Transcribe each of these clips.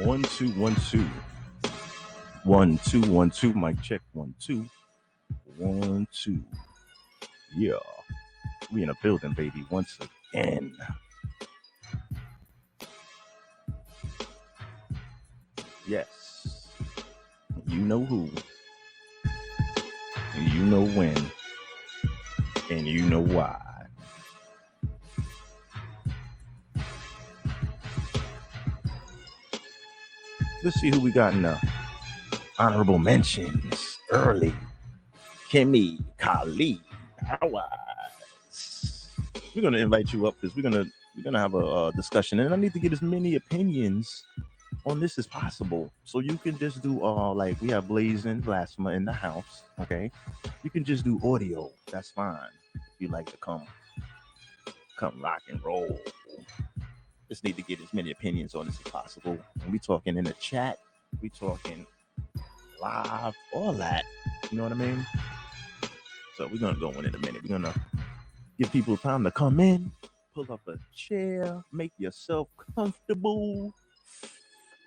One, two, 1, 2. 1, 2, 1, 2. Mic check. 1, 2. 1, 2. Yeah. We in a building, baby. Once again. Yes. You know who. You know when. And you know why. Let's see who we got in the honorable mentions early. Kimmy, Khalid, Awaz. We're gonna invite you up because we're gonna have a discussion, and I need to get as many opinions on this as possible. So you can just do like we have Blazing Blasphema in the house. Okay, you can just do audio. That's fine. If you like to come rock and roll. Just need to get as many opinions on this as possible. And we talking in the chat, we talking live, all that. You know what I mean? So we're gonna go in a minute. We're gonna give people time to come in, pull up a chair, make yourself comfortable,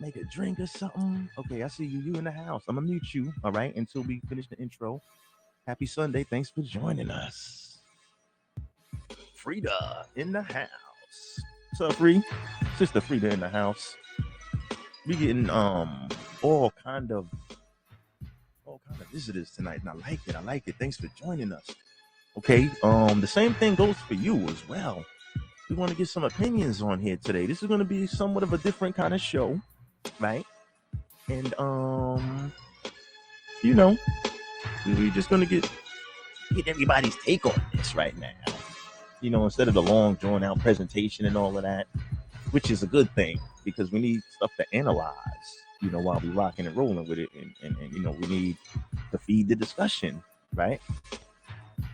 make a drink or something. Okay, I see you. You in the house. I'm gonna mute you. All right, until we finish the intro. Happy Sunday. Thanks for joining us. Frida in the house. What's up, Free? Sister Frida in the house. We getting all kind of visitors tonight, and I like it. Thanks for joining us. Okay, the same thing goes for you as well. We want to get some opinions on here today. This is going to be somewhat of a different kind of show, right? And you know, we're just going to get everybody's take on this right now. You know, instead of the long, drawn-out presentation and all of that, which is a good thing because we need stuff to analyze, you know, while we rocking and rolling with it. And you know, we need to feed the discussion, right?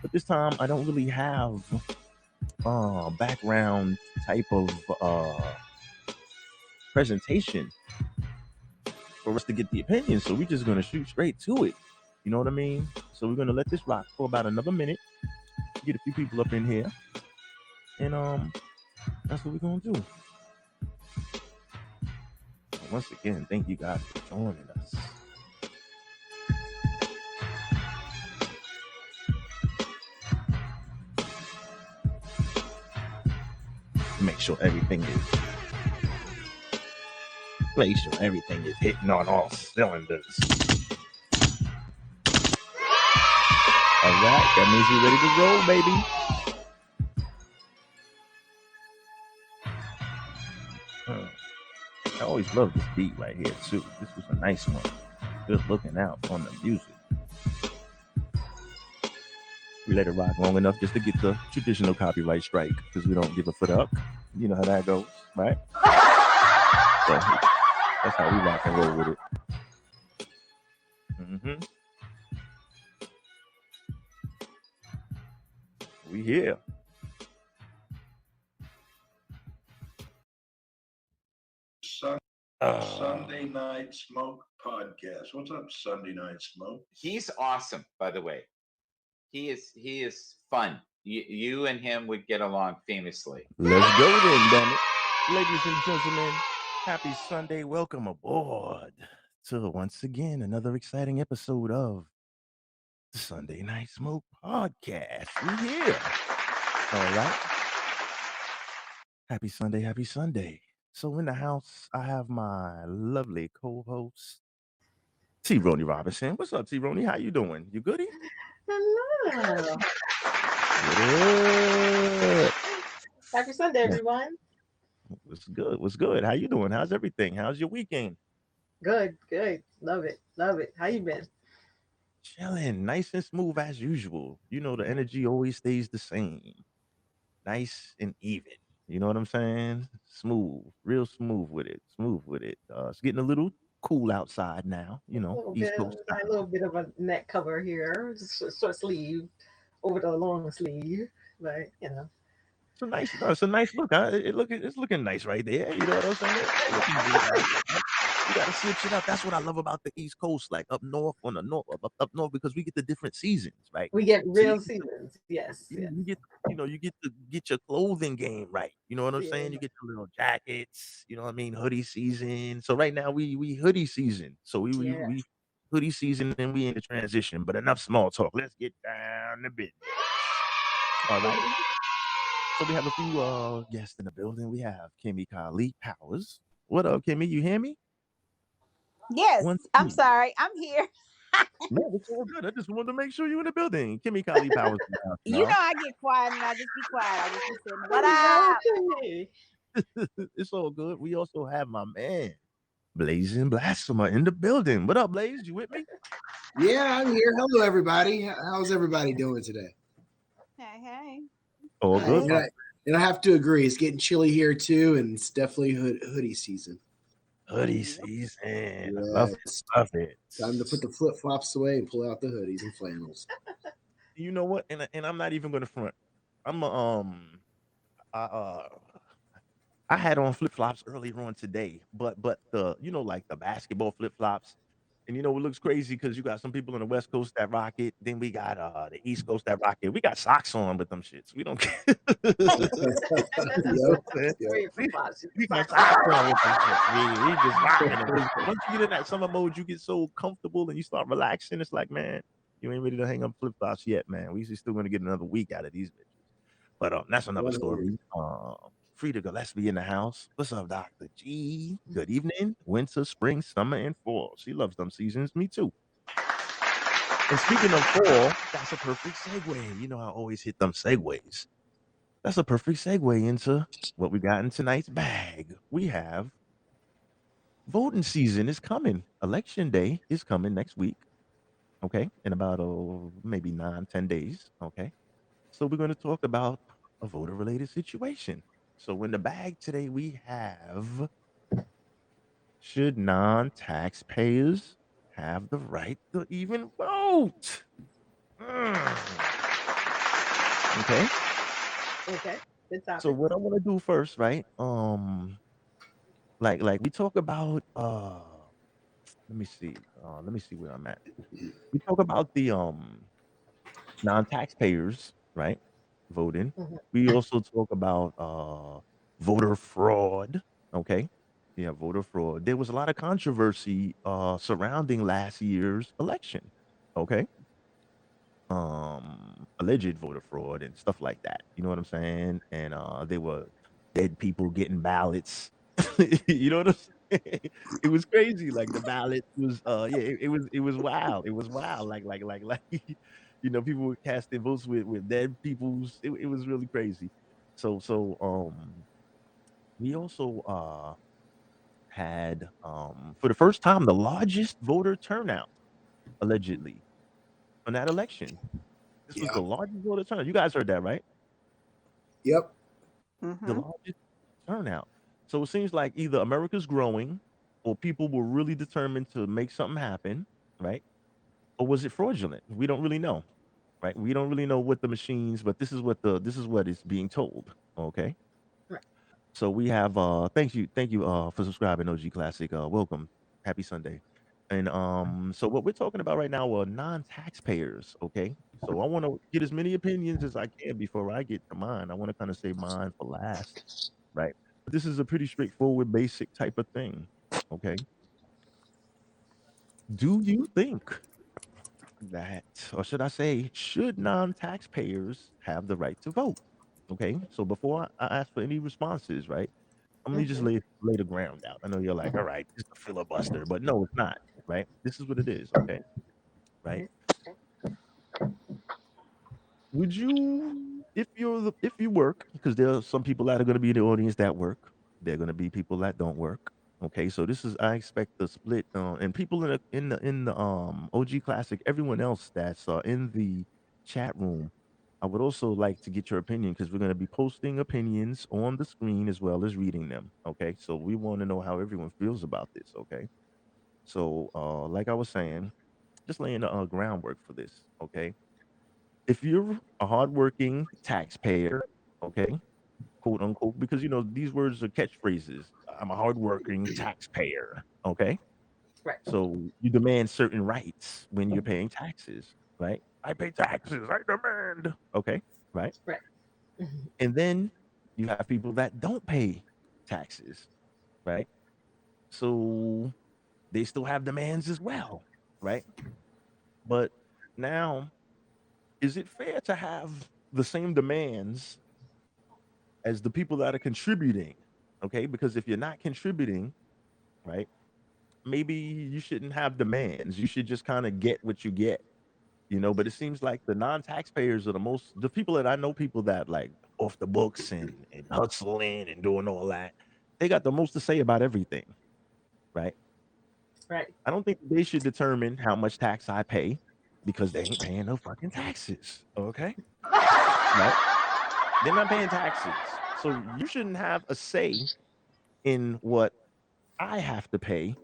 But this time, I don't really have background type of presentation for us to get the opinion. So we're just going to shoot straight to it. You know what I mean? So we're going to let this rock for about another minute, get a few people up in here, and that's what we're gonna do. Once again, thank you guys for joining us. Make sure everything is hitting on all cylinders. All right, that means we're ready to roll, baby. I always love this beat right here too. This was a nice one. Good looking out on the music. We let it rock long enough just to get the traditional copyright strike because we don't give a fuck. You know how that goes, right? So that's how we rock and roll with it. We here. Sunday Night Smoke podcast. What's up, Sunday Night Smoke? He's awesome, by the way. He is fun. You and him would get along famously. Let's go then, damn it. Ladies and gentlemen, happy Sunday. Welcome aboard to once again another exciting episode of the Sunday Night Smoke podcast. We're here. All right. Happy Sunday, happy Sunday. So in the house, I have my lovely co-host, T. Ronnie Robinson. What's up, T. Ronnie? How you doing? You goody? Hello. Good. Happy Sunday, everyone. What's good? What's good? How you doing? How's everything? How's your weekend? Good. Love it. How you been? Chilling, nice and smooth as usual. You know, the energy always stays the same. Nice and even. You know what I'm saying? Smooth, real smooth with it. It's getting a little cool outside now. You know, East Coast. A little bit of a neck cover here, just a short sleeve over the long sleeve, but you know. It's a nice look. Huh? It's looking nice right there. You know what I'm saying? You gotta switch it up. That's what I love about the East Coast, like up north on the north, up north, because we get the different seasons, right? We get So you real get to, seasons. Yes, yeah, yes. you get to get your clothing game right. You know what I'm Yeah. saying? You get your little jackets. You know what I mean? Hoodie season. So right now we hoodie season. So Yeah. we hoodie season and we in the transition. But enough small talk. Let's get down to business. All right. So we have a few guests in the building. We have Kimmy Kali Powers. What up, Kimmy? You hear me? Yes, One, I'm two. sorry. I'm here. No, it's all good. I just wanted to make sure you in the building. Kimmy Kali Powers in the house, You know y'all. I get quiet and I just be quiet. I just be saying, "What Hello, up?" Kimmy. It's all good. We also have my man, Blazing Blasphemer in the building. What up, Blaze? You with me? Yeah, I'm here. Hello, everybody. How's everybody doing today? Hey, hey. All good, And my I have to agree, it's getting chilly here too, and it's definitely hoodie season. hoodie Yep. season. I love it. Yes, Love it. time to put the flip flops away and pull out the hoodies and flannels. You know what? And I'm not even gonna front. I'm I I had on flip flops earlier on today, but the like the basketball flip flops, and it looks crazy because you got some people on the West Coast that rock it. Then we got the East Coast that rock it. We got socks on with them shits. We don't care. You know Yep, what I'm saying? yep. Wear your flip-flops. We got Socks socks on. on with them shits. We just rocking them. 'Cause once you get in that summer mode, you get so comfortable and you start relaxing. It's like, man, you ain't ready to hang up flip flops yet, man. We still gonna get another week out of these bitches. But that's another 100. story. Frida Gillespie in the house. What's up, Dr. G? Good evening. Winter, spring, summer, and fall. She loves them seasons. Me too. And speaking of fall, that's a perfect segue. You know, I always hit them segues. That's a perfect segue into what we got in tonight's bag. We have voting season is coming. Election day is coming next week. Okay. In about maybe 9, 10 days. Okay. So we're going to talk about a voter related situation. So in the bag today, we have, should non taxpayers have the right to even vote? Okay. Okay. Good So topic. what I want to do first, right? Like we talk about let me see where I'm at. We talk about the non-taxpayers, right? Voting. Mhm. We also talk about voter fraud. Okay. Yeah, voter fraud. There was a lot of controversy surrounding last year's election. Okay. Alleged voter fraud and stuff like that. You know what I'm saying? And there were dead people getting ballots. You know what I'm saying? It was crazy. Like the ballot was yeah, it was wild. It was wild. Like people were casting votes with dead people's it was really crazy. So we also had for the first time the largest voter turnout allegedly on that election. This was Yeah. the largest voter turnout. You guys heard that, right? Yep. The Mm-hmm. largest turnout. So it seems like either America's growing or people were really determined to make something happen, right? Or was it fraudulent? We don't really know, right? We don't really know what the machines, but this is what is being told. Okay. Right. So we have thank you for subscribing, OG Classic. Welcome. Happy Sunday. And so what we're talking about right now are non-taxpayers, okay? So I want to get as many opinions as I can before I get to mine. I want to kind of save mine for last, right? But this is a pretty straightforward, basic type of thing. Okay. Do you think that, or should I say, should non-taxpayers have the right to vote? Okay. So before I ask for any responses, right? Let me just Mhm. lay the ground out. I know you're like, all right, it's a filibuster, but no, it's not, right? This is what it is, okay? Right? Would you, if you work, because there are some people that are going to be in the audience that work, there are going to be people that don't work. Okay, so this is I expect the split, and people in the OG Classic, everyone else that's in the chat room. I would also like to get your opinion because we're going to be posting opinions on the screen as well as reading them. Okay, so we want to know how everyone feels about this. Okay, so like I was saying, just laying the groundwork for this. Okay, if you're a hardworking taxpayer, okay, quote unquote, because these words are catchphrases. I'm a hardworking taxpayer, okay. Right. So you demand certain rights when you're paying taxes, right? I pay taxes, I demand. Okay, right? Right. Mhm. And then you have people that don't pay taxes, right? So they still have demands as well, right? But now, is it fair to have the same demands as the people that are contributing? Okay, because if you're not contributing, right, maybe you shouldn't have demands. You should just kind of get what you get, but it seems like the non-taxpayers are the people that I know, people that like off the books and hustling and doing all that, they got the most to say about everything, right? Right. I don't think they should determine how much tax I pay because they ain't paying no fucking taxes. Okay. Right. They're not paying taxes. So you shouldn't have a say in what I have to pay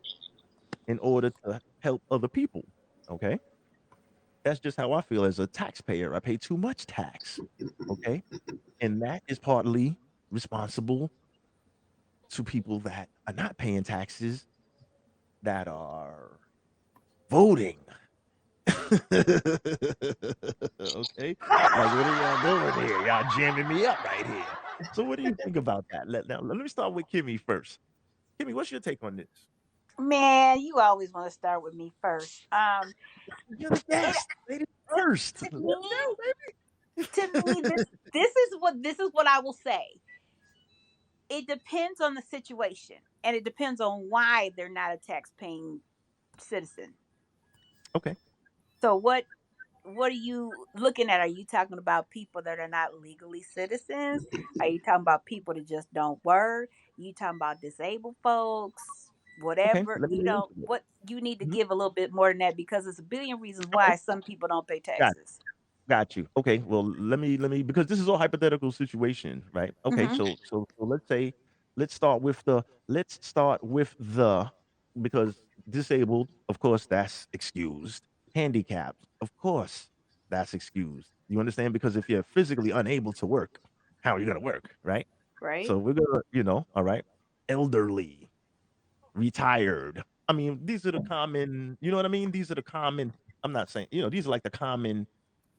in order to help other people. Okay. That's just how I feel as a taxpayer. I pay too much tax. Okay. And that is partly responsible to people that are not paying taxes, that are voting. Okay. Like, what are y'all doing here? Y'all jamming me up right here. So what do you think about that? Let me start with Kimmy first. Kimmy, what's your take on this? Man, you always want to start with me first. You're the It guest. Ladies first. to Let me me, know, to me, baby. this is what I will say. It depends on the situation, and it depends on why they're not a tax-paying citizen. Okay. So what are you looking at? Are you talking about people that are not legally citizens? Are you talking about people that just don't work? You talking about disabled folks? Okay. Whatever, Let me get into it. what you need to Mhm. give a little bit more than that because there's a billion reasons Okay. why some people don't pay Got taxes. Got you. Okay. Well, let me because this is all hypothetical situation, right? Okay. Hmm. So let's start with the because disabled, of course, that's excused. Handicapped, of course, that's excused. You understand? Because if you're physically unable to work, how are you gonna work, right? Right? So we're gonna, all right, elderly, retired. I mean, these are the common, you know what I mean? These are the common. I'm not saying, these are like the common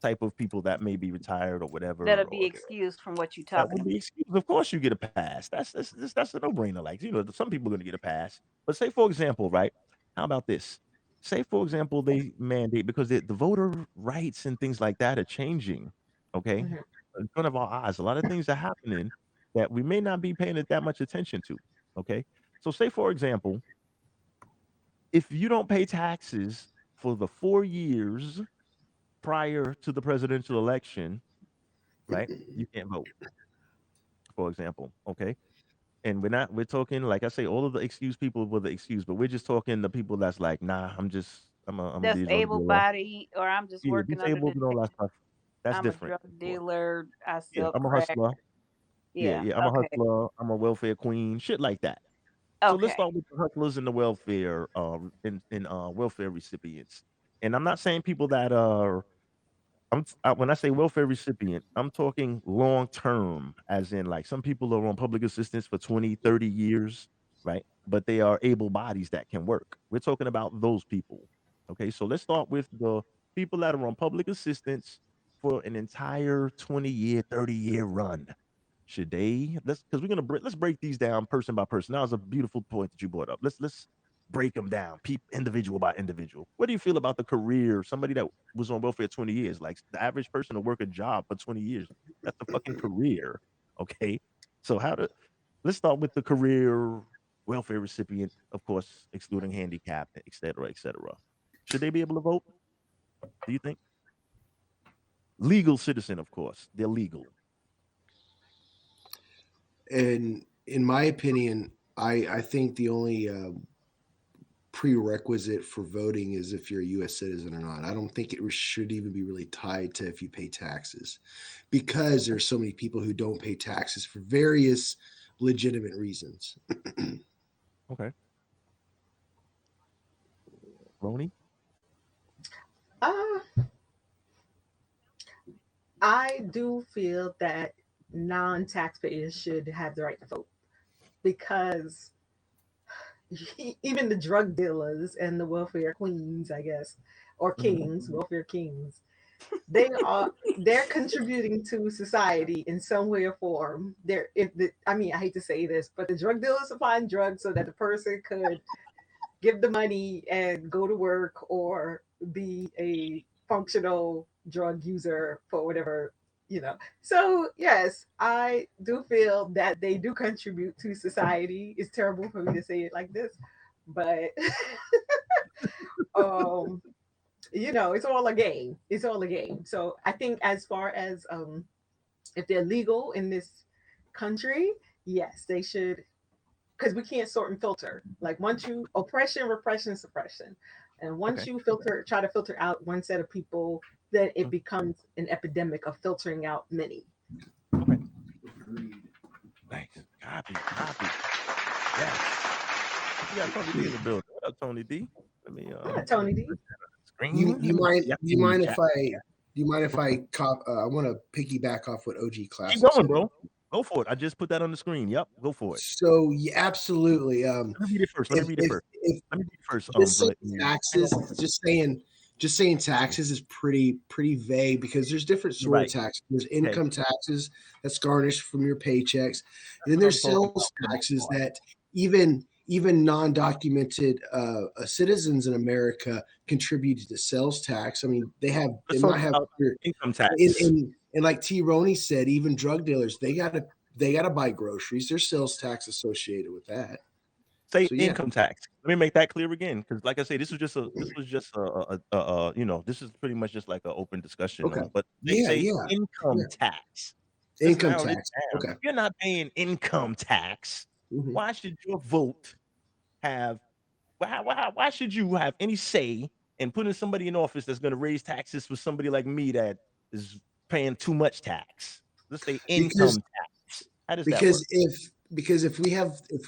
type of people that may be retired or whatever, That'll be or excused from what you're that talking would about. be excused. Of course, you get a pass. That's a no brainer. Like, some people are going to get a pass. But say, for example, right? How about this? Say, for example, they mandate because the voter rights and things like that are changing. Okay, Mhm. in front of our eyes, a lot of things are happening that we may not be paying it that much attention to. Okay, so say, for example, if you don't pay taxes for the 4 years prior to the presidential election, right? You can't vote, for example. Okay. And we're talking, like I say, all of the excuse people were the excuse, but we're just talking the people that's like, nah, I'm a That's drug able dealer. body, or I'm just Yeah, working under disabled the and all table. that stuff. That's I'm a different, drug of course. dealer. I Yeah, sell I'm a crack. hustler. Yeah. Yeah, I'm a Okay. hustler. I'm a welfare queen, shit like that. So let's Okay. start with the hustlers and the welfare, in welfare recipients. And I'm not saying people that are when I say welfare recipient, I'm talking long term, as in like some people are on public assistance for 20, 30 years, right? But they are able bodies that can work. We're talking about those people. Okay, so let's start with the people that are on public assistance for an entire 20-year, 30-year run. Should they let's because we're gonna let's break these down person by person. That was a beautiful point that you brought up. Let's break them down, individual by individual. What do you feel about the career? Somebody that was on welfare 20 years, like the average person to work a job for 20 years. That's a fucking career. Okay. So let's start with the career welfare recipient, of course, excluding handicap, et cetera, et cetera. Should they be able to vote? Do you think? Legal citizen, of course. They're legal. And in my opinion, I think the only prerequisite for voting is if you're a U.S. citizen or not. I don't think it should even be really tied to if you pay taxes, because there's so many people who don't pay taxes for various legitimate reasons. Okay. Roni? Uh, I do feel that non-taxpayers should have the right to vote because even the drug dealers and the welfare queens, I guess, or kings, welfare kings, they're contributing to society in some way or form. I mean, I hate to say this, but the drug dealers supplying drugs so that the person could give the money and go to work or be a functional drug user for whatever, you know. So yes, I do feel that they do contribute to society. It's terrible for me to say it like this, but um it's all a game. It's all a game. So I think as far as if they're legal in this country, yes, they should, because we can't sort and filter. Like once you oppression, repression, suppression, and once Okay. you try to filter out one set of people, then it becomes an epidemic of filtering out many. Okay. Nice. Copy. Yes. We got Tony D in the building. What up, Tony D? Let me Yeah, Tony D. screen. You mind? Yep, Do you mind if chat. I want to piggyback off what OG Keep Classic going, said. bro. Go for it. I just put that on the screen. Yep, go for it. So yeah, absolutely. Let me read it first. Let me read it first. Just Brother saying Ian. taxes, just saying taxes is pretty vague because there's different You're sort right. of taxes. There's income taxes that's garnished from your paychecks, and then That's there's what I'm talking sales about. taxes that even non-documented citizens in America contribute to the sales tax. I mean, they Let's might talk have about income tax. and like T. Roney said, even drug dealers they gotta buy groceries. There's sales tax associated with that. Say So yeah, income tax. Let me make that clear again, because like I say, this was just this is pretty much just like an open discussion okay, on. But they yeah, say yeah, income yeah. tax. Let's Income narrow this tax. down. Okay. If you're not paying income tax, Mhm. why should your vote have? Why should you have any say in putting somebody in office that's going to raise taxes for somebody like me that is paying too much tax? Let's say Because income tax. How does that because work? if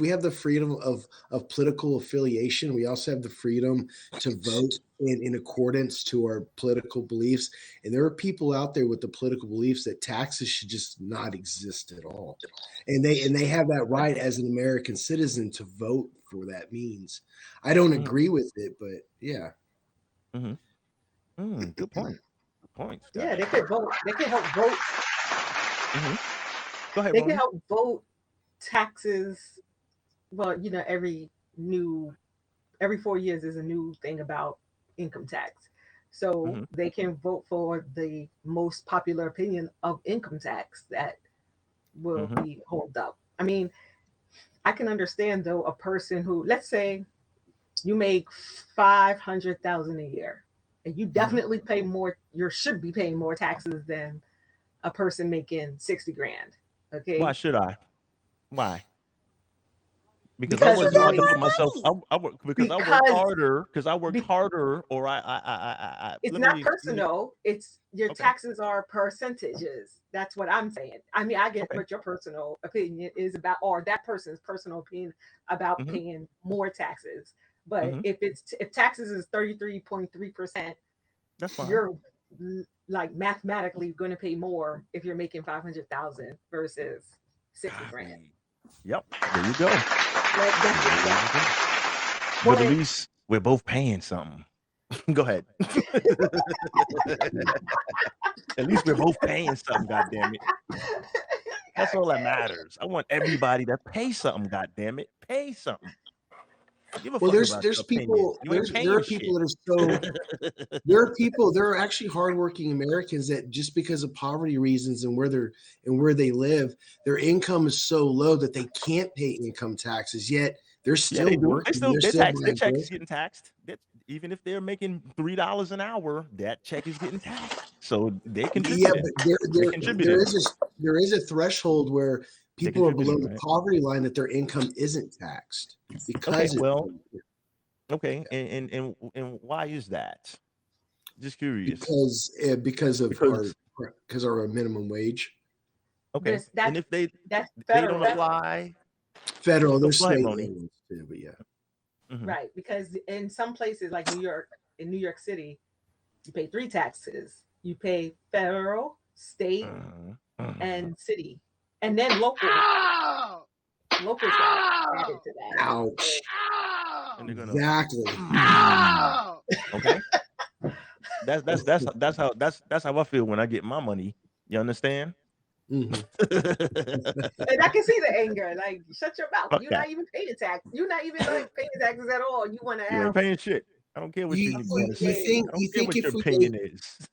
we have the freedom of political affiliation, we also have the freedom to vote in accordance to our political beliefs. And there are people out there with the political beliefs that taxes should just not exist at all. And they have that right as an American citizen to vote for that means. I don't Mhm, agree with it, but yeah. mhm. Good point. Good point, Yeah, Scott. they could vote. They can help vote. Go ahead, They can Ronnie. help vote taxes. Well, every 4 years is a new thing about income tax. So Hmm. they can vote for the most popular opinion of income tax that will Hmm. be held up. I mean, I can understand though a person who, let's say, you make 500,000 a year, and you Hmm. definitely pay more. You should be paying more taxes than a person making 60 grand. Why Okay, should I? Why? Because I because work of the hard way to put myself. I work because I worked because harder. Because I worked be, harder, or it's let not me. personal. It's your Okay. taxes are percentages. That's what I'm saying. I mean, I get Okay. what your personal opinion is about, or that person's personal opinion about Hmm. paying more taxes. But Hmm. if taxes is 33.3%, That's fine. you're like mathematically going to pay more if you're making 500,000 versus 60 grand. Copy. Yep. There you go. Like that's There just you that. go. But at But least we're both paying something. Go ahead. At least we're both paying something. God damn it. That's all that matters. I want everybody to pay something. God damn it. Pay something. Give a Well, fuck about there's your opinion. people You ain't there paying are shit. people that are so there are actually hardworking Americans that just because of poverty reasons and where they live, their income is so low that they can't pay income taxes. Yet they're Yeah, still they do. They working. still They're their still tax their buying check is groceries. getting taxed. Even if they're making $3 an hour, that check is getting taxed. So they Yeah, contributed. but They there contributed. there is a threshold where They people are below contributed, the right? poverty line that their income isn't taxed Okay, because well, okay, and why is that? Just curious. because of Because our minimum wage. okay, this and that's if they that's they don't federal. apply, Federal, there's go ahead, state Ronnie. ones too, but yeah. Hmm. Right, because in some places like New York, in New York City, you pay three taxes. You pay federal, state, Uh, uh, and city, and then local. Locals got added to that. So Ouch. and they're gonna Exactly. Oh, okay. That's how I feel when I get my money. You understand? Mhm. And I can see the anger. Like, shut your mouth. Fuck You're that. not even paying tax. You're not even like paying taxes at all. You want to You ain't have paying shit. I don't care what You, you you, want to you say. think I you don't care think what your if we opinion make, is.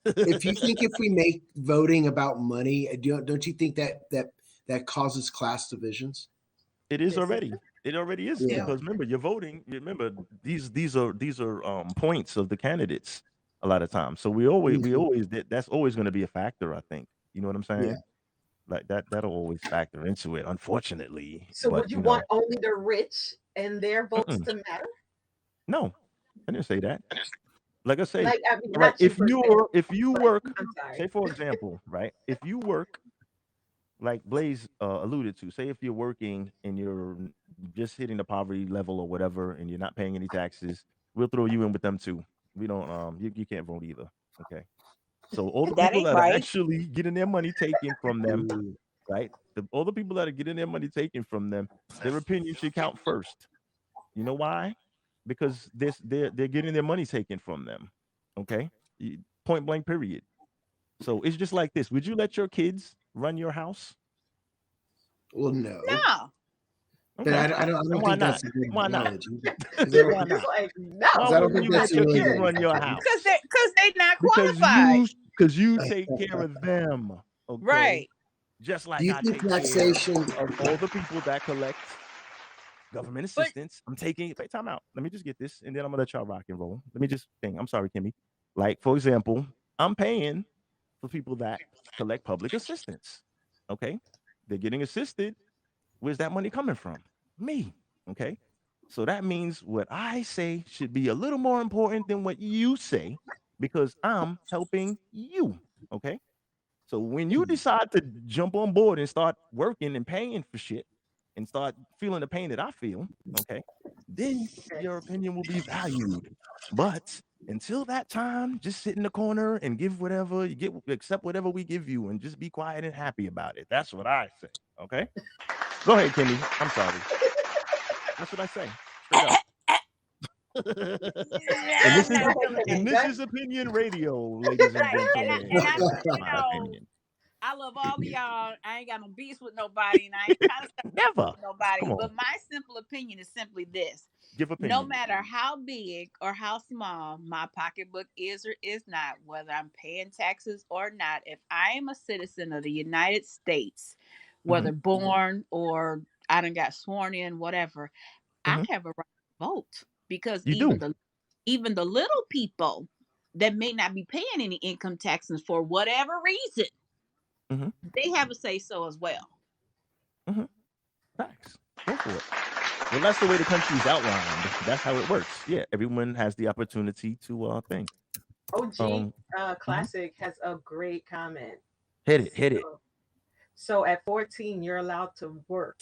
if we make voting about money, don't you think that causes class divisions? It is this is already. It already is Yeah. because remember you're voting. Remember these are points of the candidates a lot of times. So we Mhm. always that's always going to be a factor. I think you know what I'm Yeah. saying. Like that'll always factor into it. Unfortunately, so. but Would you want only the rich and their votes mm-mm. to matter? No, I didn't say that. Like I say, Like, I mean, right? not you per se, If you but work, I'm sorry. say for example, right? If you work like Blaze alluded to, say if you're working and you're just hitting the poverty level or whatever, and you're not paying any taxes, we'll throw you in with them too. We don't you can't vote either. Okay. So all the that people ain't that are right. actually getting their money taken from them, Ooh. right? All the people that are getting their money taken from them, their opinion should count first. You know why? Because they're getting their money taken from them. Okay. Point blank. Period. So it's just like this. Would you let your kids run your house? Well, no, No. but Okay. I And don't why think not? that's a good Why not? analogy because I don't Why think, It's not? like, Why I no. don't wouldn't think you that's let a your really kids good run your analogy. Cause house? they not Because qualified. you take care of them. Okay. Right. Just Do like you I think take care taxation? of all the people that collect government But assistance. I'm taking wait, time out. Let me just get this and then I'm gonna let y'all rock and roll. Let me just think. I'm sorry, Kimmy. Like, for example, I'm paying for people that collect public assistance. Okay. They're getting assisted. Where's that money coming from? Me. Okay. So that means what I say should be a little more important than what you say because I'm helping you. Okay. So when you decide to jump on board and start working and paying for shit and start feeling the pain that I feel, okay, then Okay. your opinion will be valued. But until that time, just sit in the corner and give whatever you get, accept whatever we give you, and just be quiet and happy about it. That's what I say. Okay, go ahead, Kimmy. I'm sorry. That's what I say. Straight up. and this I'm is not Go ahead, feeling that. and Kimmy. this is opinion radio, ladies and Right. gentlemen. And I That's you my know, opinion. I love all of y'all. I ain't got no beefs with nobody, and I ain't trying to start Never. with nobody. Come on, But my simple opinion is simply this: give no opinion. matter how big or how small my pocketbook is or is not, whether I'm paying taxes or not, if I am a citizen of the United States, hmm whether born or I done got sworn in, whatever, I hmm have a right to vote because You do. even the little people that may not be paying any income taxes for whatever reason, hmm they have a say so as well. hmm Facts. Go for it. Well, that's the way the country's outlined. That's how it works. Yeah, everyone has the opportunity to think. OG Um, mhm. Classic has a great comment. Hit it, hit it. So at 14, you're allowed to work.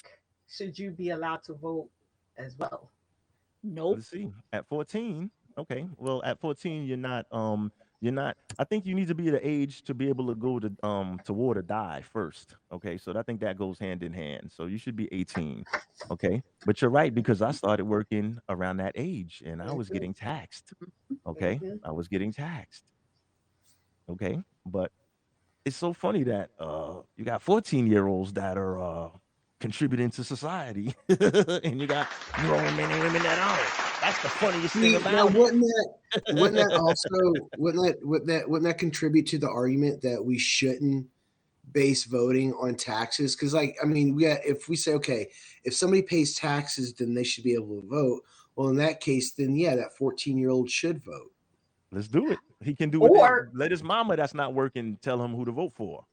Should you be allowed to vote as well? Nope. Let's see. At 14, okay. Well, at 14, you're not. I think you need to be at an age to be able to go to war to die first. Okay, so I think that goes hand in hand. So you should be 18. Okay, but you're right because I started working around that age and I was Mhm, getting taxed. Okay, mhm. I was getting taxed. Okay, but it's so funny that you got 14-year-olds that are contributing to society and you got grown men and women that aren't. That's the funniest thing See, now about it. wouldn't that also wouldn't that contribute to the argument that we shouldn't base voting on taxes? Because, like, I mean, if we say, okay, if somebody pays taxes, then they should be able to vote. Well, in that case, then yeah, that 14-year-old should vote. Let's do it. He can do what they Or let his mama that's not working tell him who to vote for.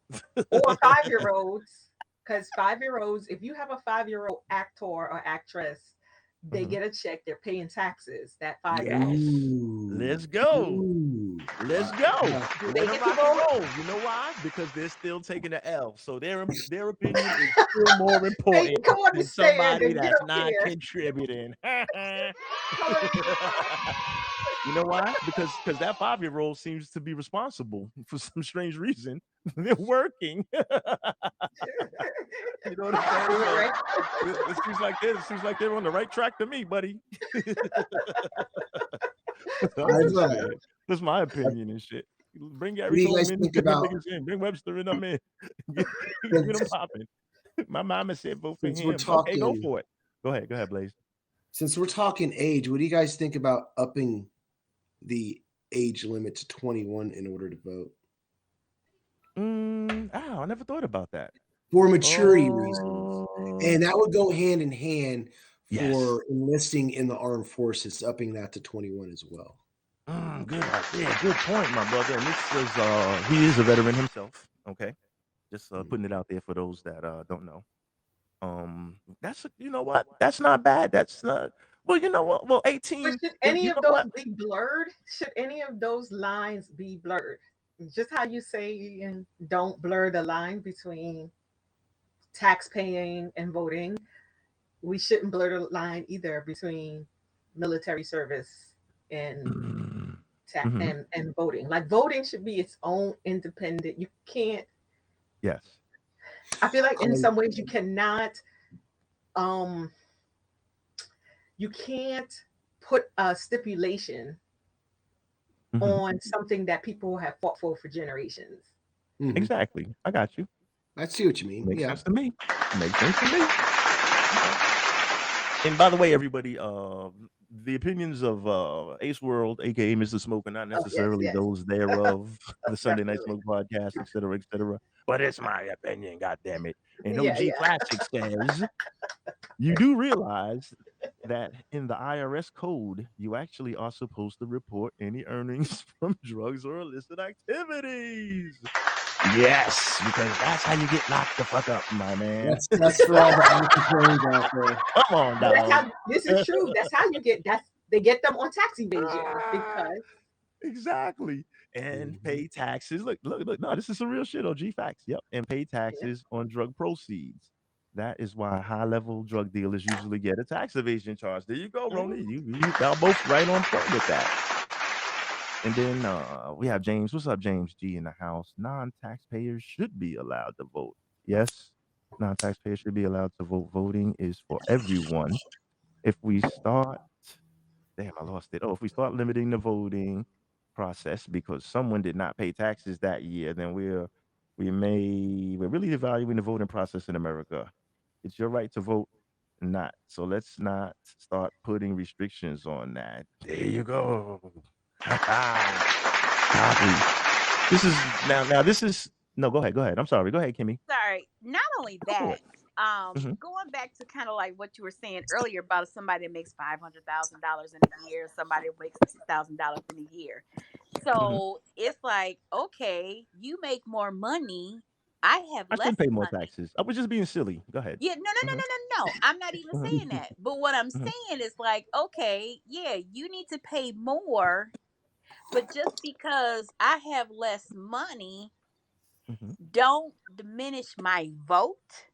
or 5-year-olds, because 5-year-olds, if you have a 5-year-old actor or actress, they Mhm. get a check. They're paying taxes. That 5-year-old. Yes. Ooh, Let's go. ooh, Let's wow. go. Do Let they them get to rock and vote? roll. You know why? Because they're still taking the L. So their opinion is still more Hey, important come on the than stand somebody and get that's up not here. contributing. Come on. You know why? Because that 5-year-old seems to be responsible for some strange reason. They're working. You know what I'm saying? Right? It seems like they're on the right track to me, buddy. I'm just saying. That's my opinion and shit. Bring What Gary do you guys Coleman in, think get them about niggas in. Bring Webster and them in. Get them since, popping. My mama said vote for since we're him. Okay, go talking for it. Go ahead, Blaze. since we're talking age? What do you guys think about upping the age limit to 21 in order to vote I never thought about that. for maturity reasons? And that Oh, would go hand in hand yes. for enlisting in the armed forces, upping that to 21 as well. Good idea. Good point, my brother. And this is he is a veteran himself. Okay, just putting it out there for those that don't know. That's you know what? That's not bad. That's not. Well, you know what? Well, But 18. should You any of know those what? be blurred? Should any of those lines be blurred? Just how you say and don't blur the line between tax paying and voting, we shouldn't blur the line either between military service and Mm-hmm. and voting. Like voting should be its own independent. You can't. Yes. I feel like in Um, some ways you cannot. Um, you can't put a stipulation Mm-hmm. on something that people have fought for generations. mhm. Exactly. I got you. I see what you mean. Makes Yeah. sense to me. Makes sense to me. And by the way, everybody, the opinions of Ace World, aka Mr. Smoke, are not Oh, yes, necessarily yes, those thereof, the Sunday Night definitely. Smoke podcast, etc., etc. But it's my opinion, god damn it. And Yeah, OG yeah. Classic says you do realize that in the IRS code, you actually are supposed to report any earnings from drugs or illicit activities. Yes, because that's how you get locked the fuck up, my man. That's for all the entrepreneurs out there. Come on, But that's dog. how this is true. That's how you get they get them on tax evasion because Exactly. And Mhm. pay taxes. Look. No, this is some real shit. OG facts. Yep. And pay taxes on drug proceeds. That is why high-level drug dealers usually get a tax evasion charge. There you go, Roni. Y'all both right on point with that. And then we have James. What's up, James G in the house? Non-taxpayers should be allowed to vote. Yes, non-taxpayers should be allowed to vote. Voting is for everyone. If we start, damn, I lost it. Oh, if we start limiting the voting process because someone did not pay taxes that year, then we're really evaluating the voting process in America. It's your right to vote, not. So let's not start putting restrictions on that. There you go. Copy. This is now. This is no. Go ahead. I'm sorry. Go ahead, Kimmy. Sorry. Not only Go for that, it. Mhm. going back to kind of like what you were saying earlier about somebody that makes $500,000 in a year, somebody that makes $6,000 in a year. So it's like, okay, you make more money. I have I less should pay more money. taxes. I was just being silly. Go ahead. Yeah, no. I'm not even Mhm. saying that. But what I'm Mhm. saying is like, okay, yeah, you need to pay more, but just because I have less money, Mhm. don't diminish my vote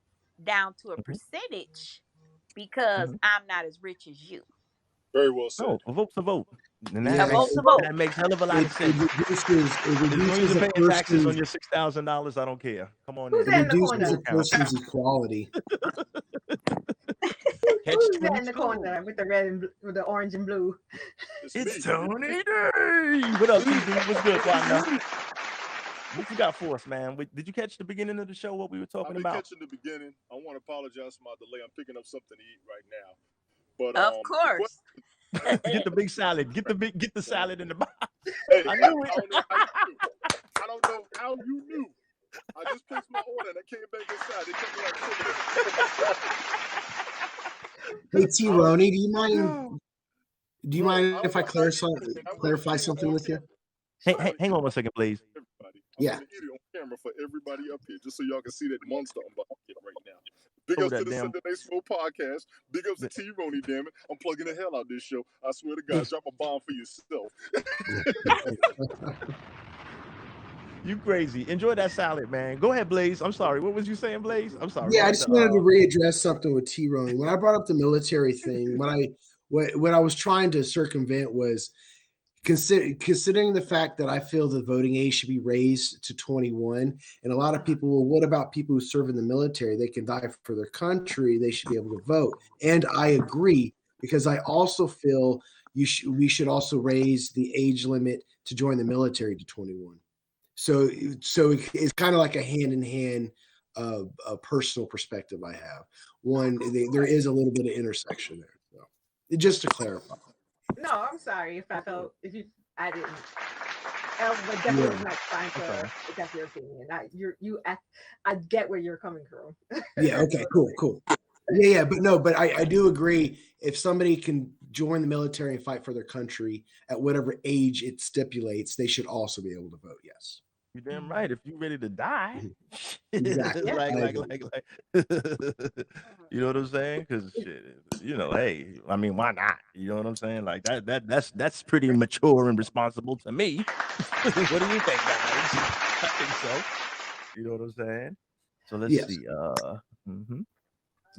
down to a Mhm. percentage because Mhm. I'm not as rich as you. Very well said. No, a vote's a vote, and Yeah, A vote's a vote. that makes hell of a lot it, of it sense. reduces As long as reduces you're a paying taxes on person's your $6,000, I don't care. Come on who's in. it that in the reduces corner? a person's equality. Catch Who's that in the 22. corner with the red and with the orange and blue? It's It's me. Tony D. What up, TD? What's good, partner? What you got for us, man? Did you catch the beginning of the show? What we were I've talking been about? catching the beginning. I want to apologize for my delay. I'm picking up something to eat right now. But Of the course. Get the big salad. Get the salad in the box. hey, I knew it. I don't know how you knew. I don't know how you knew. I just placed my order and I came back inside. It took me like 10 minutes. Hey T Roni, do you Bro, mind I if don't I know how you knew. And I want to clarify eat it something on with you? camera. Hey, hang on one second, please. Everybody. I Yeah. want to eat it on camera for everybody up here, just so y'all can see that monster I'm about to get right now. Big Oh, ups to that the damn. Sunday Night Smoke podcast. Big ups to T Roni, damn it. I'm plugging the hell out of this show. I swear to God, drop a bomb for yourself. You crazy. Enjoy that salad, man. Go ahead, Blaze. I'm sorry. What was you saying, Blaze? I'm sorry. Yeah, I What just the, wanted to readdress something with T Roni. When I brought up the military thing, what I was trying to circumvent was considering the fact that I feel the voting age should be raised to 21, and a lot of people, well, what about people who serve in the military? They can die for their country. They should be able to vote. And I agree, because I also feel we should also raise the age limit to join the military to 21. So it's kind of like a hand in hand a personal perspective I have. One, there is a little bit of intersection there. So just to clarify. No, I'm sorry if I felt I didn't. But definitely was not trying to accept your opinion. I get where you're coming from. Yeah. Okay. Cool. Yeah. But I do agree. If somebody can join the military and fight for their country at whatever age it stipulates, they should also be able to vote. Yes. You're damn right. If you're ready to die, Exactly. like, you know what I'm saying? Because hey, I mean, why not? You know what I'm saying? Like that's pretty mature and responsible to me. What do you think, guys? I think so. You know what I'm saying? So let's see.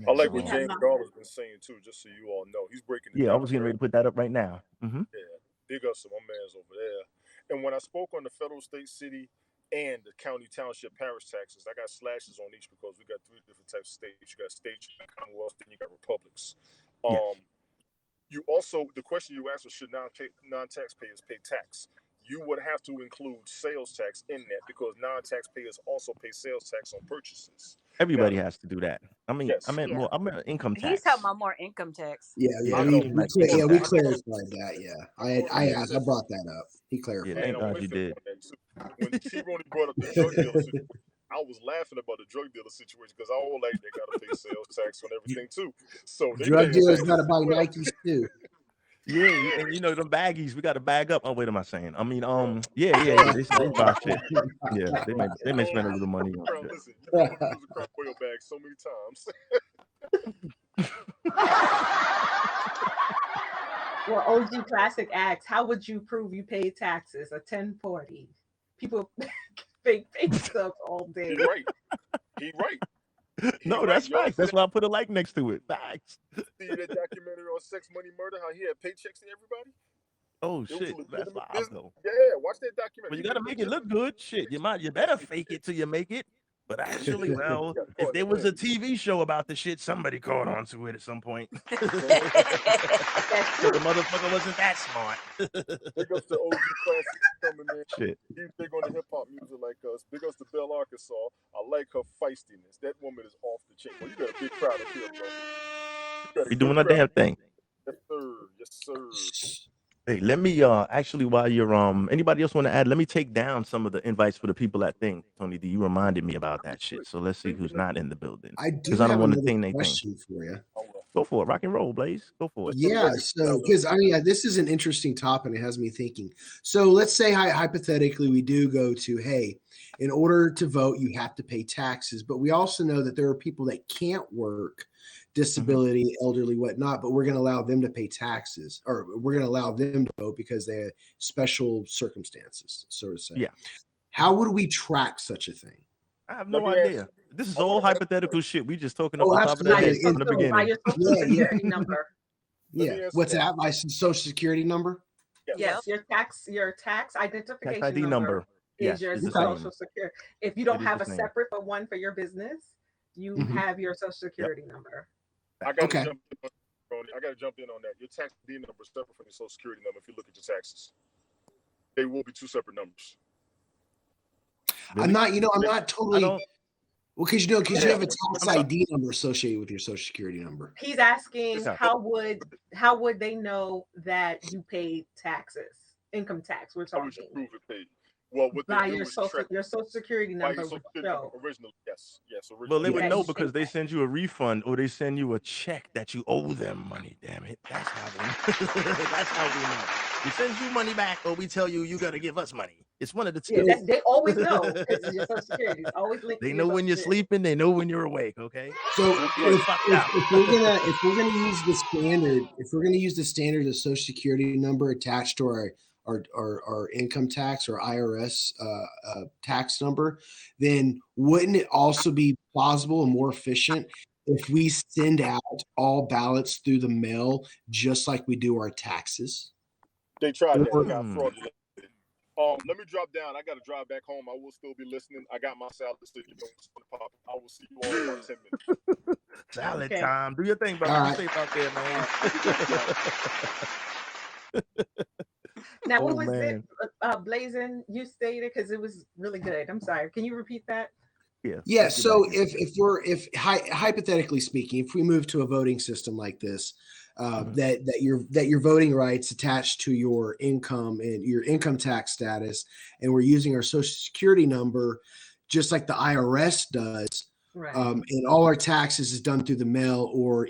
I like what James Garland's been saying too, just so you all know. He's breaking it Yeah, I down. was getting ready to put that up right now. Yeah, big ups to my man's over there. And when I spoke on the federal, state, city, and the county, township, parish taxes, I got slashes on each because we got 3 different types of states. You got states, you got commonwealth, then you got republics. You also, the question you asked was, should non-taxpayers pay tax? You would have to include sales tax in that, because non-taxpayers also pay sales tax on purchases. Everybody has to do that. I mean, Yes. I meant more. I meant income tax. He's talking about more income tax. Yeah, we clarified that. Yeah, I brought that up. He clarified. Yeah, thank God you did. When T-Roney brought up the drug dealer situation, I was laughing about the drug dealer situation because I all like they got to pay sales tax on everything too. So drug dealers got to buy Nikes too. Yeah, and them baggies, we got to bag up. Oh, wait, am I saying? I mean, they buy shit. Yeah, they may spend a little money on it. Listen, you use a crop oil bag so many times. Well, OG Classic asks, how would you prove you paid taxes? A 1040. People fake stuff all day. He right. No, that's facts. That's why I put a like next to it. Facts. See that documentary on Sex, Money, Murder? How he had paychecks to everybody? Oh shit, that's wild though. Yeah, watch that documentary. Well, you gotta make it look good. Shit, you better fake it till you make it. But actually, well, if there was a TV show about the shit, somebody caught on to it at some point. The motherfucker wasn't that smart. Big ups to OG Classic coming in. Shit. He's big on the hip hop music like us. Big ups to Belle, Arkansas. I like her feistiness. That woman is off the chain. Well, you got a big crowd up here, bro. We doing our damn thing. Yes, sir. Yes, sir. Hey, let me actually, while you're anybody else want to add, let me take down some of the invites for the people that think. Tony D, you reminded me about that shit. So let's see who's not in the building. I do have have want to another think they question for you. Go for it. Rock and roll, Blaze. Go for it. Yeah, so because this is an interesting topic. It has me thinking. So let's say hypothetically we do go to, hey, in order to vote, you have to pay taxes. But we also know that there are people that can't work, disability, elderly, whatnot, but we're going to allow them to pay taxes, or we're going to allow them to vote because they have special circumstances, so to say. Yeah. How would we track such a thing? I have no idea. This is all hypothetical shit. We just talking off the top of the absolutely. head from the beginning. By your social security number. Yeah. What's that? My social security number? Yes, your tax identification Tax ID number. Is Yes, your it's the social same. security. If you don't It is have the a same. separate one for your business, you have your social security number. I got to jump in on that. Your tax ID number is separate from your social security number if you look at your taxes. They will be 2 separate numbers. Really? I'm not totally. Well, because you have a tax ID number associated with your social security number. He's asking how would they know that you paid taxes, income tax? We're talking. How would you prove it paid? Well, what by they do your is social security number. Originally, yes. Originally. Well, they would know because they send you a refund or they send you a check that you owe them money. Damn it, that's how we. That's how we know. We send you money back, or we tell you got to give us money. It's one of the two. Yeah, they always know because your social security is always linked. They know when you're sleeping. They know when you're awake. Okay. So if we're gonna use the standard of social security number attached to our income tax or IRS tax number, then wouldn't it also be plausible and more efficient if we send out all ballots through the mail just like we do our taxes? They tried that. Or- They got fraudulent. Let me drop down. I got to drive back home. I will still be listening. I got my salad stick. You know, it's gonna pop. I will see you all in about 10 minutes. Salad Okay. time. Do your thing, brother. All Be right. safe out there, man. Now, Oh, what was man. it, Blazing? You stated because it was really good. I'm sorry. Can you repeat that? Yeah. Yeah. let's get So back into if hypothetically speaking, if we move to a voting system like this, Mhm. that your voting rights attached to your income and your income tax status, and we're using our social security number, just like the IRS does, Right. and all our taxes is done through the mail or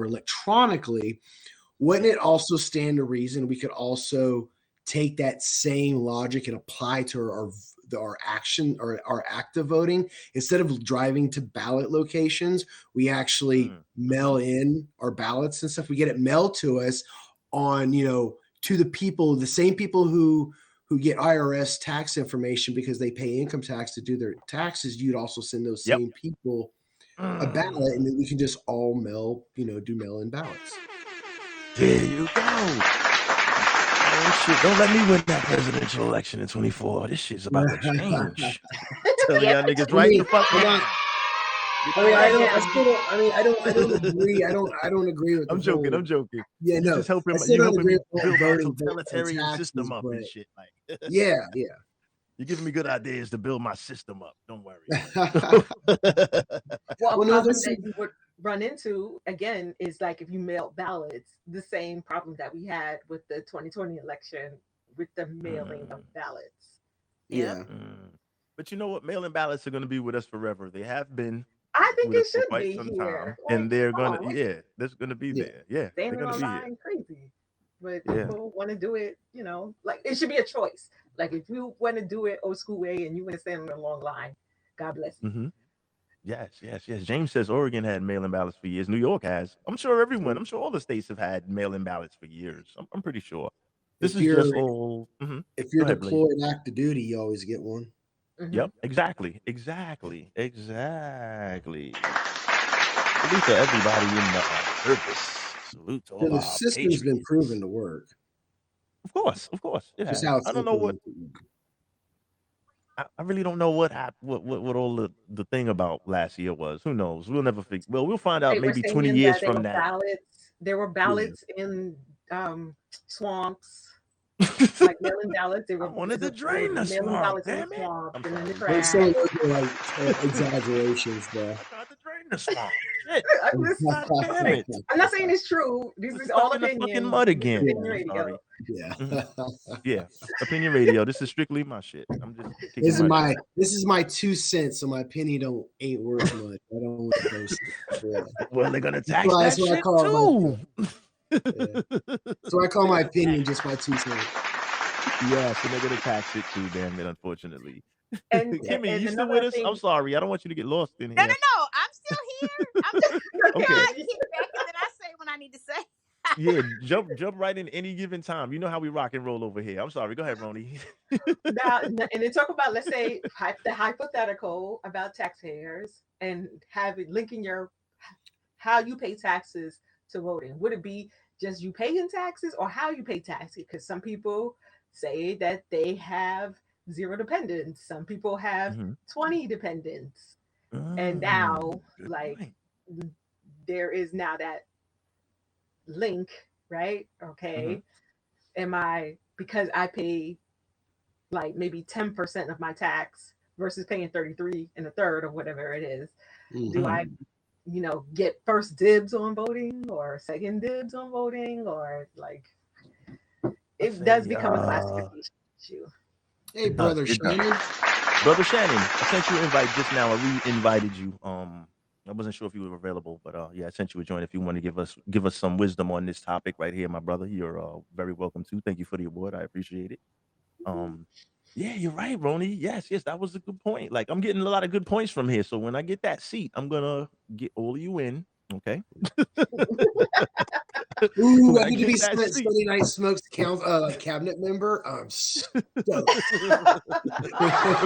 electronically. Wouldn't it also stand to reason we could also take that same logic and apply to our action or our active voting? Instead of driving to ballot locations, we actually mail in our ballots and stuff. We get it mailed to us on, to the people, the same people who get IRS tax information because they pay income tax to do their taxes. You'd also send those Yep. same people a ballot, and then we can just all do mail-in ballots. There you go. Oh, shit. Don't let me win that presidential election in 24. This shit's about to change. Tell Yeah. y'all niggas I right mean, the fuck I'm now. not- I don't agree. I don't agree with the I'm joking. whole- I'm joking. Yeah, You no. just helping. I still You don't helping agree me with build my voting on totalitarian taxes, system up and but shit. Like yeah. you're giving me good ideas to build my system up. Don't worry. Well, a Well, no, problem this that is- you would run into again is like if you mail ballots, the same problem that we had with the 2020 election with the mailing of ballots. Yeah. But you know what? Mail-in ballots are going to be with us forever. They have been I think with it us for should quite be some here. time, Like, and they're come gonna, on, yeah, that's gonna be Yeah. there. Yeah, they're standing gonna be here. online crazy. But Yeah. people want to do it, like it should be a choice. Like if you want to do it old school way and you want to stand in a long line, God bless you. Mm-hmm. Yes. James says Oregon had mail-in ballots for years. New York has. I'm sure all the states have had mail-in ballots for years. I'm pretty sure. This If is just you're all. if you're Go ahead, Blaze. deployed active duty, you always get one. Mhm. Yep, exactly. Salute to everybody in the service. Salute to all So the our system's been patriots. proven to work. Of course, it Just has. how it's I don't know what. implemented. I really don't know what happened. What all the thing about last year was. Who knows? We'll never figure. Well, we'll find out They were maybe 20 saying years that from now. there were ballots in swamps, like mail-in ballots. They I were wanted to they drain were the mailing swamp. ballots in the Damn it! swamps I'm and in the sorry. They're trash. saying those are like exaggerations, though. I tried to drain the swamp. Shit. I'm just- God damn it. I'm not saying it's true. This We're is stuck all in the opinion. fucking mud This is again. opinion I'm radio. sorry. Yeah. Yeah, opinion radio. This is strictly my shit. I'm just kicking This is my my 2 cents, so my opinion ain't worth much. I don't want to boast. Yeah. Well, they're gonna tax Well, that that's what I shit call too. So I call my opinion just my 2 cents. Yes, and they're gonna tax it too. Damn it, unfortunately. And Kimmy, and you still another with us? thing, I'm sorry. I don't want you to get lost in No, here. I'm still here. I'm just Okay. I kick back and then I say when I need to say. Yeah, jump right in any given time. You know how we rock and roll over here. I'm sorry. Go ahead, Roni. now, and then talk about, let's say, the hypothetical about taxpayers and linking how you pay taxes to voting. Would it be just you paying taxes or how you pay taxes? Because some people say that they have 0 dependents. Some people have 20 dependents. And now, Good like, point. there is now that link, right? Okay. Because I pay like maybe 10% of my tax versus paying 33 and a third or whatever it is, do I get first dibs on voting or second dibs on voting, or like it does become a classification issue. Hey, brother It does. Shannon. Brother Shannon, I sent you an invite just now. I re-invited you. I wasn't sure if you were available, but yeah, I sent you a join. If you want to give us some wisdom on this topic right here, my brother, you're very welcome to. Thank you for the award. I appreciate it. Yeah, you're right, Roni. Yes, that was a good point. Like, I'm getting a lot of good points from here. So when I get that seat, I'm gonna get all of you in. Okay. Ooh, When I need to get be that seat- Sunday Night Smokes cabinet member. I'm stoked. Because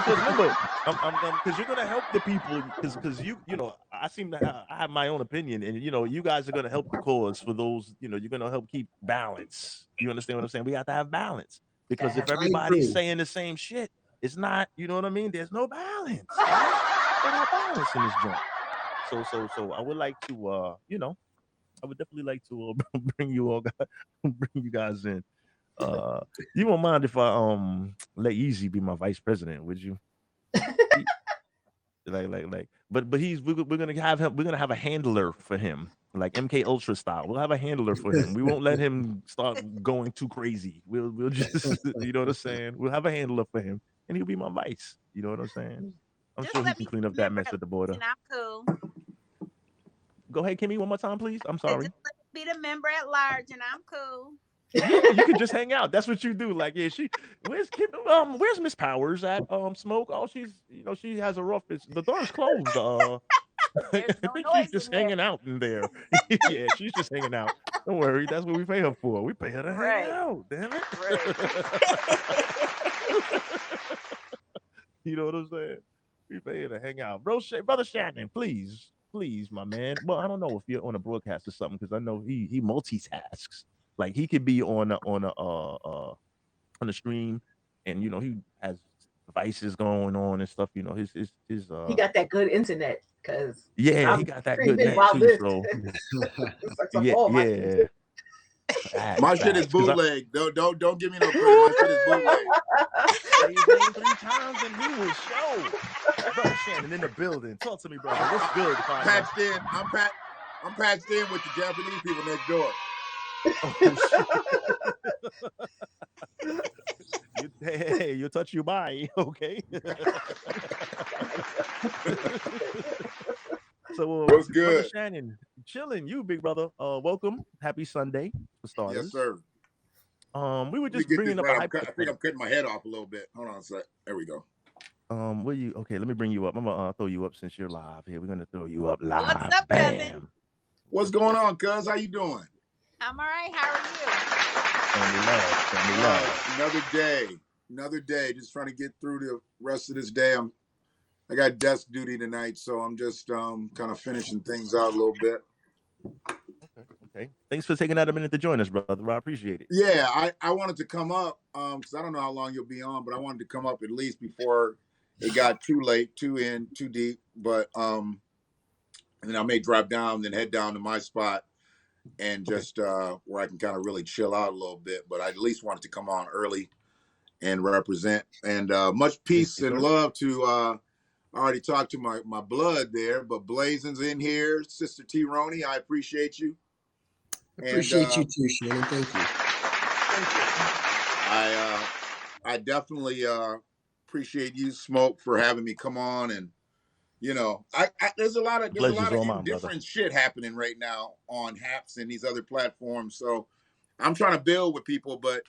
remember, because you're gonna help the people. Because you know, I seem to I have my own opinion, and you guys are gonna help the cause for those. You're gonna help keep balance. You understand what I'm saying? We have to have balance because if I everybody's agree. saying the same shit, it's not. You know what I mean? There's no balance, right? There's no balance in this joint. So I would like to, I would definitely like to bring you all, bring you guys in. Uh, you won't mind if I let Easy be my vice president, would you? He- but we're gonna have him. We're gonna have a handler for him, like MK Ultra style. We'll have a handler for him. We won't let him start going too crazy. We'll just, you know what I'm saying. We'll have a handler for him, and he'll be my vice. You know what I'm saying. I'm Just sure he let can me clean up that remember mess at at the border. and I'm cool. Go ahead, Kimmy, one more time, please. I'm sorry. Just let me be the member at large, and I'm cool. Yeah, you could just hang out. That's what you do. Like, yeah, where's Miss Powers at? Smoke. Oh, she has a rough. The door's closed. I There's no think she's noise just in there. hanging out in there. Yeah, she's just hanging out. Don't worry, that's what we pay her for. We pay her to hang Right. out. Damn it. You know what I'm saying? We pay her to hang out, brother Shannon. Please, my man. Well, I don't know if you're on a broadcast or something because I know he multitasks. Like he could be on the stream, and he has devices going on and stuff. His He got that good internet because yeah, he I'm got that good streaming net while too. this So sucks up yeah, all my yeah, speed. My shit is facts. Because bootleg. Don't give me no credit. My shit is bootleg. say his name 3 times and he will show. Brother Shannon in the building. Talk to me, brother. What's good, partner? Patched in. I'm patched in with the Japanese people next door. Oh, shit. Hey, you touch your body, okay? So, What's brother good? Shannon, chilling. You, big brother. Welcome. Happy Sunday for starters. Yes, sir. We were Let me just get this bringing up a right. I hypothetical. think I'm cutting my head off a little bit. Hold on a sec. There we go. What you? Okay, let me bring you up. I'm gonna throw you up since you're live here. We're gonna throw you up live. What's up, cousin? Bam. What's going on, cuz? How you doing? I'm all right. How are Family love. Another day. Just trying to get through the rest of this day. I got desk duty tonight, so I'm just kind of finishing things out a little bit. Okay. Thanks for taking out a minute to join us, brother. I appreciate it. Yeah, I wanted to come up because I don't know how long you'll be on, but I wanted to come up at least before it got too late, too deep. But and then I may drop down, then head down to my spot and just where I can kind of really chill out a little bit. But I at least wanted to come on early and represent. And much peace and love to. I already talked to my blood there, but Blazin's in here, Sister T. Roney. I appreciate you. Appreciate you too, Shannon. Thank you. I definitely appreciate you, Smoke, for having me come on. And there's a lot of indifferent shit happening right now on Haps and these other platforms. So I'm trying to build with people, but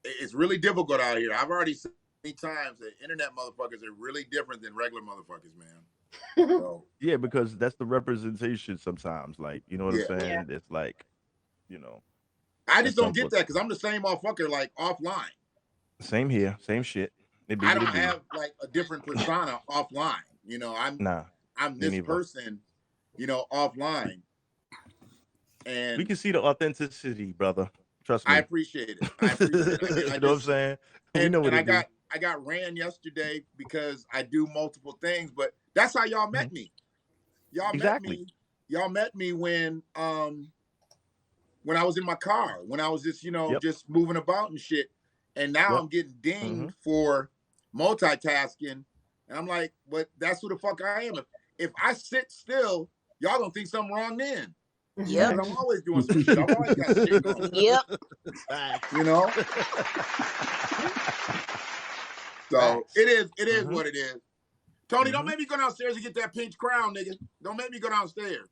it's really difficult out here. I've already said many times that internet motherfuckers are really different than regular motherfuckers, man. So, yeah, because that's the representation sometimes. Like, you know what I'm saying? Yeah. It's like, I just don't get that because I'm the same motherfucker like offline. Same here, same shit. I don't have like a different persona offline. I'm this person, offline. And we can see the authenticity, brother. Trust me. I appreciate it. You know what I'm saying? We know what I got ran yesterday because I do multiple things, but that's how y'all met me. Y'all met me when I was in my car, when I was just, just moving about and shit. And now I'm getting dinged for multitasking. And I'm like, but that's who the fuck I am. If I sit still, y'all gonna think something wrong then. Yep. I'm always doing some shit. I've always got shit going. Yep. So it is what it is. Tony, don't make me go downstairs and get that pinch crown, nigga. Don't make me go downstairs.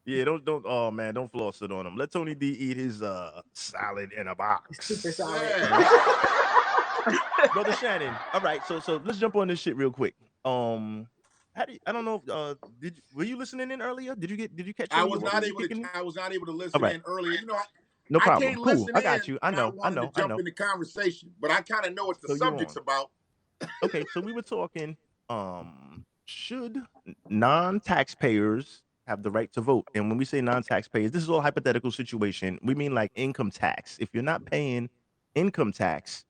Yeah, don't. Oh man, don't floss it on him. Let Tony D eat his salad in a box. Super solid. Yeah. Brother Shannon. All right, so let's jump on this shit real quick. I don't know. Were you listening in earlier? Did you catch? I was not able to listen in earlier. No problem. I can't cool. listen I got you. I know. to jump in the conversation, but I kind of know what the subject's about. Okay, so we were talking should non-taxpayers have the right to vote? And when we say non-taxpayers, this is all hypothetical situation. We mean like income tax. If you're not paying income tax,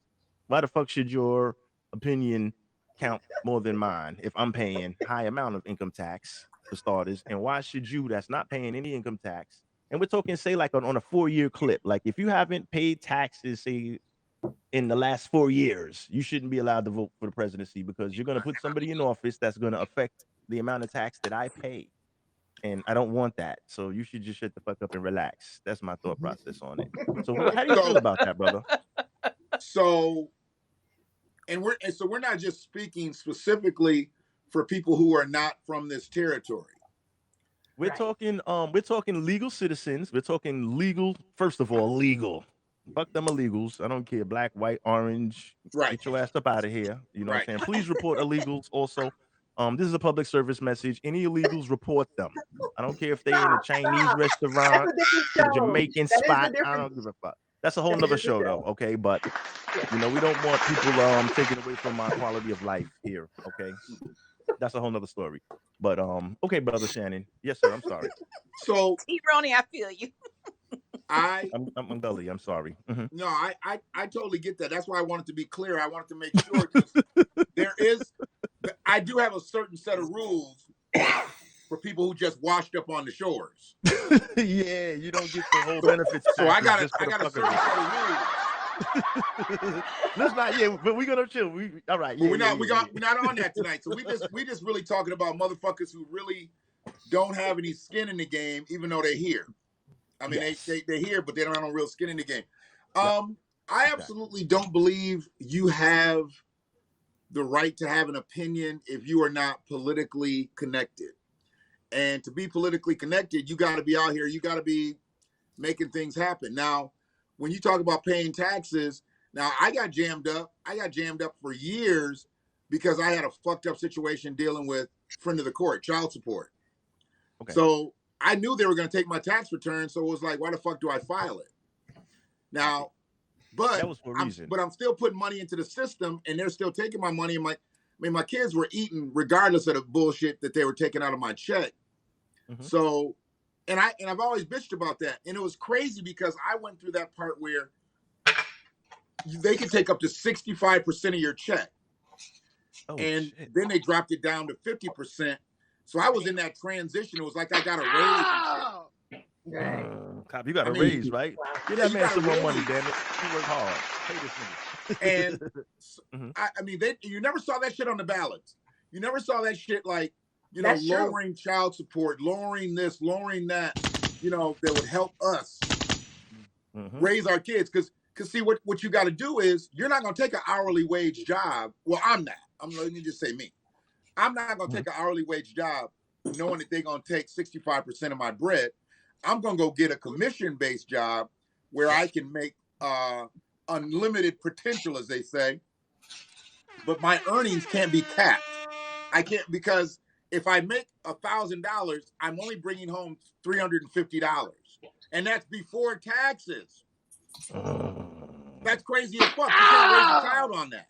why the fuck should your opinion count more than mine if I'm paying high amount of income tax for starters? And why should you that's not paying any income tax? And we're talking, say, like on a 4-year clip. Like if you haven't paid taxes, say in the last 4 years, you shouldn't be allowed to vote for the presidency because you're going to put somebody in office that's going to affect the amount of tax that I pay. And I don't want that. So you should just shut the fuck up and relax. That's my thought process on it. So how do you feel about that, brother? So we're not just speaking specifically for people who are not from this territory. We're talking legal citizens. We're talking legal, first of all, legal. Fuck them illegals. I don't care. Black, white, orange. Right. Get your ass up out of here. You know what I'm Right. saying? Please report illegals also. This is a public service message. Any illegals, report them. I don't care if they in a Chinese restaurant, the Jamaican spot. I don't give a fuck. That's a whole nother show though, okay? But we don't want people taking away from my quality of life here, okay? That's a whole nother story. But okay, brother Shannon. Yes, sir. I'm sorry. So T-Ronnie, I feel you. I'm Gully. I'm sorry. Mm-hmm. No, I totally get that. That's why I wanted to be clear. I wanted to make sure because I do have a certain set of rules for people who just washed up on the shores. Yeah, you don't get the whole benefits. So I got a certain set of rules. Let's not. Yeah, but we're gonna chill. All right. Yeah, we're not on that tonight. So we just really talking about motherfuckers who really don't have any skin in the game, even though they're here. I mean, yes. they're here, but they don't have no real skin in the game. I absolutely don't believe you have the right to have an opinion if you are not politically connected. And to be politically connected, you got to be out here. You got to be making things happen. Now, when you talk about paying taxes, now I got jammed up. I got jammed up for years because I had a fucked up situation dealing with friend of the court, child support. Okay. So I knew they were going to take my tax return, so it was like, why the fuck do I file it? Now, but that was for a reason. But I'm still putting money into the system, and they're still taking my money. And my kids were eating regardless of the bullshit that they were taking out of my check. Mm-hmm. So, and I've always bitched about that, and it was crazy because I went through that part where they could take up to 65% of your check, and shit. Then they dropped it down to 50%. So I was in that transition. It was like I got a raise. Right. Cop, you got a raise, right? Give that man some more money, damn it. He worked hard. Pay this nigga. And I mean, you never saw that shit on the ballots. You never saw that shit like, lowering child support, lowering this, lowering that, that would help us raise our kids. Because see, what you got to do is you're not going to take an hourly wage job. Well, I'm not. Let me just say me. I'm not going to take an hourly wage job knowing that they're going to take 65% of my bread. I'm going to go get a commission-based job where I can make unlimited potential, as they say, but my earnings can't be capped. I can't, because if I make $1,000, I'm only bringing home $350, and that's before taxes. That's crazy as fuck. You can't raise a child on that.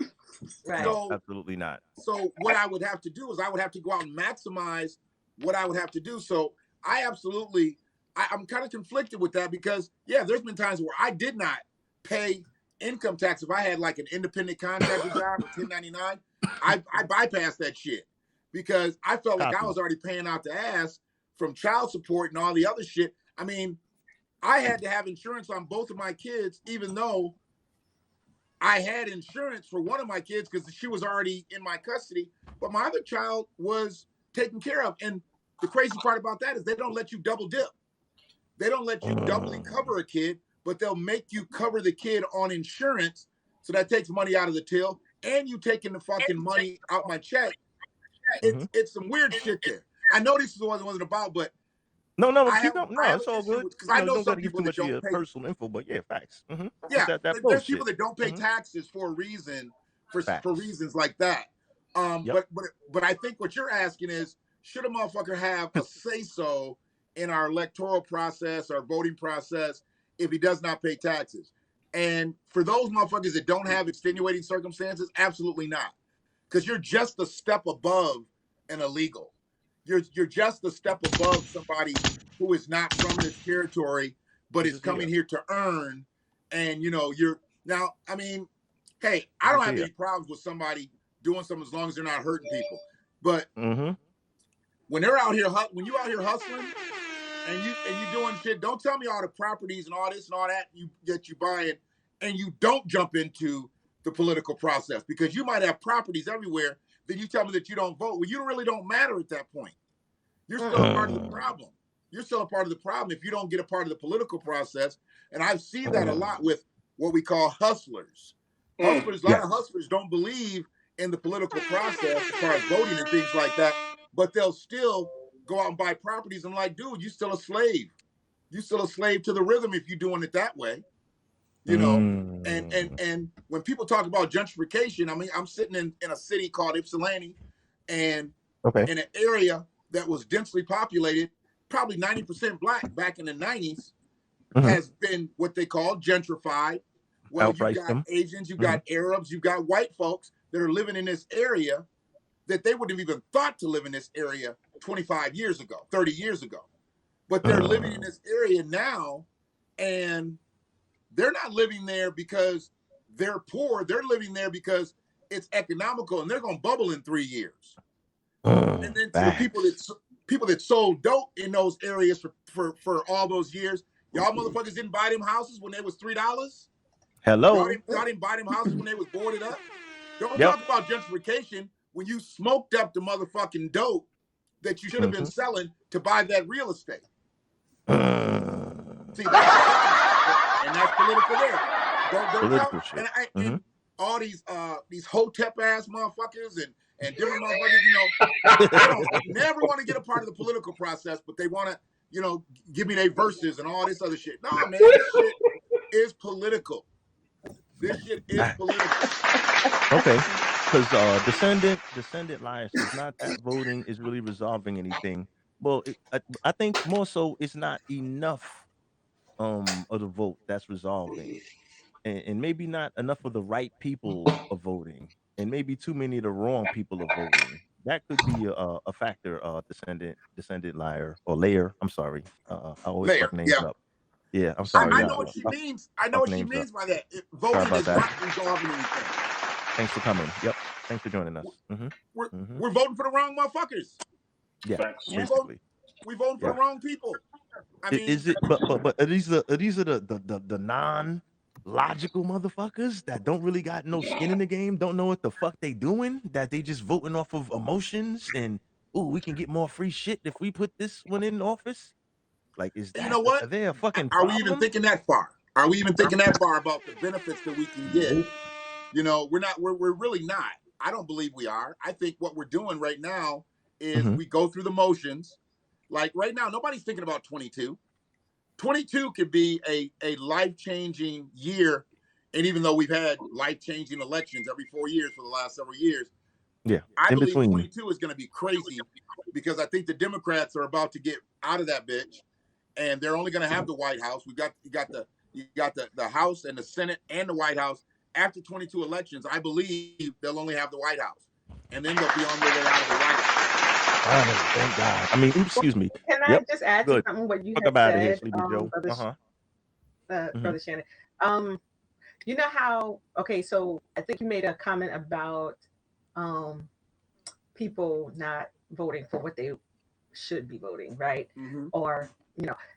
Right. So, absolutely not. So what I would have to do is I would have to go out and maximize what I would have to do. So I'm kind of conflicted with that because, there's been times where I did not pay income tax. If I had like an independent contractor job or 1099, I bypassed that shit because I felt like I was already paying out the ass from child support and all the other shit. I mean, I had to have insurance on both of my kids, even though I had insurance for one of my kids because she was already in my custody, but my other child was taken care of. And the crazy part about that is they don't let you double dip. They don't let you doubly cover a kid, but they'll make you cover the kid on insurance. So that takes money out of the till, and you taking the fucking money out my check. It's some weird shit there. I know this is what it wasn't about, but no, keep up. No, it's all good. Because I know some people that don't pay personal info, but facts. Mm-hmm. Yeah, there's people that don't pay taxes for a reason, for reasons like that. But I think what you're asking is, should a motherfucker have a say-so in our electoral process, our voting process, if he does not pay taxes? And for those motherfuckers that don't have extenuating circumstances, absolutely not. Because you're just a step above and illegal. You're just a step above somebody who is not from this territory, but is coming here to earn. And you're now. I mean, hey, I don't have any problems with somebody doing something as long as they're not hurting people. But when they're out here, when you out here hustling and you doing shit, don't tell me all the properties and all this and all that you buying, and you don't jump into the political process because you might have properties everywhere. Then you tell me that you don't vote. Well, you really don't matter at that point. You're still a part of the problem. You're still a part of the problem if you don't get a part of the political process. And I've seen that a lot with what we call hustlers. Hustlers, a lot of hustlers don't believe in the political process as far as voting and things like that, but they'll still go out and buy properties. I'm like, dude, you're still a slave. You're still a slave to the rhythm if you're doing it that way. And when people talk about gentrification, I mean, I'm sitting in a city called Ypsilanti, and in an area that was densely populated, probably 90% black back in the 90s, has been what they call gentrified. Well, you got Asians, you got Arabs, you got white folks that are living in this area that they wouldn't have even thought to live in this area 25 years ago, 30 years ago. But they're living in this area now, and they're not living there because they're poor. They're living there because it's economical, and they're going to bubble in 3 years. And then to the people that sold dope in those areas for all those years, y'all motherfuckers didn't buy them houses when they was $3. Hello. Y'all didn't buy them houses when they was boarded up. Don't talk about gentrification when you smoked up the motherfucking dope that you should have been selling to buy that real estate. See, that's and that's political there. Political shit. And all these hotep ass motherfuckers and different motherfuckers, they don't never want to get a part of the political process, but they want to, give me their verses and all this other shit. No, man, this shit is political. This shit is political. Okay, because descendant liars is not that voting is really resolving anything. Well, I think more so it's not enough of the vote that's resolving, and maybe not enough of the right people are voting, and maybe too many of the wrong people are voting. That could be a factor. Descendant liar or layer. I'm sorry. I always Layer, fuck names up. Yeah, I'm sorry. I know what she means. I know what she means by that. Voting is not resolving anything. Thanks for coming. Yep. Thanks for joining us. We're voting for the wrong motherfuckers. Yeah, basically. We voting for the wrong people. I mean, is it? But are these the non-logical motherfuckers that don't really got no skin in the game, don't know what the fuck they doing, that they just voting off of emotions and we can get more free shit if we put this one in office? Like, is that, what? Are they a fucking problem? Are we even thinking that far? Are we even thinking that far about the benefits that we can get? We're not. We're really not. I don't believe we are. I think what we're doing right now is we go through the motions. Like right now, nobody's thinking about 22. 22 could be a life-changing year. And even though we've had life-changing elections every 4 years for the last several years, I believe 22 is going to be crazy because I think the Democrats are about to get out of that bitch, and they're only going to have the White House. You got the House and the Senate and the White House. After 22 elections, I believe they'll only have the White House, and then they'll be on their way out of the White House. Oh, thank God. I mean, excuse me. Can I just add to something what you had said, Brother Shannon? You know how? Okay, so I think you made a comment about people not voting for what they should be voting, right? Or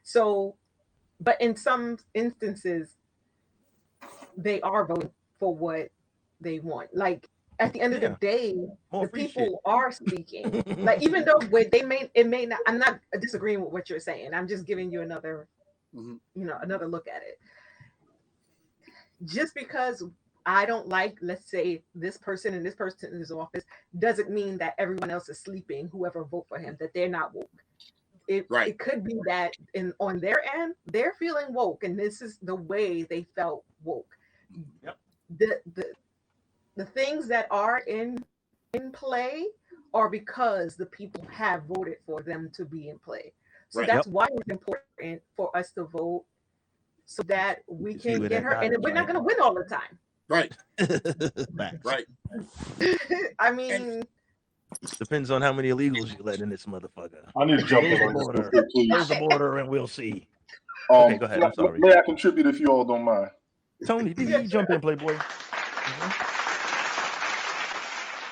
so, but in some instances, they are voting for what they want. Like at the end of the day, the people are speaking. Like even though it may not. I'm not disagreeing with what you're saying. I'm just giving you another, another look at it. Just because I don't like, let's say, this person and this person in his office, doesn't mean that everyone else is sleeping. Whoever vote for him, that they're not woke. It could be that on their end, they're feeling woke, and this is the way they felt woke. Yep. The things that are in play are because the people have voted for them to be in play. So that's why it's important for us to vote so that we can get her. And we're not going to win all the time. Right. Right. I mean, Depends on how many illegals you let in this motherfucker. I need to jump in Close the on this border. real quick, please. Close the border, and we'll see. Okay, go ahead. I'm sorry. May I contribute if you all don't mind? Tony, did you jump in, Playboy?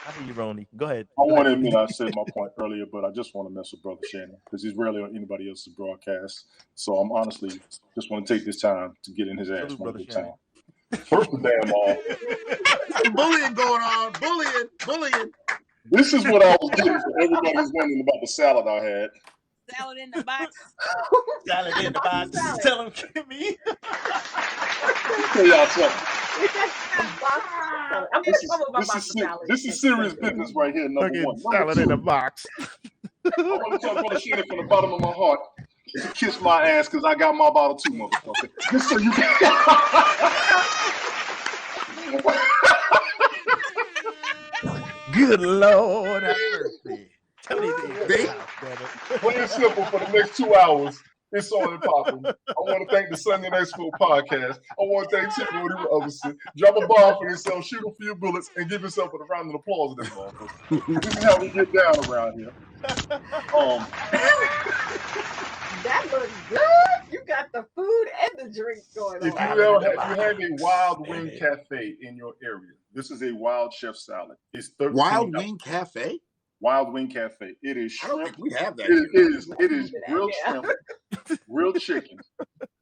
I hear you, Ronnie. Go ahead. I want to admit I said my point earlier, but I just want to mess with Brother Shannon because he's rarely on anybody else's broadcast. So I'm honestly just want to take this time to get in his ass Salute, one Brother good Shannon. time. First of damn all, Some bullying going on. Bullying. this is what I was getting for everybody who's wondering about the salad I had. Salad in the box. Salad in the box. Salad. Tell him, Kimmy. Tell y'all something. I'm This is, gonna come with my this, box is, of salad. this is serious business right here, number Fucking one. Number salad in the two, box. I want to tell Brother Shannon from the bottom of my heart to kiss my ass because I got my bottle too, motherfucker. Just so you Good Lord have mercy. Tony They- Plain and simple for the next 2 hours. It's on and popping. I want to thank the Sunday Night School podcast. I want to thank Tim Woody Robertson. Drop a bomb for yourself, shoot a few bullets, and give yourself a round of applause in this motherfucker. This is how we get down around here. That looks good. You got the food and the drink going If on. you have a Wild Wing Cafe in your area, this is a wild chef salad. It's $13. Wild Wing Cafe? Wild Wing Cafe. It is I don't shrimp. think we have that. It is grilled Yeah. shrimp, grilled chicken,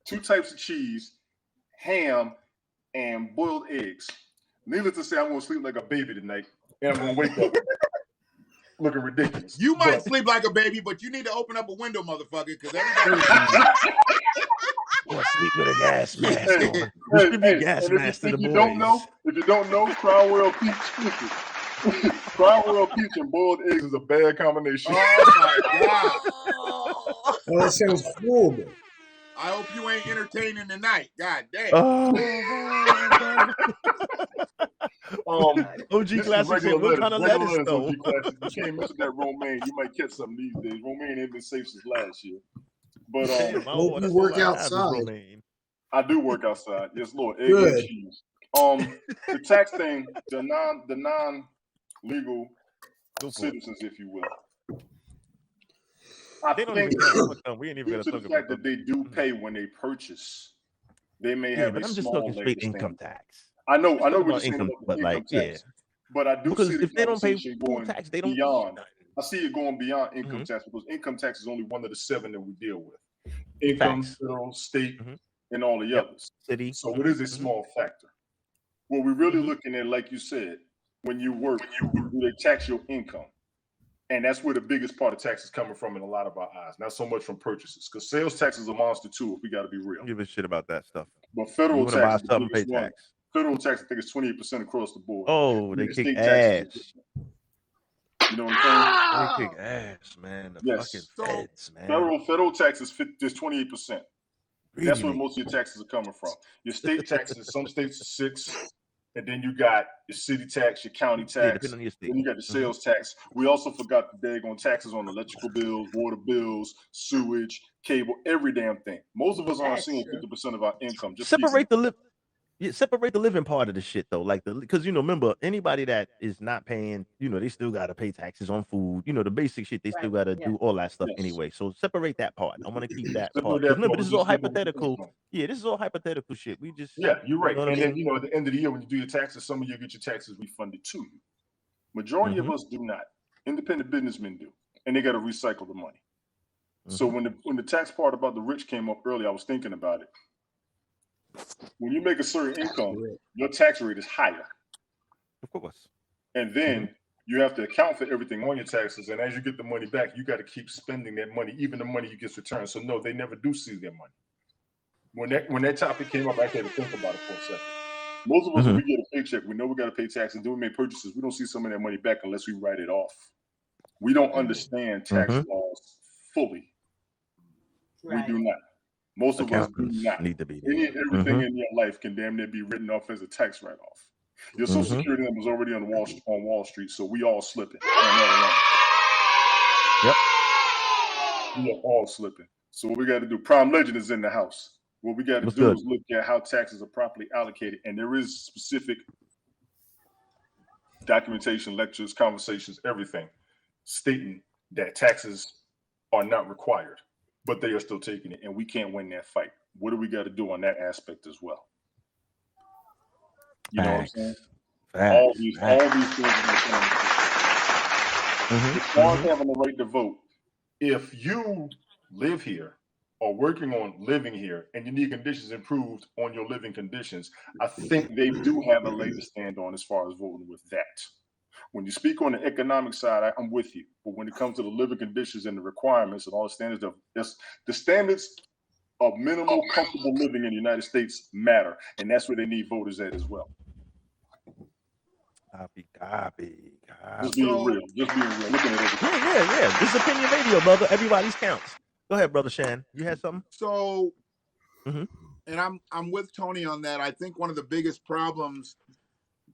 2 types of cheese, ham, and boiled eggs. Needless to say, I'm going to sleep like a baby tonight, and I'm going to wake up looking ridiculous. You might But- sleep like a baby, but you need to open up a window, motherfucker, because everybody. Or sleep with a gas mask Hey, on. hey, Distribute hey, gas and masks to the if you boys. don't know, Crown Royal Peach, Crown Royal Peach and boiled eggs is a bad combination. Oh my god! Oh. Oh, that sounds horrible. I hope you ain't entertaining tonight. God damn. Oh, OG This is Classic said, regular what kind of lettuce, lettuce, though? OG Classic. You can't mess with that romaine. You might catch something these days. Romaine ain't been safe since last year. But Hope you work outside. I do work outside. Yes, Lord. Egg Good. and cheese. The tax thing, the non-legal citizens, if you will. I They don't think even we ain't even due gonna to talk the about fact that they do pay when they purchase, they may Yeah, have but a I'm just small talking labor straight income standard. tax. I know Just what talking you're about saying income, about but the like, income tax. yeah. But I do Because see the if they don't pay conversation full going tax, they don't beyond. get I see it going beyond income Mhm. tax because income tax is only one of the 7 that we deal with. Income, Facts. federal, state, Mhm. and all the Yep. others. City. So it is a small factor. What we're really Mhm. looking at, like you said, when you work, do they tax your income? And that's where the biggest part of tax is coming from in a lot of our eyes. Not so much from purchases, because sales tax is a monster too, if we got to be real. Don't give a shit about that stuff. But You federal want to tax buy is the something, pay biggest one. tax. Federal tax, I think, is 28% across the board. Oh, they Yeah, kick state taxes ass. You know what I'm They kick ass, man. The Yes. fucking So, feds, man. saying? Federal tax is 28%. That's where Really? most of your taxes are coming from. Your state taxes, some states are 6, and then you got your city tax, your county Yeah, tax, depending on your state. then you got the sales tax. We also forgot the daggone taxes on electrical bills, water bills, sewage, cable, every damn thing. Most of us aren't That's seeing true. 50% of our income. Just Separate the separate the living part of the shit though, like because remember anybody that is not paying, they still gotta pay taxes on food, the basic shit they still Right, gotta yeah. do all that stuff Yes. anyway. So separate that part. I want to keep that Separate part. that 'Cause remember, part, this is just all give them hypothetical. income. Yeah, this is all hypothetical shit. We just Yeah, you're right. know what I And mean? then, at the end of the year, when you do your taxes, some of you get your taxes refunded to you. Majority of us do not. Independent businessmen do. And they got to recycle the money. So Mhm. when the tax part about the rich came up earlier, I was thinking about it. When you make a certain income, your tax rate is higher. Of course. And then you have to account for everything on your taxes. And as you get the money back, you got to keep spending that money, even the money you get returned. So no, they never do see their money. When that topic came up, I had to think about it for a second. Most of us, when we get a paycheck, we know we got to pay taxes. And then we make purchases. We don't see some of that money back unless we write it off. We don't understand tax laws fully. Right. We do not. Most of us do Accountants not. need to be Any there. everything in your life can damn near be written off as a tax write-off. Your Social Security number is already on Wall Street, so we all slipping. Yep. We are all slipping. So what we got to do? Prime Legend is in the house. What we got to What's do good? is look at how taxes are properly allocated, and there is specific documentation, lectures, conversations, everything stating that taxes are not required, but they are still taking it, and we can't win that fight. What do we got to do on that aspect as well? You know what I'm saying? All these things. As far as having the right to vote, if you live here or working on living here and you need conditions improved on your living conditions, I think they do have a leg to stand on as far as voting with that. When you speak on the economic side, I'm with you. But when it comes to the living conditions and the requirements and all the standards the standards of minimal comfortable living in the United States matter, and that's where they need voters at as well. Copy. Just being real. Looking at everything. Yeah. This is opinion radio, brother. Everybody's counts. Go ahead, brother Shan. You had something? So, and I'm with Tony on that. I think one of the biggest problems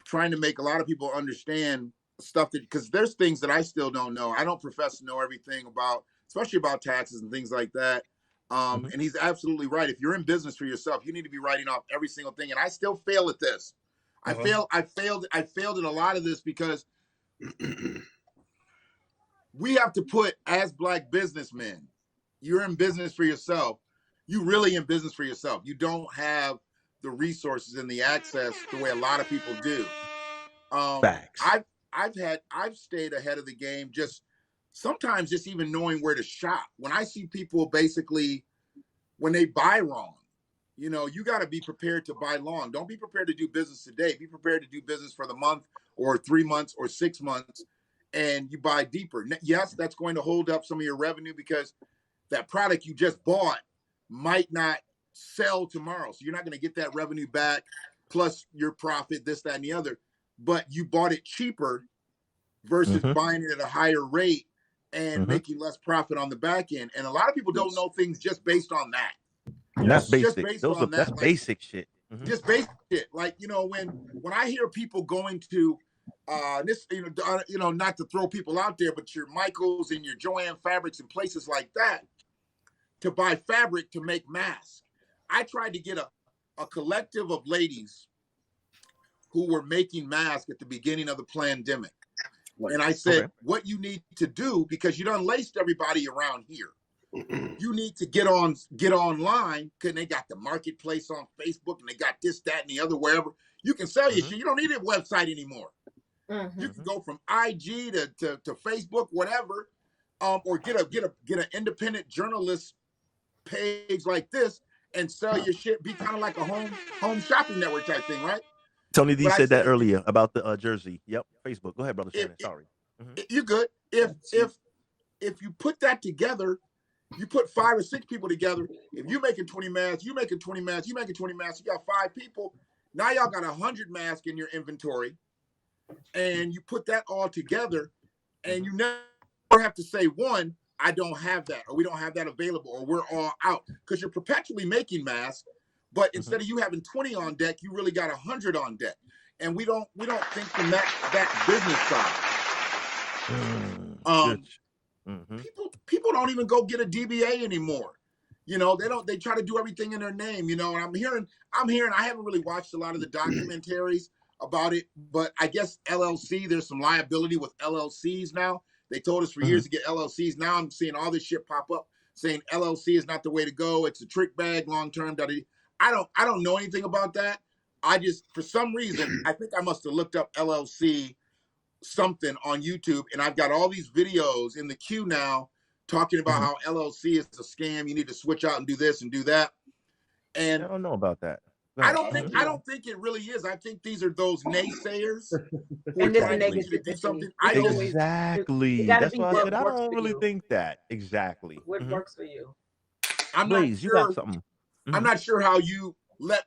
trying to make a lot of people understand stuff that, because there's things that I still don't know. I don't profess to know everything about, especially about taxes and things like that. And he's absolutely right. If you're in business for yourself, you need to be writing off every single thing. And I still fail at this. I failed at a lot of this because we have to put, as Black businessmen, you're in business for yourself. You really in business for yourself. You don't have the resources and the access the way a lot of people do. Facts. I've stayed ahead of the game, just sometimes just even knowing where to shop. When I see people basically, when they buy wrong, you know, you got to be prepared to buy long. Don't be prepared to do business today. Be prepared to do business for the month or 3 months or 6 months, and you buy deeper. Yes, that's going to hold up some of your revenue because that product you just bought might not sell tomorrow. So you're not going to get that revenue back, plus your profit, this, that, and the other. But you bought it cheaper versus buying it at a higher rate and making less profit on the back end. And a lot of people don't know things just based on that. That's basic. That's like, basic shit. Just basic shit. Like, you know, when I hear people going to this, not to throw people out there, but your Michaels and your Joanne Fabrics and places like that to buy fabric to make masks. I tried to get a collective of ladies who were making masks at the beginning of the pandemic. And I said, what you need to do, because you done laced everybody around here, you need to get online, because they got the marketplace on Facebook and they got this, that, and the other, wherever. You can sell your shit. You don't need a website anymore. You can go from IG to Facebook, whatever, or get an independent journalist page like this and sell your shit. Be kind of like a home shopping network type thing, right? Tony D said that earlier about the jersey. Yep, Facebook. Go ahead, brother Shannon. Sorry. You're good. If you put that together, you put 5 or 6 people together. If you're making 20 masks, you making 20 masks, you making 20 masks. You got 5 people. Now y'all got 100 masks in your inventory, and you put that all together, and you never have to say, one, I don't have that, or we don't have that available, or we're all out, because you're perpetually making masks. But instead of you having 20 on deck, you really got 100 on deck, and we don't think from that business side. People don't even go get a DBA anymore. You know, they try to do everything in their name. You know, and I'm hearing. I haven't really watched a lot of the documentaries about it, but I guess LLC, there's some liability with LLCs now. They told us for years to get LLCs. Now I'm seeing all this shit pop up saying LLC is not the way to go. It's a trick bag long term. I don't know anything about that. I just, for some reason, I think I must have looked up LLC something on YouTube, and I've got all these videos in the queue now talking about how LLC is a scam. You need to switch out and do this and do that. And I don't know about that. I don't think it really is. I think these are those naysayers who And are there's a trying to get you to do negativity. something. Exactly. gotta That's be why I what said I works don't for really you. think that. Exactly. What works for you? I'm Blaze, you got something. I'm not sure how you let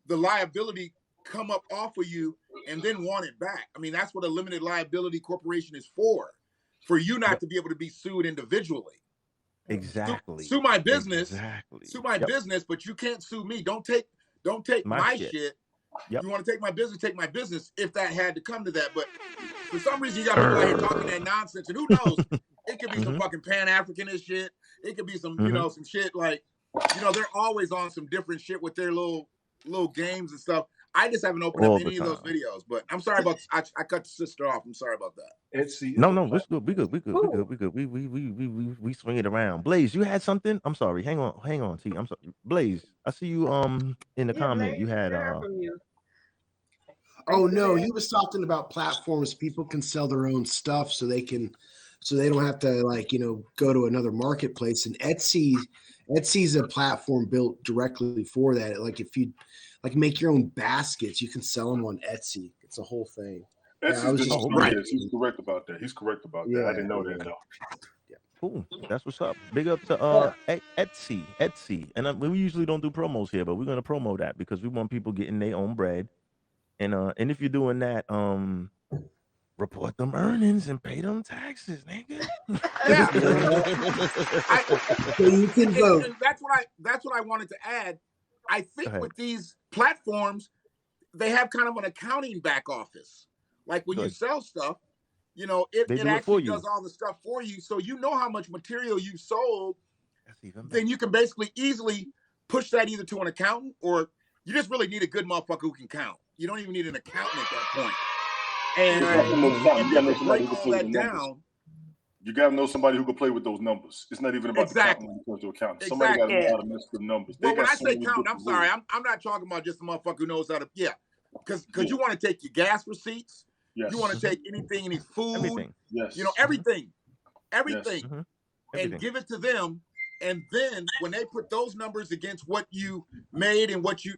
the liability come up off of you and then want it back. I mean, that's what a limited liability corporation is for you not to be able to be sued individually. Exactly. Sue my business. Exactly. Sue my business, but you can't sue me. Don't take my shit. Yep. You want to take my business if that had to come to that. But for some reason, you got people out here talking that nonsense. And who knows? It could be some fucking Pan-Africanist shit. It could be some, some shit like, they're always on some different shit with their little games and stuff. I just haven't opened up all the any of those time. videos. But I'm sorry about. I cut the sister off. I'm sorry about that. Etsy. No, is a no, it's good. We good. We good. We Ooh. good. We good. We swing it around. Blaze, you had something? I'm sorry. Hang on, T. I'm sorry. Blaze, I see you in the Yeah, comment. You Blaze, had we heard from you. Are Oh you no, there? he was talking about platforms. People can sell their own stuff, so they don't have to go to another marketplace. And Etsy's a platform built directly for that. Like if you make your own baskets, you can sell them on Etsy. It's a whole thing. Yeah, I Etsy's was been just right. yes, he's correct about that. He's correct about that. I yeah. didn't know that though. Cool. That's what's up. Big up to Etsy. And we usually don't do promos here, but we're gonna promo that because we want people getting their own bread. And if you're doing that, report them earnings and pay them taxes, nigga. Yeah. So you can vote. And that's what I wanted to add. I think ahead. with these platforms, they have kind of an accounting back office. Like when you Good. sell stuff, They it do it for actually you. does all the stuff for you. So you know how much material you sold. That's even better. Then you can basically easily push that either to an accountant, or you just really need a good motherfucker who can count. You don't even need an accountant at that point. And, You gotta know somebody. You gotta know to somebody who break can all play with that the numbers. down. You gotta know somebody who can play with those numbers. It's not even about Exactly. the counting when it comes to accounting. Somebody Exactly. gotta know how to mess with numbers. They Well, when got I so say many count, I'm different sorry. rules. I'm not talking about just a motherfucker who knows how to. Yeah, because Yeah. you want to take your gas receipts. Yes. You want to take anything, any food, Everything. Yes. Everything, Yes. Mhm. and Everything. give it to them. And then when they put those numbers against what you made and what you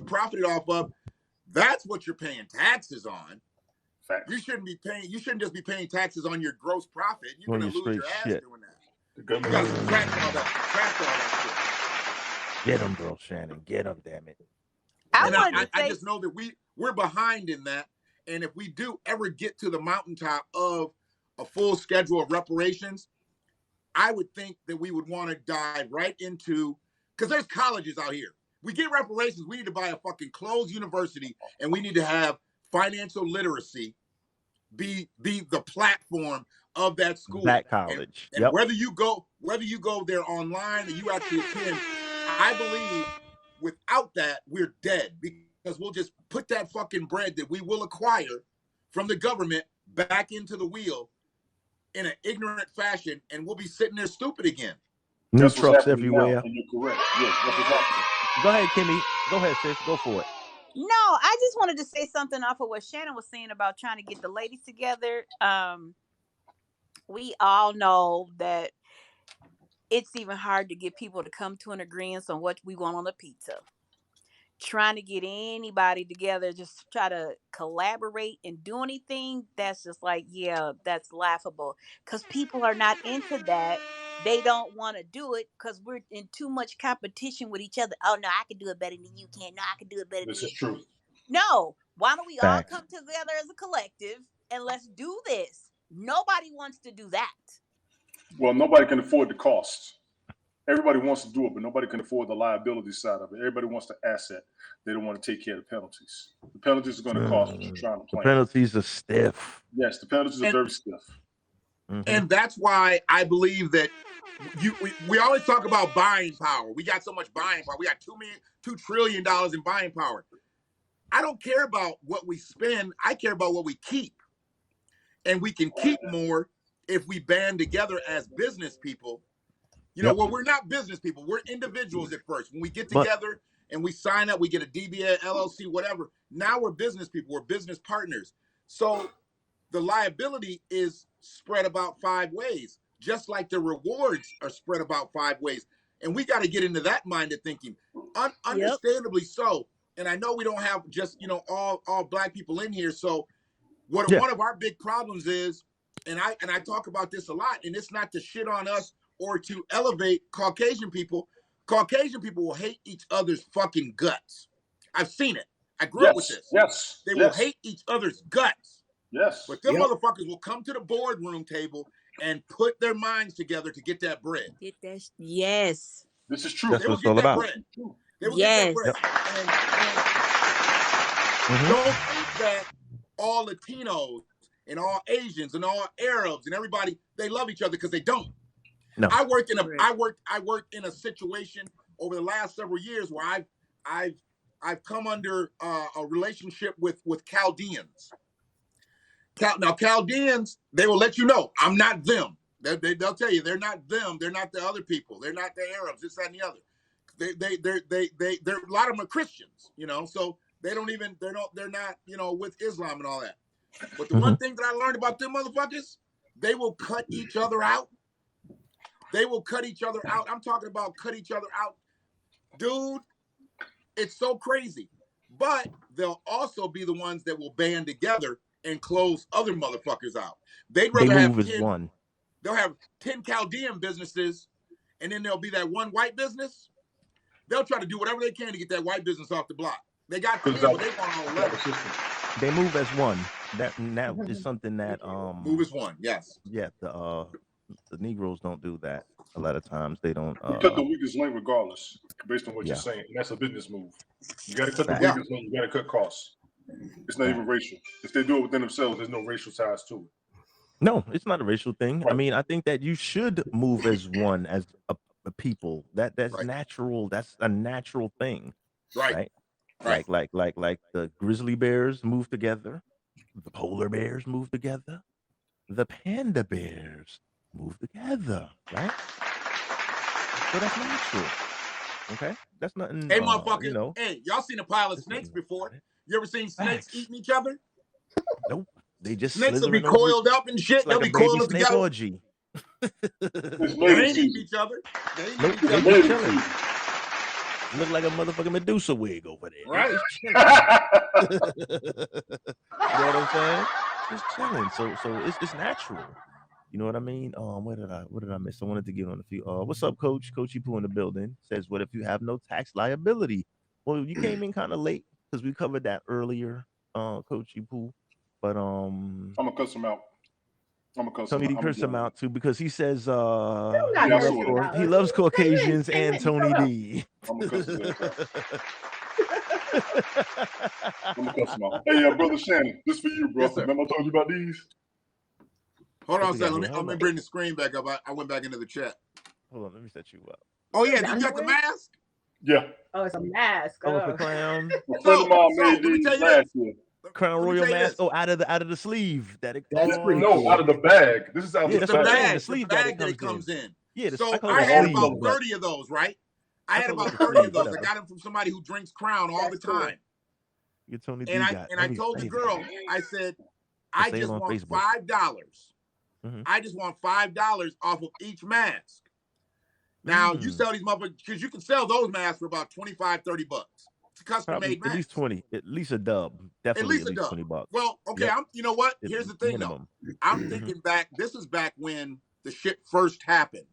profited off of, that's what you're paying taxes on. Facts. You shouldn't just be paying taxes on your gross profit. You're On gonna your lose your straight ass shit. doing that. The You government. gotta subtract all that Get them, bro, Shannon. Get them, damn it. I shit. And wanted to I say just know that we're behind in that. And if we do ever get to the mountaintop of a full schedule of reparations, I would think that we would want to dive right into, because there's colleges out here. We get reparations, we need to buy a fucking closed university, and we need to have financial literacy be the platform of that school. That college. And Yep. whether you go there online or you actually attend, I believe without that, we're dead, because we'll just put that fucking bread that we will acquire from the government back into the wheel in an ignorant fashion, and we'll be sitting there stupid again. New That's what's trucks happening now, everywhere. and you're correct. Yes, that's what's happening. Go ahead, Kimmy. Go ahead, sis. Go for it. no. I just wanted to say something off of what Shannon was saying about trying to get the ladies together. We all know that it's even hard to get people to come to an agreement on what we want on the pizza. Trying to get anybody together, just try to collaborate and do anything, that's just like, yeah, that's laughable, because people are not into that. They don't want to do it because we're in too much competition with each other. Oh no, I can do it better than you can. No, I can do it better than This you. is true. No, why don't we all Facts. come together as a collective and let's do this? Nobody wants to do that. Well, nobody can afford the costs. Everybody wants to do it, but nobody can afford the liability side of it. Everybody wants the asset. They don't want to take care of the penalties. The penalties are going to cost what you're trying to The plan. penalties are stiff. Yes, the penalties are very stiff. Mhm. And that's why I believe that we always talk about buying power. We got so much buying power. We got $2 trillion in buying power. I don't care about what we spend. I care about what we keep. And we can keep more if we band together as business people. Well, we're not business people. We're individuals at first. When we get together and we sign up, we get a DBA, LLC, whatever. Now we're business people. We're business partners. So the liability is spread about 5 ways, just like the rewards are spread about 5 ways. And we got to get into that mind of thinking, understandably so. And I know we don't have just, all black people in here. So one of our big problems is, and I talk about this a lot, and it's not to shit on us or to elevate Caucasian people. Caucasian people will hate each other's fucking guts. I've seen it. I grew up with this. Yes. They will hate each other's guts. Yes. But them motherfuckers will come to the boardroom table and put their minds together to get that bread. Get that. Yes. This is true. That's They what will it's get all that about. bread. They will get that bread. And don't think that all Latinos and all Asians and all Arabs and everybody, they love each other, because they don't. No. I worked in a situation over the last several years where I've I've come under a relationship with Chaldeans. Now Chaldeans, they will let you know I'm not them. They'll tell you they're not them. They're not the other people. They're not the Arabs. This, that, and the other. They're a lot of them are Christians, you know. So they're not, you know, with Islam and all that. But the one thing that I learned about them motherfuckers, they will cut each other out. They will cut each other out. I'm talking about cut each other out, dude. It's so crazy. But they'll also be the ones that will band together and close other motherfuckers out. They'd rather have 10. They'll have 10 Chaldean businesses, and then there'll be that one white business. They'll try to do whatever they can to get that white business off the block. They got 10, but they want all 11. They move as one. That is something that move as one. Yes. Yeah. The Negroes don't do that. A lot of times they don't. You cut the weakest link regardless, based on what you're saying. And that's a business move. You got to cut the weakest link. You got to cut costs. It's not even racial. If they do it within themselves, there's no racial ties to it. No, it's not a racial thing. Right. I mean, I think that you should move as one, as a people. That's right. Natural. That's a natural thing. Right. Like the grizzly bears move together, the polar bears move together, the panda bears move together, right? So that's natural. Okay, that's nothing. Hey, motherfucker. You know, hey, y'all seen a pile of snakes before? You ever seen snakes eating each other? Nope. They just snakes will be coiled up and shit. They'll be coiled up together. Orgy. They ain't eating each other. They just chilling. Look like a motherfucking Medusa wig over there. Right. You know what I'm saying? Just chilling. So it's natural. You know what I mean? What did I miss? I wanted to get on a few. What's up, Coach? Coachy Poo in the building says, "What if you have no tax liability?" Well, you came in kind of late because we covered that earlier, Coachy Poo. But I'm gonna cuss him out. Tony D curse him out too because he says he loves Caucasians and Tony D. I'm gonna cuss him out. Hey, brother Shannon, this for you, bro. Yes, remember I told you about these? Hold on a second. Let me bring the screen back up. I went back into the chat. Hold on, let me set you up. Oh yeah, you got the mask? Yeah. Oh, it's a mask. Oh, it's a crown. A friend of mine made these last year. Crown Royal mask. Oh, out of the sleeve that it. That's pretty cool. Out of the bag. This is out of the bag. The sleeve that it comes in. Yeah. So I had about 30 of those, right? I had about 30 of those. I got them from somebody who drinks Crown all the time. You Tony D and got. I told the girl, I said, I just want $5. I just want $5 off of each mask. Now you sell these motherfuckers because you can sell those masks for about $25, $30. It's a custom made mask. At least 20. At least a dub. Definitely at least $20. Well, okay. Yep. You know what? Here's the thing though. I'm thinking back. This is back when the shit first happened.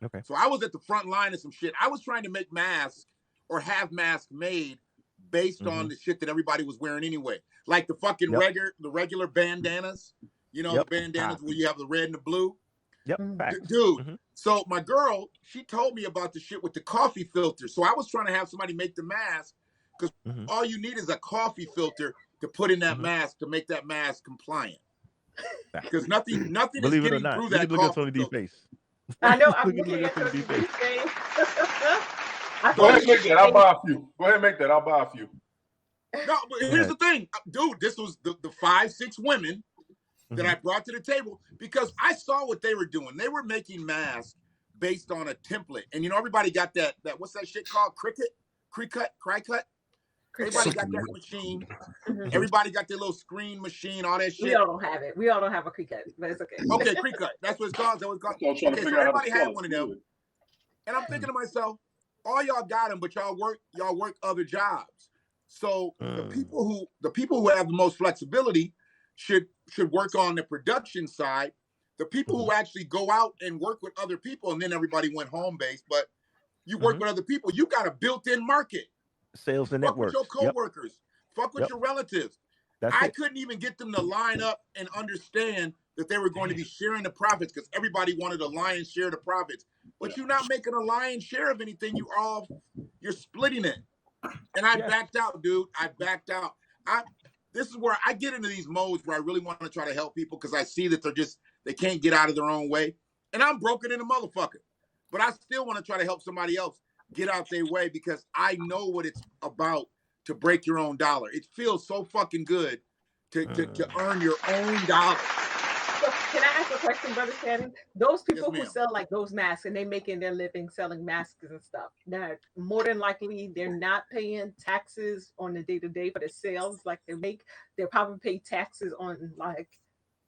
Okay. So I was at the front line of some shit. I was trying to make masks or have masks made based on the shit that everybody was wearing anyway. Like the fucking regular bandanas. You know, the bandanas where you have the red and the blue. Yep. Dude. So my girl, she told me about the shit with the coffee filter. So I was trying to have somebody make the mask because all you need is a coffee filter to put in that mask to make that mask compliant. Because nothing is getting through that coffee filter. Face. I know. I'm looking at Tony D's face. Go ahead and make that. I'll buy a few. Go ahead and make that. I'll buy a few. No, but here's the thing. Dude, this was the 5-6 women that I brought to the table because I saw what they were doing. They were making masks based on a template. And you know, everybody got that what's that shit called? Cricut? Everybody got that machine. Everybody got their little screen machine, all that shit. We all don't have it. We all don't have a Cricut, but it's okay. Okay, Cricut. That's what it's called. Okay, so everybody had one of them. And I'm thinking to myself, all y'all got them, but y'all work other jobs. So the people who have the most flexibility should work on the production side. The people who actually go out and work with other people, and then everybody went home based, but you work with other people, you got a built-in market. Sales and networks. Fuck with your coworkers. Fuck with your relatives. I couldn't even get them to line up and understand that they were going to be sharing the profits because everybody wanted a lion's share of the profits. But you're not making a lion's share of anything. You're splitting it. And I backed out, dude. I backed out. This is where I get into these modes where I really want to try to help people because I see that they can't get out of their own way. And I'm broken in a motherfucker. But I still want to try to help somebody else. get out their way because I know what it's about to break your own dollar. It feels so fucking good to earn your own dollar. So can I ask a question, Brother Shannon? Those Yes, people who ma'am. sell like those masks and they making their living selling masks and stuff, that more than likely they're not paying taxes on the day to day for the sales like they make. They'll probably pay taxes on like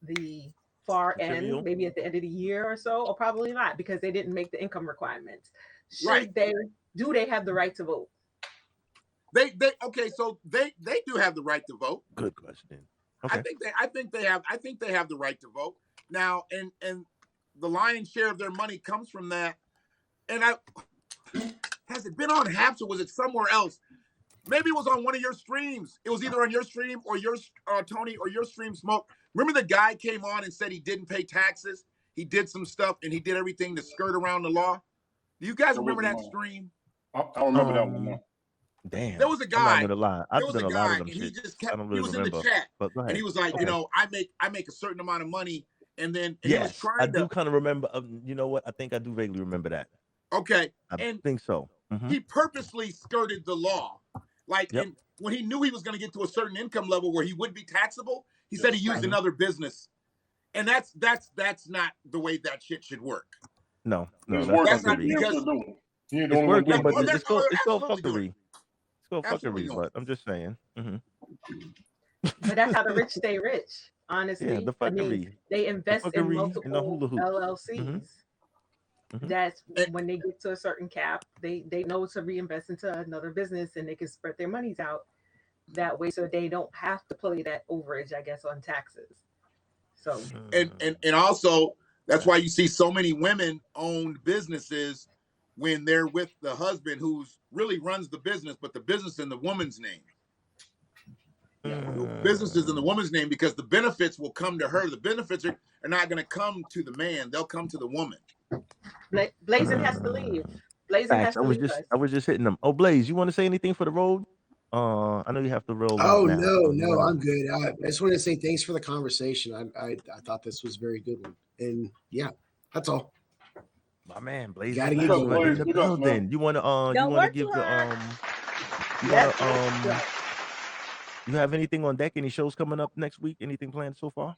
the far end, Material. maybe at the end of the year or so, or probably not because they didn't make the income requirements. Right. Should they? Do they have the right to vote? They okay, so they do have the right to vote. Good question. Okay. I think they have the right to vote. Now, and the lion's share of their money comes from that. And has it been on Haps or was it somewhere else? Maybe it was on one of your streams. It was either on your stream or yours, Tony, or your stream, Smoke. Remember the guy came on and said he didn't pay taxes? He did some stuff and he did everything to skirt around the law. Do you guys remember that stream? I don't remember that one. No. Damn. There was a I'm guy. not gonna lie. I've done a lot of them and he shit. just I kept. don't He really was in the remember. chat, But go ahead. and he was like, Okay. I make a certain amount of money, and then and he was Yes, trying I to. do kind of remember. You know what? I think I do vaguely remember that. Okay, I and think so. Mhm. he purposely skirted the law, like Yep. and when he knew he was going to get to a certain income level where he would be taxable, he said he used another business, and that's not the way that shit should work. No, It's that's working That's not fuckery. because It's working, but well, it's still absolutely doing fuckery. it. It's still Absolutely fuckery. doing But I'm just saying. But that's how the rich stay rich. Honestly, Yeah, the I mean, fuckery, they the invest in fuckery, and the multiple hula hoops. LLCs. Mhm. That's And- when they get to a certain cap, they know to reinvest into another business and they can spread their monies out that way, so they don't have to play that overage, I guess, on taxes. So and also that's why you see so many women owned businesses when they're with the husband who's really runs the business, but the business in the woman's name. The business is in the woman's name because the benefits will come to her. The benefits are not going to come to the man; they'll come to the woman. Blazing has to leave. Blazing has Facts. to leave us. I was just hitting them. Oh, Blaze, you want to say anything for the road? I know you have to roll Oh out now. no, I'm good. I just wanted to say thanks for the conversation. I thought this was a very good one, and yeah, that's all. My man, Blaze. Gotta is get live going. in the Big ups, man. building. You want to Don't work give too the hard. you want to you have anything on deck? Any shows coming up next week? Anything planned so far?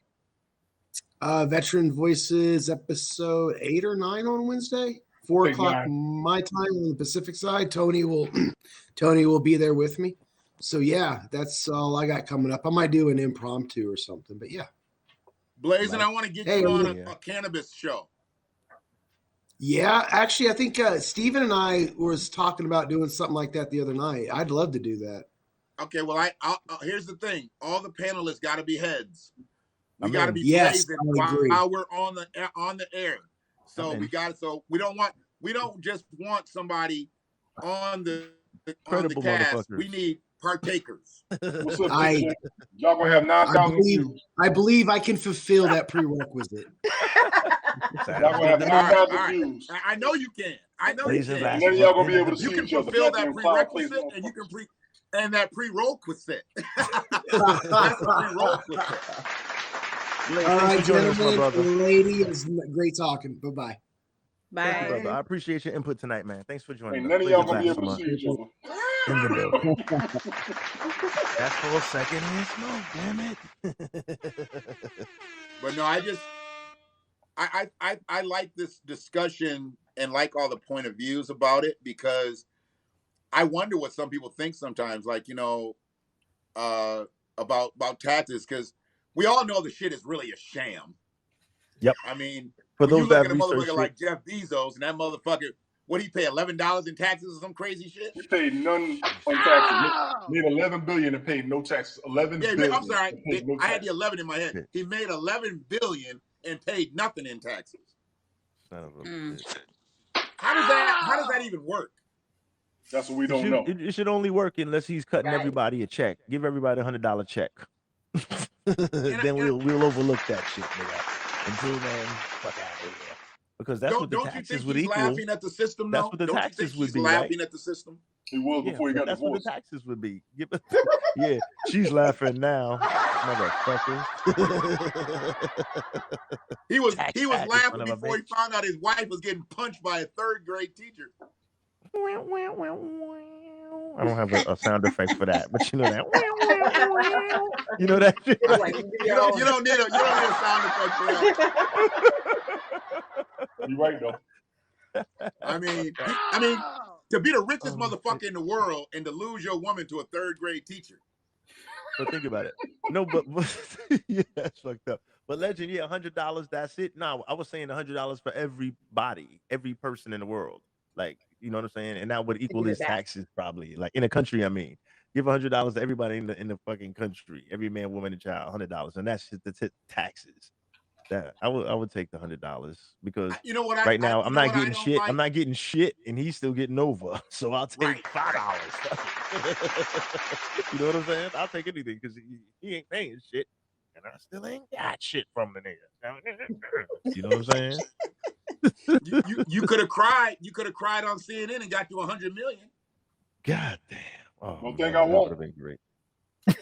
Veteran Voices episode 8 or 9 on Wednesday, 4 Big o'clock nine. my time on the Pacific side. Tony will be there with me. So yeah, that's all I got coming up. I might do an impromptu or something, but yeah. Blazing, I want to get you on a cannabis show. Yeah, actually, I think Steven and I was talking about doing something like that the other night. I'd love to do that. Okay, well, here's the thing: all the panelists got to be heads. We I'm got to in. be Yes, blazing I agree. while we're on the air. So I'm we in. got so we don't just want somebody on the Credible cast. motherfuckers. We need partakers. What's up, I- Big Jack? Y'all gonna have 9,000 views. I believe I can fulfill that prerequisite. Y'all gonna have All 9,000 right. views. I know you can. I know you Blazing can. Blast. And then y'all gonna be able to You see can each other. fulfill that Goddamn cloud plays prerequisite, and you can motherfuckers. and that pre-requisite. That's a prerequisite. Blaze, All thanks right, for joining us, my gentlemen, brother. lady, it's great talking. Bye-bye. Thank you, Bye. brother. I appreciate your input tonight, man. Thanks for joining Ain't us. none of y'all Blazing gonna be Blast able to see each other. in the building. That's for a second hand smoke, damn it. But no, I like this discussion and like all the point of views about it because I wonder what some people think sometimes, like, about taxes, because we all know the shit is really a sham. Yep. I mean, For when you those look that at a research motherfucker it, like Jeff Bezos and that motherfucker, what he pay $11 in taxes or some crazy shit? He paid none on taxes. Made $11 billion and paid no taxes. $11 Yeah, billion. I'm sorry. and paid no I had the taxes. 11 in my head. He made $11 billion and paid nothing in taxes. son of a Mm. bitch. How does that even work? That's what we don't know. It should only work unless he's cutting Right. everybody a check. Give everybody $100 check. Then we'll overlook that shit, nigga. Until then, fuck out of here. Because that's what the Don't you taxes think would he's equal. laughing at the system? That's though? what the Don't taxes you think would he's be, right? laughing at the system? He was Yeah, before he got that's what divorced. the taxes would be. Yeah, she's laughing now, motherfucker. He was Tax laughing son of a before he bitch. found out his wife was getting punched by a third grade teacher. I don't have a sound effect for that, but you know that. You know that shit. It's like You don't need a sound effect for that. You right though. I mean, to be the richest motherfucker in the world and to lose your woman to a third grade teacher. But think about it. No, but yeah, that's fucked up. But Legend, yeah, $100. That's it. No, I was saying $100 for everybody, every person in the world. Like, you know what I'm saying? And that would equal get it his back. taxes probably. Like in a country, I mean, give $100 to everybody in the fucking country, every man, woman, and child, $100, and that's just the taxes. That I would take the $100 because You know what? right now you I'm know not what I getting don't shit. like? I'm not getting shit, and he's still getting over. So I'll take Right. $5. You know what I'm saying? I'll take anything because he ain't paying shit, and I still ain't got shit from the nigga. You know what I'm saying? You could have cried. You could have cried on CNN and got you 100 million. God damn. Oh, Don't think I that won't. would have been great. They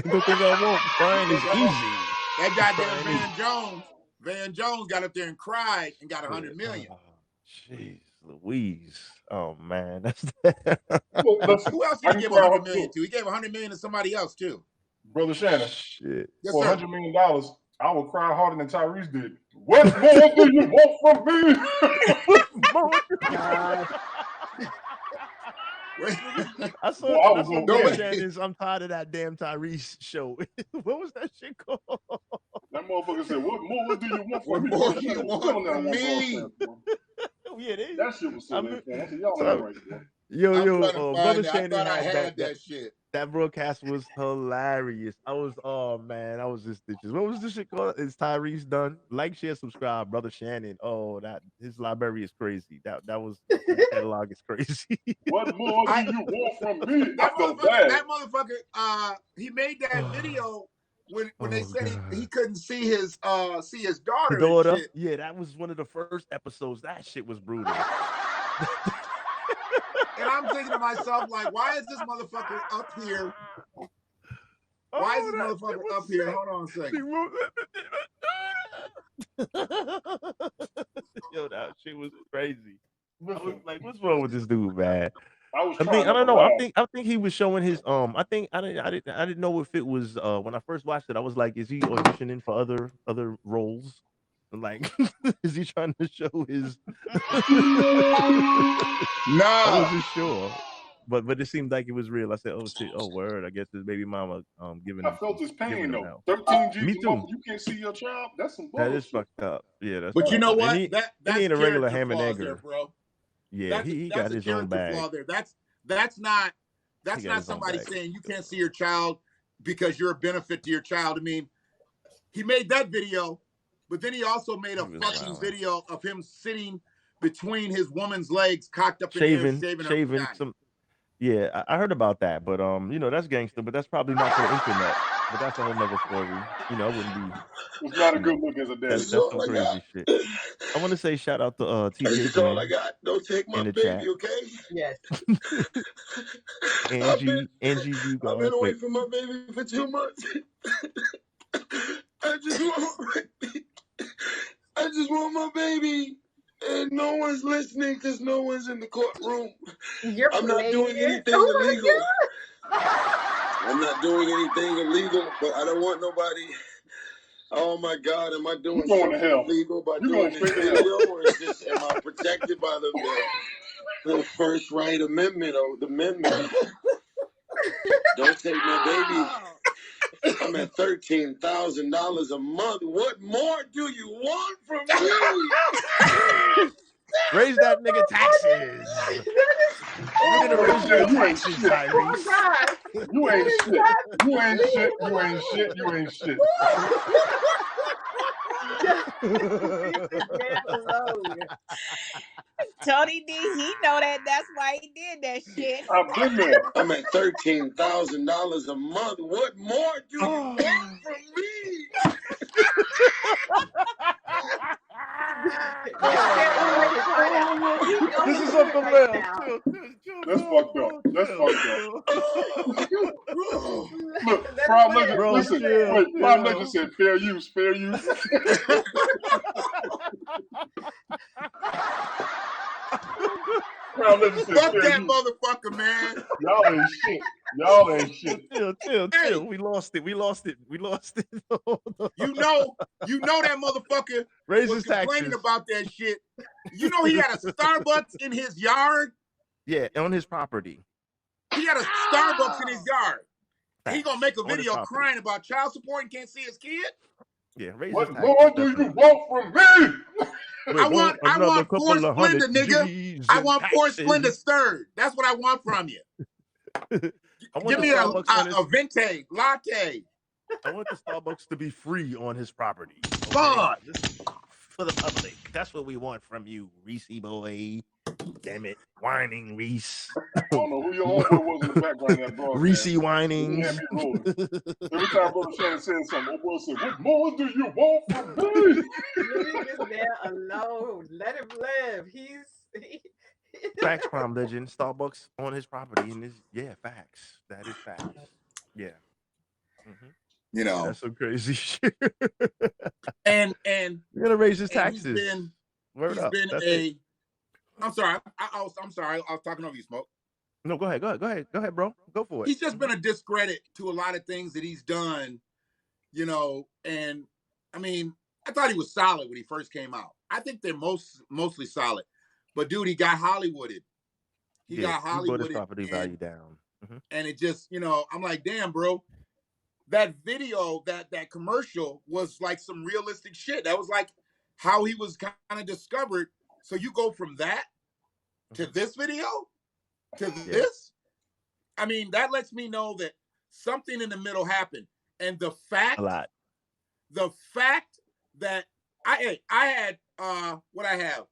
don't think I won't. Crying is easy. That goddamn Van Jones got up there and cried and got 100 million. Jeez, Louise. Oh man, that's Well, listen, Who else I did he can give cry 100 up million too. to? He gave 100 million to somebody else too. Brother Shannon. shit. Yes, For sir. $100 million, I will cry harder than Tyrese did. What more do you want from me? God. I saw Well, I was on Brother game. Shannon's I'm tired of that damn Tyrese show. What was that shit called? That motherfucker said, "What more do you want What from me?" more Brother do you Shannon was want killing that from on me? broadcast, bro. Yeah, they, That shit was so I damn mean, funny. I said, "Y'all so- ain't right, bro." I'm trying to Brother find that. I Shannon thought I had had that that shit. that broadcast was hilarious. Oh man, I was just stitches. What was this shit called? Is Tyrese done? Like, share, subscribe, Brother Shannon. Oh, that his library is crazy. That was his catalog is crazy. What more do you want from me? I felt bad. That motherfucker, he made that video when they said he couldn't see his daughter and shit. Yeah, that was one of the first episodes. That shit was brutal. And I'm thinking to myself, like, why is this motherfucker up here? Why is this motherfucker up here? Hold on a second. Yo, that shit was crazy. I was like, what's wrong with this dude, man? I don't know. I think he was showing his I didn't know if it was when I first watched it, I was like, is he auditioning for other roles? Like, is he trying to show his I Nah. wasn't sure. But it seemed like it was real. I said, "Oh shit! Oh word! I guess his baby mama giving I him." felt his giving pain him though. hell. 13 G's Me a too. month, you can't see your child. That's some That bullshit. is fucked up. Yeah, that's. But you know fucked up. what? And he That's ain't a regular character ham and flaws there, egger. bro. Yeah, he got That's a his own character bag. flaw there. That's not He got his own somebody bag. saying you can't see your child because you're a benefit to your child. I mean, he made that video, but then he also made a fucking video of him sitting between his woman's legs, cocked up in the air, shaving her some. Yeah, I heard about that, but you know, that's gangster, but that's probably not for the internet. But that's a whole nother story. You know, it wouldn't be. It's not a good look as a dad. That's some crazy shit. I want to say shout out to TJ. That's all I got. Don't take my in the baby, chat. okay? Yes. Angie, you go. I've been away from my baby for 2 months. I just want my baby. And no one's listening because no one's in the courtroom. I'm not doing anything illegal. I'm not doing anything illegal, but I don't want nobody. Oh my God, am I doing something illegal by doing this video, or is this? Am I protected by the First Right Amendment or the amendment? Don't take my baby. I'm at $13,000 a month. What more do you want from me? Raise that nigga taxes. You're gonna raise your taxes, Tyrese. You ain't shit. You ain't shit. You ain't shit. You ain't shit. Tony D, he know that. That's why he did that shit. I've been there. I'm at $13,000 a month. What more do you want from me? This is something real. That's fucked up. That's fucked up. Look, Prime Legend, listen. Wait, Prime Legend said fair use, fair use. Crown Legend said, Fuck "Tell that you, motherfucker, man. y'all ain't shit. Y'all ain't shit." Chill. Hey. We lost it. You know that motherfucker Raise was his complaining taxes. about that shit. You know he had a Starbucks in his yard. Yeah, on his property. He had a Starbucks in his yard. He gonna make a On his video property. crying about child support and can't see his kid. Yeah, raise What his more taxes. do you Definitely. want from me? I want another couple Ford of Splendor, hundred nigga. G's I in want Ford taxes. Splendor stirred. That's what I want from you. I want Give the me Starbucks on his. a Vente latte. I want the Starbucks to be free on his property. Okay? Fun. For the public. That's what we want from you, Reese boy. Damn it, whining Reese. I don't know who your homeboy was in the background of that broadcast. Reese whinings. Had me rolling. Every time Brother Shannon said something, old boy said, "What more do you want from me?" Leave this man alone. Let him live. Facts, Prime Legend. Starbucks on his property, and facts. That is facts. Yeah. Mm-hmm. You know, that's some crazy shit. and You're gonna raise his taxes. He's been a. I'm sorry. I'm sorry. I was talking over you, Smoke. No, go ahead, bro. Go for it. He's just been a discredit to a lot of things that he's done, you know. And I mean, I thought he was solid when he first came out. I think they're mostly solid. But dude, he got Hollywooded. He got Hollywooded. He brought his property value down. Mm-hmm. And it just, you know, I'm like, damn, bro. That video, that commercial was like some realistic shit. That was like how he was kind of discovered. So you go from that to this video to this. I mean, that lets me know that something in the middle happened. And the fact that I had what I have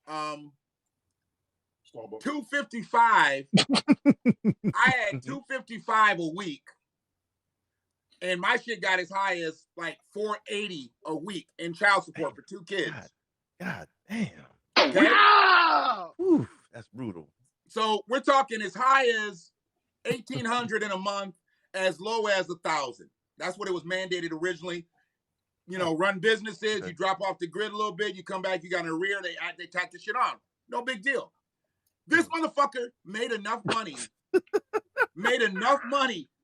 255. I had 255 a week. And my shit got as high as like 480 a week in child support for 2 kids. God damn. Okay? Wow. Oof, that's brutal. So we're talking as high as 1,800 in a month, as low as 1,000. That's what it was mandated originally. You know, run businesses, you drop off the grid a little bit, you come back, you got an arrear, they tack the shit on. No big deal. This motherfucker made enough money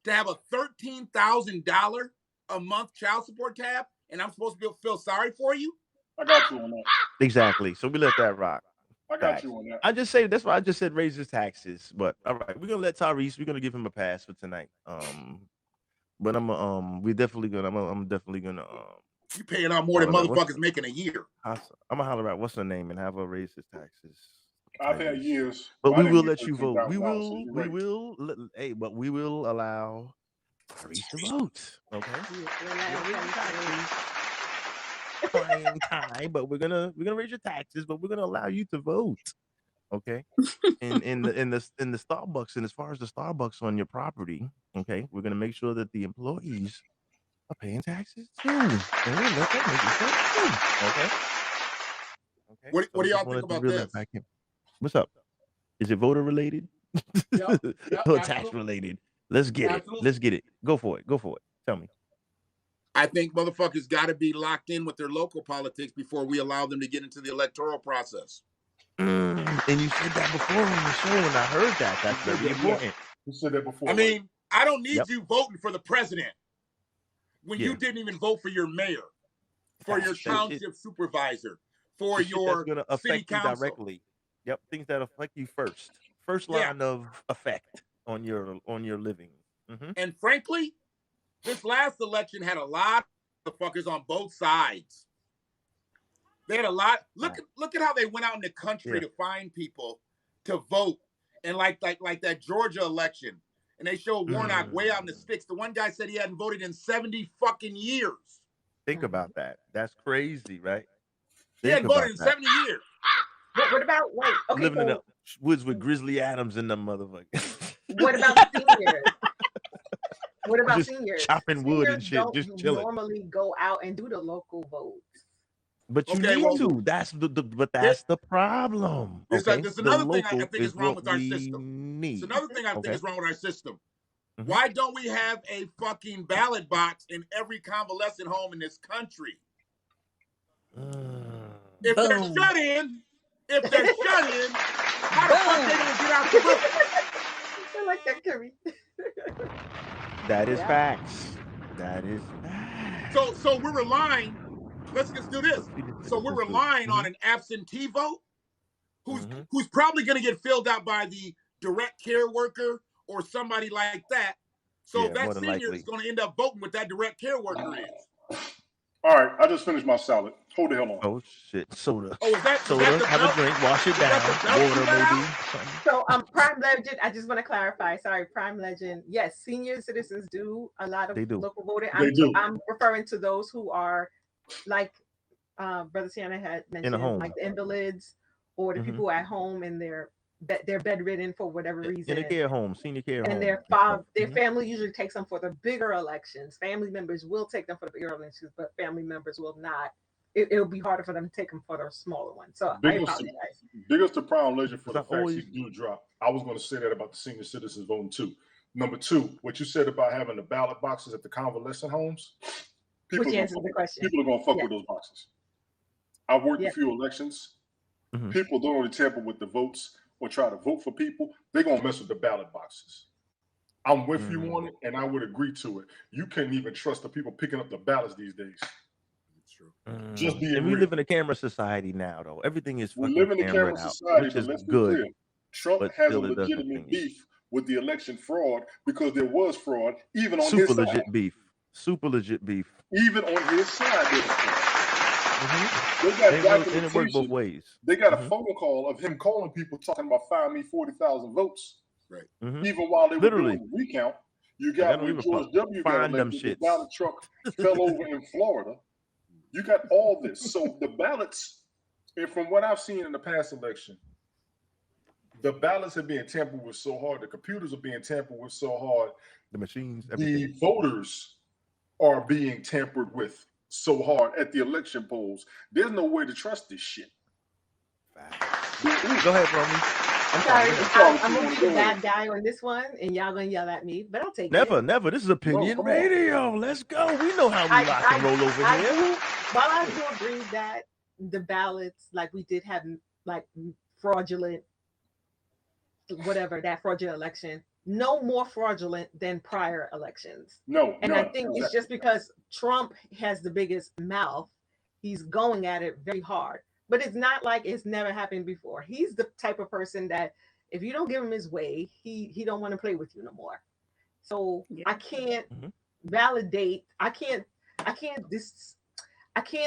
to have a $13,000 a month child support tab, and I'm supposed to feel sorry for you? I got you on that. Exactly. So we let that rock. I got you on that. I just say that's why I just said raise his taxes. But all right, we're gonna let Tyrese. We're gonna give him a pass for tonight. But I'm definitely gonna. You paying out more than motherfuckers making a year. I'm gonna holler out what's her name and have her raise his taxes. I've had years, but we will let you vote. We will. Hey, but we will allow Tyrese to vote. Okay. Trying time, but we're gonna raise your taxes, but we're gonna allow you to vote. Okay. in the Starbucks, and as far as the Starbucks on your property, okay, we're gonna make sure that the employees are paying taxes too. And we'll let that make it too. Okay. What do y'all think about this? What's up? Is it voter related? Yep, or tax related? Let's get it. Let's get it. Go for it. Tell me. I think motherfuckers got to be locked in with their local politics before we allow them to get into the electoral process. And you said that before on the show, and I heard that. That's very important. You said that before. I mean, I don't need you voting for the president when you didn't even vote for your mayor, for your township supervisor, for your going to affect city council. You directly. Yep, things that affect you first. First line of effect on your living. Mm-hmm. And frankly, this last election had a lot of fuckers on both sides. They had a lot. Look at how they went out in the country to find people to vote. And like that Georgia election, and they showed Warnock way out in the sticks. The one guy said he hadn't voted in 70 fucking years. Think about that. That's crazy, right? He hadn't voted in 70 years. But what about living in the woods with Grizzly Adams and them motherfuckers? What about seniors? What about just seniors? Chopping wood and shit, just chilling. Normally go out and do the local votes. But you need to. That's the problem. There's another thing I think is wrong with our system. It's another thing I think is wrong with our system. Mm-hmm. Why don't we have a fucking ballot box in every convalescent home in this country? If they're shut in, how the fuck they gonna get out the vote? I like that, Curry. That is Yeah. facts. That is facts. So we're relying. Let's just do this. So we're relying on an absentee vote, who's probably going to get filled out by the direct care worker or somebody like that. So that senior is going to end up voting with that direct care worker is. All right, I just finished my salad. Hold the hell on. Oh shit, soda. Oh, is that soda? Have a drink, wash it down. Water, maybe. So, Prime Legend. I just want to clarify. Sorry, Prime Legend. Yes, senior citizens do a lot of local voting. I'm referring to those who are like Brother Sienna had mentioned, like the invalids or the people at home and they're bedridden for whatever reason. In a care home, senior care home. And their family usually takes them for the bigger elections. Family members will take them for the bigger elections, but family members will not. It'll be harder for them to take them for the smaller ones. So I apologize. Biggest to Prime Legend for the facts he do drop. I was going to say that about the senior citizens voting too. Number two, what you said about having the ballot boxes at the convalescent homes. Which answers the question. People are going to fuck with those boxes. I've worked a few elections. People don't only tamper with the votes or try to vote for people. They're going to mess with the ballot boxes. I'm with you on it, and I would agree to it. You can't even trust the people picking up the ballots these days. That's true. Just be and we live in a camera society now, though. Everything is we live in a camera society, which is let's be good. Clear. Trump has a legitimate beef with the election fraud because there was fraud even on his side. Super legit beef. Even on his side, they got documentation. It worked both ways. They got a phone call of him calling people talking about find me 40,000 votes. Right. Even while they were doing the recount, you got when George W. got elected, the ballot truck fell over in Florida. You got all this. So the ballots, and from what I've seen in the past election, the ballots are being tampered with so hard. The computers are being tampered with so hard. The machines, everything. The voters are being tampered with so hard at the election polls. There's no way to trust this shit. Go ahead, Romy. I'm gonna be the bad guy on this one, and y'all gonna yell at me, but I'll take it. Never. This is opinion radio. Let's go. We know how we rock and roll over here. While I do agree that the ballots, like we did have, like fraudulent, whatever that fraudulent election, no more fraudulent than prior elections. No, and I think it's just because Trump has the biggest mouth, he's going at it very hard. But it's not like it's never happened before. He's the type of person that if you don't give him his way, he don't want to play with you no more. So I can't validate. I can't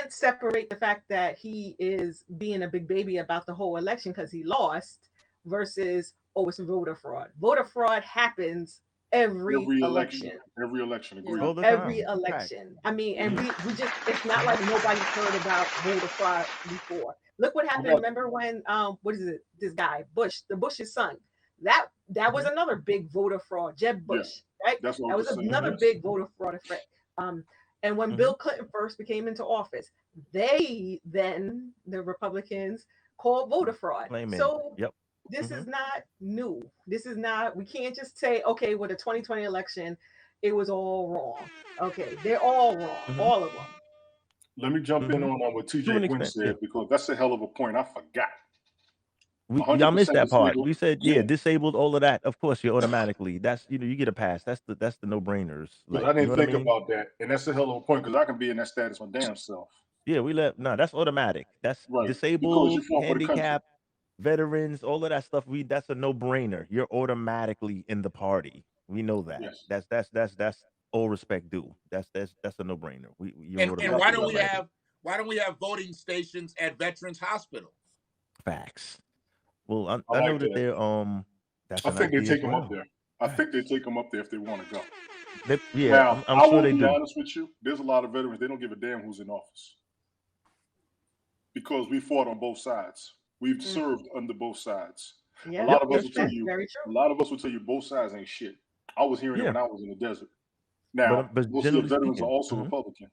separate the fact that he is being a big baby about the whole election because he lost versus it's voter fraud. Voter fraud happens every election. Every election. Every election. I mean, and we just, it's not like nobody's heard about voter fraud before. Look what happened. Remember when, what is it? This guy, Bush's son. That was another big voter fraud. Jeb Bush, right? That was another big voter fraud effect. And when Bill Clinton first became into office, the Republicans called voter fraud. So this is not new. This is not, we can't just say, okay, with the 2020 election, it was all wrong. Okay, they're all wrong, all of them. Let me jump in on what TJ Quinn said, because that's a hell of a point. I forgot. Y'all missed that part. We said, disabled all of that. Of course, you automatically. That's you get a pass. That's the no-brainers. Like, I didn't think about that, and that's a hell of a point because I can be in that status my damn self. Yeah, that's automatic. That's disabled, handicapped, veterans, all of that stuff. That's a no-brainer. You're automatically in the party. We know that. Yes. That's all respect due. That's a no-brainer. And why don't we have voting stations at Veterans Hospital? Facts. Well, I know that they're I think they take them up there. I think they take them up there if they want to go. Now, I'm sure they do. I will be honest with you. There's a lot of veterans. They don't give a damn who's in office because we fought on both sides. We've served under both sides. Yeah, a lot of us will tell you. A lot of us will tell you both sides ain't shit. I was hearing it when I was in the desert. Now, but most of the veterans are also Republican.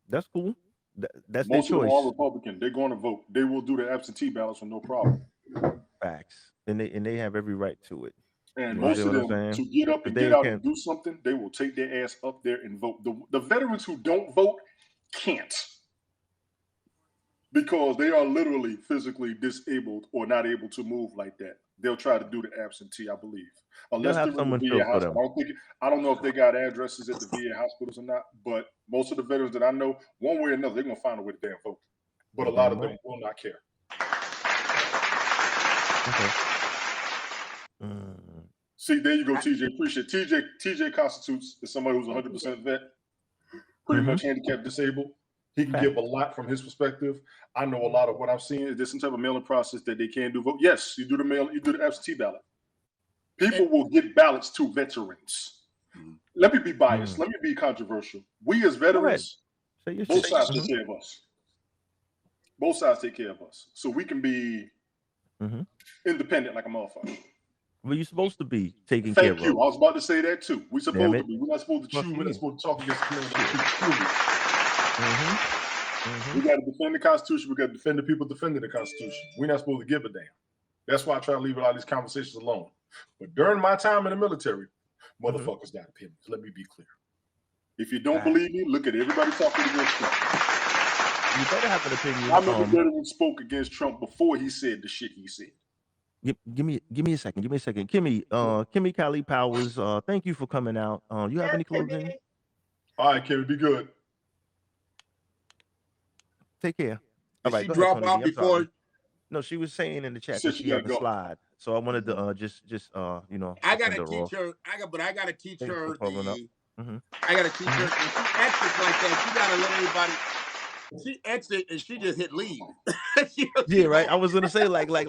That's cool. That's most their choice. Most of them are Republican. They're going to vote. They will do the absentee ballots with no problem. Facts, and they have every right to it. And most of them, to get up and get out and do something, they will take their ass up there and vote. The veterans who don't vote can't. Because they are literally physically disabled or not able to move like that. They'll try to do the absentee, I believe. Unless they're have in the someone VA fill for hospital. them. I don't know if they got addresses at the VA hospitals or not, but most of the veterans that I know, one way or another, they're gonna find a way to damn vote. But a lot of them will not care. Okay. See, there you go, TJ. Appreciate it. TJ constitutes as somebody who's 100% vet, pretty much handicapped disabled. He can give a lot from his perspective. I know a lot of what I've seen is there's some type of mailing process that they can do vote. Yes, you do the absentee ballot. People will get ballots to veterans. Let me be biased. Let me be controversial. We as veterans, both sides take care of us. Both sides take care of us. So we can be independent like a motherfucker. Well, you're supposed to be taking care of. Thank you. I was about to say that too. We're supposed to be. We're not supposed to chew. We're not supposed to talk against the community. We got to defend the Constitution. We got to defend the people defending the Constitution. We're not supposed to give a damn. That's why I try to leave a lot of these conversations alone. But during my time in the military, motherfuckers got opinions. Let me be clear. If you don't believe me, look at everybody talking against Trump. You better have an opinion. I remember veterans spoke against Trump before he said the shit he said. Give me a second. Give me a second. Kimmy Kali Powers, thank you for coming out. You have any closing? All right, Kimmy, be good. Take care. All right, she drop out before? No, she was saying in the chat that she had to slide. So I wanted to just I gotta teach her. I gotta teach her the. I gotta teach her. When she exits like that, she gotta let everybody. She exit and she just hit leave. Yeah, right. I was gonna say like let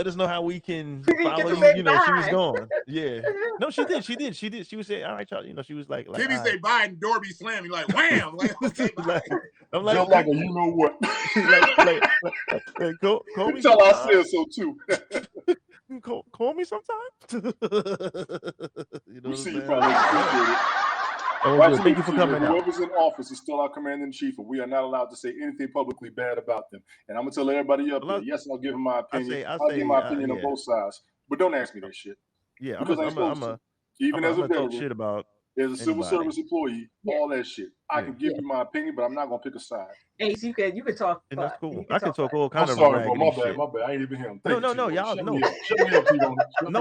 us know how we can follow you. You know, she was gone. Yeah. No, she did. She was saying, all right, y'all. You know, she was like Kimmy say bye and door be slammed. You're like wham. Like okay, bye. I'm like, you know what? Call me. Tell I said so too. Call me sometime. You know we see you probably. Thank you for coming out. Whoever's in office is still our commander in chief, and we are not allowed to say anything publicly bad about them. And I'm gonna tell everybody up there, yes, I'll give them my opinion. I'll give my opinion on both sides, but don't ask me that shit. Yeah, because even as a veteran, shit about as a civil service employee, all that shit. I can give you my opinion, but I'm not gonna pick a side. Ace, you can talk. And that's cool. I can talk all kind of raggedy shit. My bad. I ain't even him. No, y'all no.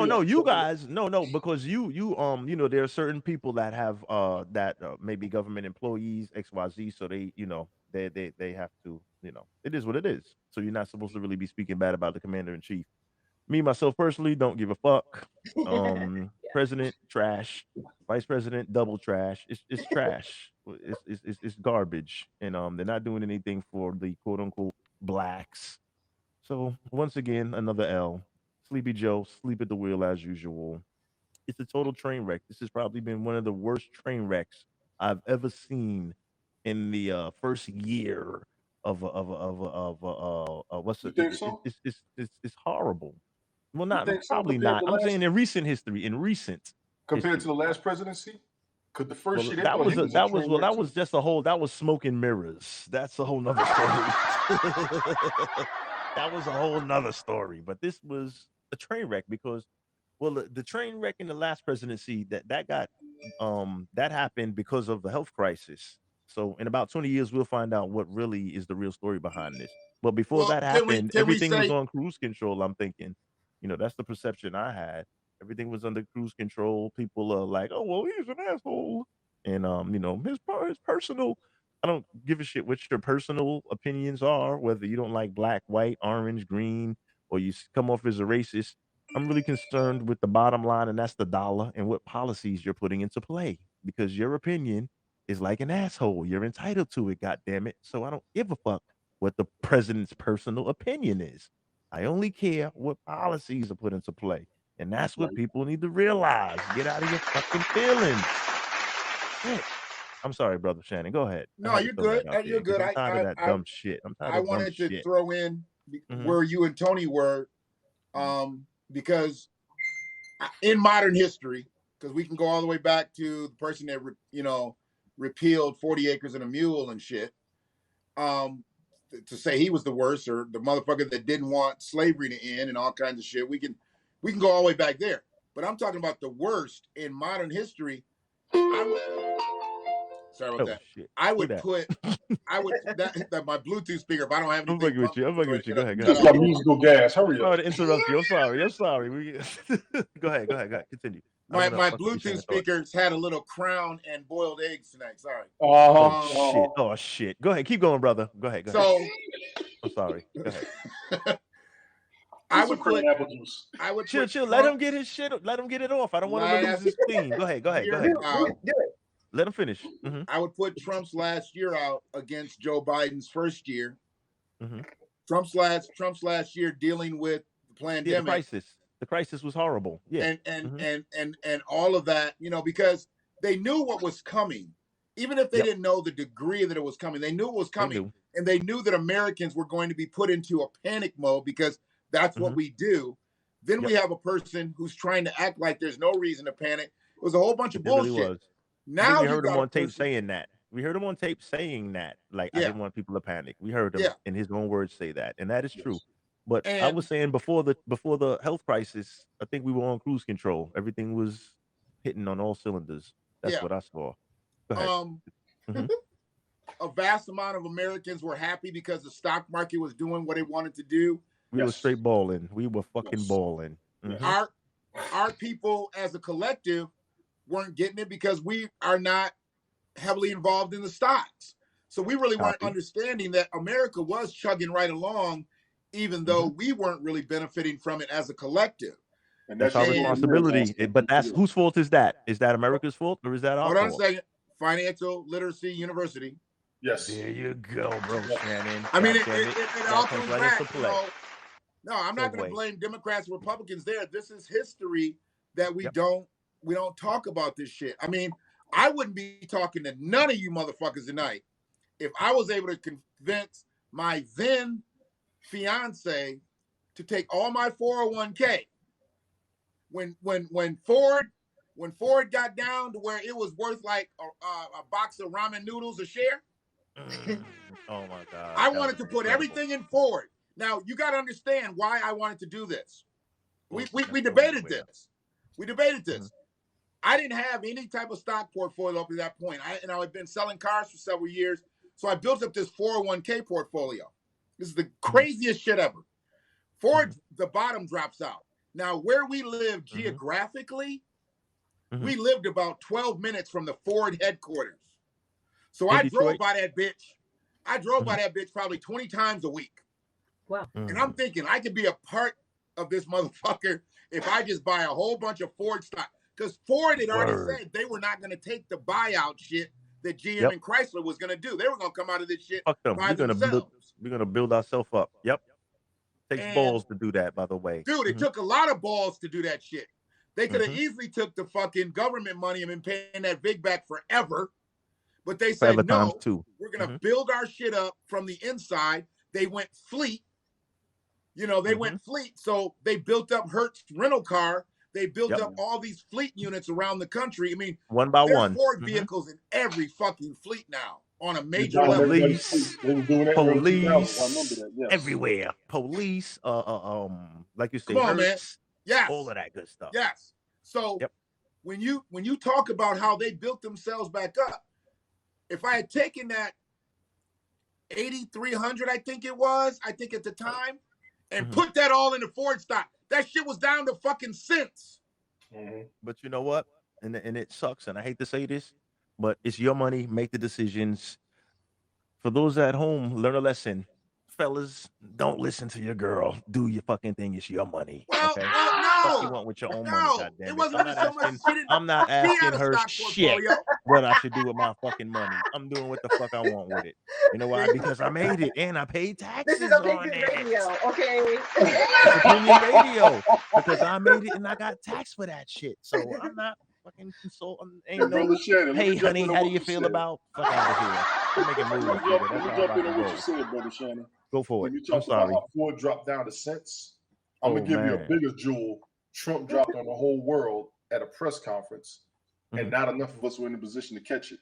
No, you guys, no, because you know, there are certain people that have that maybe government employees, XYZ, so they, you know, they have to, you know, it is what it is. So you're not supposed to really be speaking bad about the commander in chief. Me, myself personally, don't give a fuck. President, trash. Vice president, double trash. It's trash. It's garbage. And they're not doing anything for the quote unquote blacks. So once again, another L. Sleepy Joe, sleep at the wheel as usual. It's a total train wreck. This has probably been one of the worst train wrecks I've ever seen in the first year of what's it? It's horrible. Well, not probably not. I'm saying in recent history. Compared to the last presidency, because the first shit that was just a whole. That was smoke and mirrors. That's a whole nother story. That was a whole nother story. But this was a train wreck because, well, the train wreck in the last presidency that got that happened because of the health crisis. So in about 20 years, we'll find out what really is the real story behind this. But before that happened, everything was on cruise control. I'm thinking. You know, that's the perception I had. Everything was under cruise control. People are like, "Oh, well, he's an asshole," and you know, his personal. I don't give a shit what your personal opinions are, whether you don't like black, white, orange, green, or you come off as a racist. I'm really concerned with the bottom line, and that's the dollar and what policies you're putting into play. Because your opinion is like an asshole. You're entitled to it, God damn it. So I don't give a fuck what the president's personal opinion is. I only care what policies are put into play. And that's what people need to realize. Get out of your fucking feelings. Shit. I'm sorry, brother Shannon. Go ahead. No, you're good. You're good. I'm tired of that dumb shit. I'm tired I of wanted dumb to shit. throw in where you and Tony were, because in modern history, because we can go all the way back to the person that repealed 40 acres and a mule and shit. To say he was the worst, or the motherfucker that didn't want slavery to end and all kinds of shit. We can go all the way back there. But I'm talking about the worst in modern history. Sorry about Oh that. shit. I Who would that? put that my Bluetooth speaker. If I don't have I'm anything, fucking with you. I'm fucking with you. Go ahead. Go Just ahead. got musical gas. Hurry Sorry up. to interrupt you. I'm sorry. I'm sorry. Go ahead. Go ahead. Continue. My fucking Bluetooth speakers had a little crown and boiled eggs tonight. Sorry. Oh shit. Go ahead. Keep going, brother. Go ahead. So I'm sorry. Go ahead. I would put apple juice. I would Chill. put Let him get his shit. Let him get it off. I don't want him to lose last his clean. Go ahead. year out. Do it. Let him finish. I would put Trump's last year out against Joe Biden's first year. Trump's last year dealing with the pandemic. The crisis was horrible. Yeah. And all of that, you know, because they knew what was coming. Even if they didn't know the degree that it was coming, they knew it was coming. And they knew that Americans were going to be put into a panic mode because that's what we do. Then we have a person who's trying to act like there's no reason to panic. It was a whole bunch of bullshit. Really was. Now we heard him on tape saying that. We heard him on tape saying that. Like, I didn't want people to panic. We heard him in his own words say that. And that is true. But I was saying before the health crisis, I think we were on cruise control. Everything was hitting on all cylinders. That's what I saw. Go ahead. A vast amount of Americans were happy because the stock market was doing what it wanted to do. We were straight balling. We were fucking balling. Our people as a collective weren't getting it because we are not heavily involved in the stocks. So we really weren't understanding that America was chugging right along, even though we weren't really benefiting from it as a collective. And that's our responsibility. But that's whose fault is that? Is that America's fault or is that our fault? Hold on a second. Financial Literacy University. Yes. There you go, bro, Shannon. I mean, it all comes back. No, I'm not going to blame Democrats and Republicans there. This is history that we don't talk about this shit. I mean, I wouldn't be talking to none of you motherfuckers tonight if I was able to convince my then fiance to take all my 401k. When Ford got down to where it was worth like a box of ramen noodles a share. Oh my God. I wanted to put everything in Ford. Now you got to understand why I wanted to do this. We debated this. We debated this. I didn't have any type of stock portfolio up to that point. I had been selling cars for several years, so I built up this 401k portfolio. This is the craziest shit ever. Ford, the bottom drops out. Now, where we live geographically, we lived about 12 minutes from the Ford headquarters. So I drove by that bitch. I drove by that bitch probably 20 times a week. Wow. And I'm thinking I could be a part of this motherfucker if I just buy a whole bunch of Ford stock. Because Ford had already said they were not going to take the buyout shit that GM and Chrysler was going to do. They were going to come out of this shit by themselves. We're going to build ourselves up. Yep. Takes balls to do that, by the way. Dude, it took a lot of balls to do that shit. They could have easily took the fucking government money and been paying that VIG back forever. But they said, no, we're going to build our shit up from the inside. They went fleet. You know, they went fleet. So they built up Hertz rental car. They built up all these fleet units around the country. I mean, one by one. Ford vehicles in every fucking fleet now on a major level. Police everywhere. Police, like you say, come on, man. Yes. All of that good stuff. Yes. So when you talk about how they built themselves back up, if I had taken that 8,300, I think at the time, and put that all in the Ford stock, that shit was down to fucking cents. But you know what? And it sucks, and I hate to say this, but it's your money. Make the decisions. For those at home, learn a lesson. Fellas, don't listen to your girl. Do your fucking thing. It's your money. Well, okay? no. What you want with your own money, goddamn it wasn't so much. I'm not asking her shit what I should do with my fucking money. I'm doing what the fuck I want with it. You know why? Because I made it and I paid taxes. This is opinion radio, okay? It's opinion radio because I made it and I got taxed for that shit. So I'm not fucking consulting. Ain't no. Hey, honey, how do you feel about? Fuck out of here. I'm making moves. Let me jump into what you said, brother Shannon. Go for it. When you talk about how Ford dropped down to cents, I'm gonna give you a bigger jewel. Trump dropped on the whole world at a press conference, and not enough of us were in a position to catch it.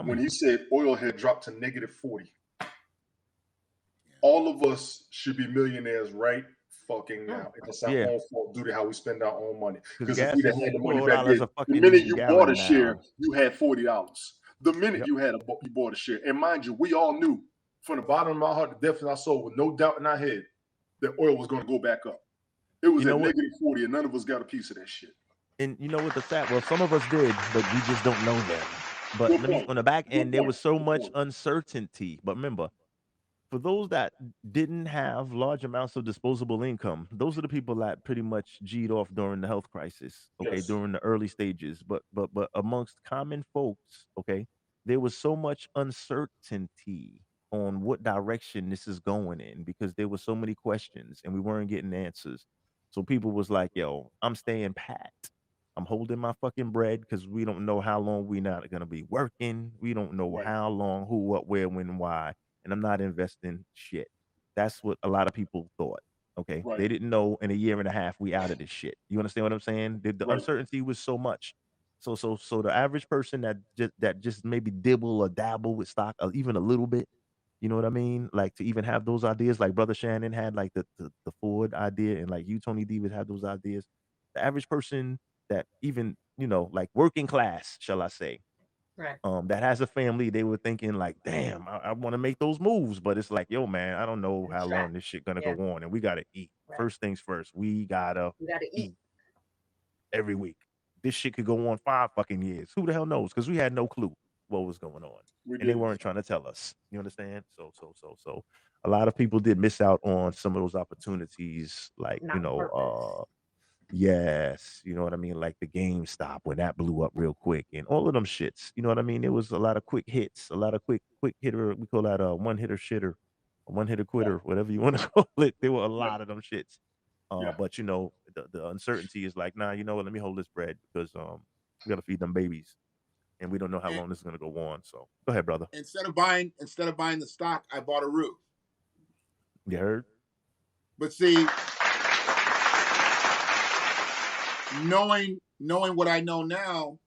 When he said oil had dropped to -40, all of us should be millionaires right fucking now. It's our own fault due to how we spend our own money. Because if we had the money back then, the minute you bought a share, you had $40. The minute you bought a share, and mind you, we all knew from the bottom of my heart, the depths of our soul, with no doubt in our head, that oil was going to go back up. It was at -40, and none of us got a piece of that shit. And you know what the sad? Well, some of us did, but we just don't know them. But let me on the back end, there was so much uncertainty. But remember, for those that didn't have large amounts of disposable income, those are the people that pretty much G'd off during the health crisis, okay, during the early stages. But amongst common folks, okay, there was so much uncertainty on what direction this is going in because there were so many questions and we weren't getting answers. So people was like, yo, I'm staying pat. I'm holding my fucking bread because we don't know how long we're not gonna be working. We don't know how long, who, what, where, when, why, and I'm not investing shit. That's what a lot of people thought. Okay, they didn't know in a year and a half we out of this shit. You understand what I'm saying? The uncertainty was so much. So the average person that just maybe dibble or dabble with stock, or even a little bit. You know what I mean? Like to even have those ideas, like Brother Shannon had, like the Ford idea, and like you, Tony D, would have those ideas. The average person that even like working class, shall I say, right, that has a family, they were thinking like, damn, I want to make those moves, but it's like, yo, man, I don't know how long this shit gonna go on, and we gotta eat. First things first, we gotta eat every week. This shit could go on 5 fucking years. Who the hell knows? Because we had no clue what was going on, and they weren't trying to tell us. You understand? So a lot of people did miss out on some of those opportunities, like yes, you know what I mean? Like the GameStop when that blew up real quick and all of them shits. You know what I mean? It was a lot of quick hits, a lot of quick hitter. We call that a one hitter shitter, a one hitter quitter, whatever you want to call it. There were a lot of them shits. But the uncertainty is like, nah, you know what? Let me hold this bread because we gotta feed them babies. And we don't know how long this is gonna go on. So go ahead, brother. Instead of buying the stock, I bought a roof. You heard? But see, knowing what I know now,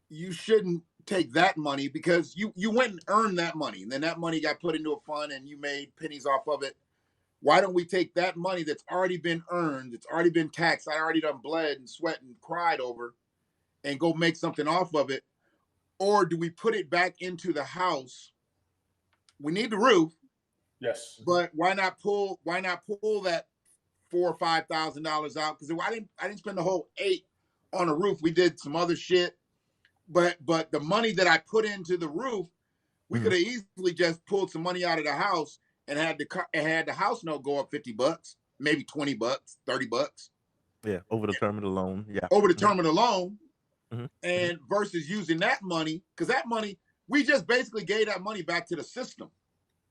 you shouldn't take that money because you went and earned that money, and then that money got put into a fund and you made pennies off of it. Why don't we take that money that's already been earned, it's already been taxed, I already done bled and sweat and cried over, and go make something off of it? Or do we put it back into the house? We need the roof. Yes. But why not pull that $4,000 or $5,000 out? Because I didn't spend the whole 8 on a roof. We did some other shit. But the money that I put into the roof, we could have easily just pulled some money out of the house and had the house note go up $50, maybe $20, $30. Yeah, over the term of the loan. Yeah. Over the term of the loan. And versus using that money, because that money, we just basically gave that money back to the system.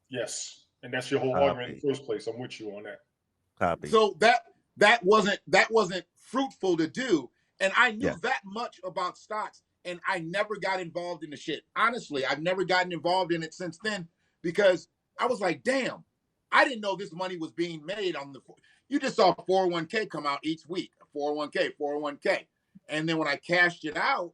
Yes. And that's your whole argument in the first place. I'm with you on that. Copy. So that wasn't fruitful to do. And I knew that much about stocks, and I never got involved in the shit. Honestly, I've never gotten involved in it since then because I was like, damn, I didn't know this money was being made on the. You just saw 401k come out each week, 401k. And then when I cashed it out,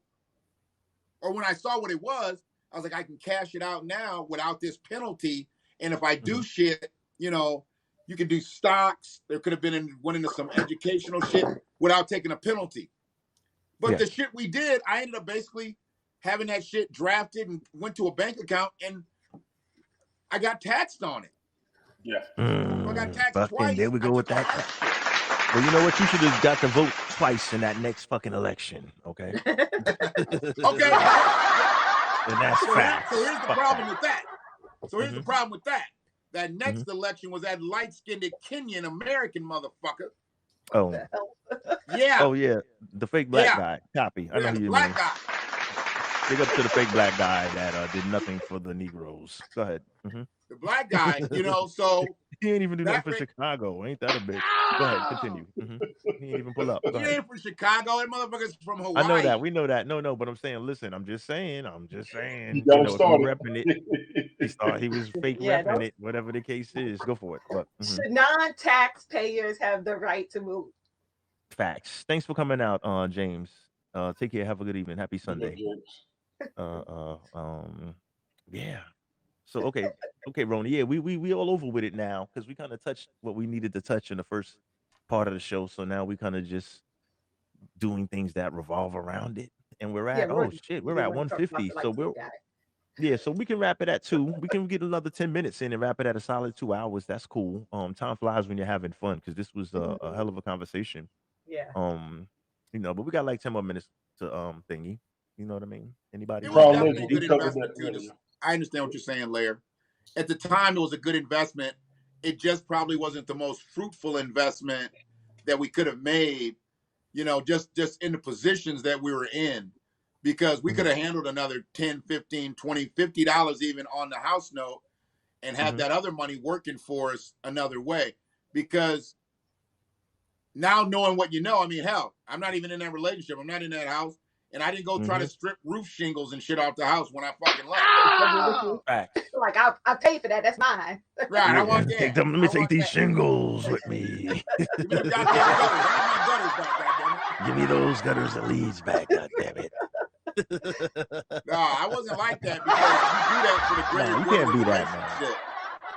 or when I saw what it was, I was like, I can cash it out now without this penalty. And if I do shit, you can do stocks. There could have been went into some educational shit without taking a penalty. But the shit we did, I ended up basically having that shit drafted and went to a bank account, and I got taxed on it. Yeah. I got taxed twice. There we go with that. Well, you know what? You should have got to vote twice in that next fucking election. Okay. Okay. And that's fact. So here's the problem with that. The problem with that. That next election was that light-skinned Kenyan American motherfucker. Oh. Yeah. Oh yeah. The fake black guy. Copy. I know who you mean. Guy. Big up to the fake black guy that did nothing for the Negroes. Go ahead. The black guy, so he ain't even do nothing for Chicago. Ain't that a bitch? Go ahead, continue. He ain't even pull up. Go he ahead. ain't from Chicago. That motherfucker's from Hawaii. I know that. We know that. No, but I'm saying, listen, I'm just saying. You if got you repping it, he was fake repping it, whatever the case is. Go for it. But, should non-taxpayers have the right to move? Facts. Thanks for coming out, James. Take care. Have a good evening. Happy Sunday. Yeah. So okay, Rona. Yeah, we all over with it now because we kind of touched what we needed to touch in the first part of the show. So now we kind of just doing things that revolve around it. and we're Yeah, at Roy, we're they at want to talk about 150. the So light we're guy. yeah, so we can wrap it at 2. We can get another 10 minutes in and wrap it at a solid 2 hours. That's cool. Time flies when you're having fun because this was a hell of a conversation. Yeah. But we got like 10 more minutes to thingy. You know what I mean? Anybody It was got Crown definitely Legend, a anything? he good covered investment that too. earlier. I understand what you're saying, Lair. At the time, it was a good investment. It just probably wasn't the most fruitful investment that we could have made, just in the positions that we were in, because we could have handled another 10, 15, 20, $50 even on the house note and had that other money working for us another way. Because now knowing what you know, I mean, hell, I'm not even in that relationship. I'm not in that house. And I didn't go try to strip roof shingles and shit off the house when I fucking left. Oh! Facts. Like I paid for that. That's mine. Right. I Yeah, want take that. them. Let me I take want these that. shingles with me. Give me them goddamn gutters. I need my gutters back, goddammit. Give me those gutters and leads back, goddammit. No, I wasn't like that because you do that for the greater Nah, you good of can't the be that, man. relationship.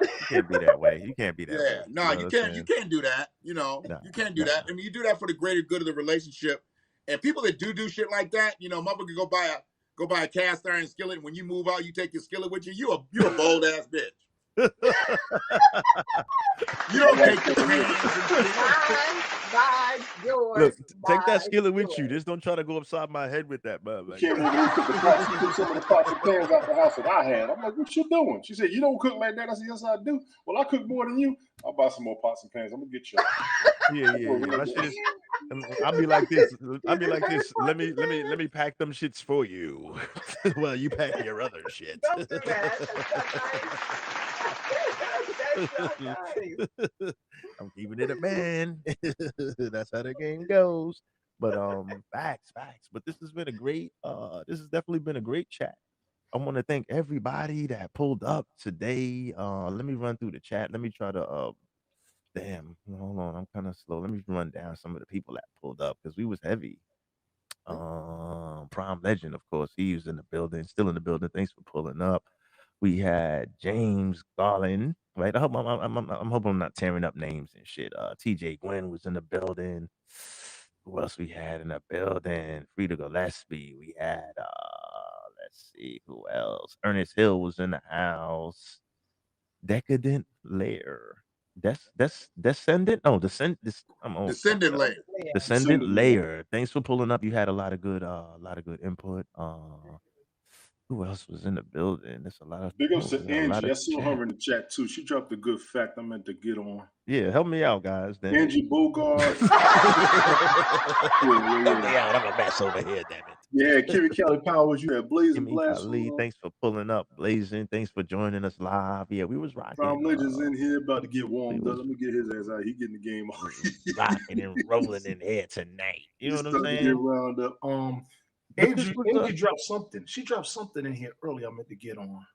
You can't be that way. You can't be that Yeah, way. no, You know you what I'm can't. You saying? can't do that. Nah, You can't do nah. that. I mean, you do that for the greater good of the relationship. And people that do shit like that, motherfucker go buy a cast iron skillet. And when you move out, you take your skillet with you. You a bold ass bitch. You don't take the pans and shit. Mine, yours. Look, take that mine, skillet with you. yours. Just don't try to go upside my head with that, man. You Like, came over here, took the pots, she took some of the pots and pans out the house that I had. I'm like, what you doing? She said, you don't cook like that. I said, yes, I do. Well, I cook more than you. I'll buy some more pots and pans. I'm gonna get you. yeah. My shit is. I'll be like this. Let me pack them shits for you. Well, you pack your other shit. Don't do that. That's not nice. I'm keeping it a man. That's how the game goes. But facts. But this has definitely been a great chat. I want to thank everybody that pulled up today. Let me run through the chat. Let me try to damn, hold on, I'm kind of slow. Let me run down some of the people that pulled up because we was heavy. Prime Legend, of course, he was in the building, still in the building. Thanks for pulling up. We had James Garland, right? I'm hoping I'm not tearing up names and shit. TJ Gwen was in the building. Who else we had in the building? Frida Gillespie. We had let's see who else. Ernest Hill was in the house. Decadent Layer. That's Descendant. No, I'm on Descendant layer. Descendant Layer. Thanks for pulling up. You had a lot of good input. Who else was in the building? There's a lot of Big ups to a lot Angie. of I saw chat. her in the chat too. She dropped a good fact I meant to get on. Yeah, help me out, guys. Then Angie Bogart. help me out. I'm a mess over here, damn it. Yeah, Kimmy Kelly Powers. You had Blazing Kimmy Blast. Khalid, thanks for pulling up. Blazing, thanks for joining us live. Yeah, we was rocking. Prime Legends in here about to get warmed was- up. Let me get his ass out. He getting the game on. rocking and rolling in here tonight. You know what I'm saying? Get wound up. But this Angie was, dropped something. She dropped something in here earlier I meant to get on.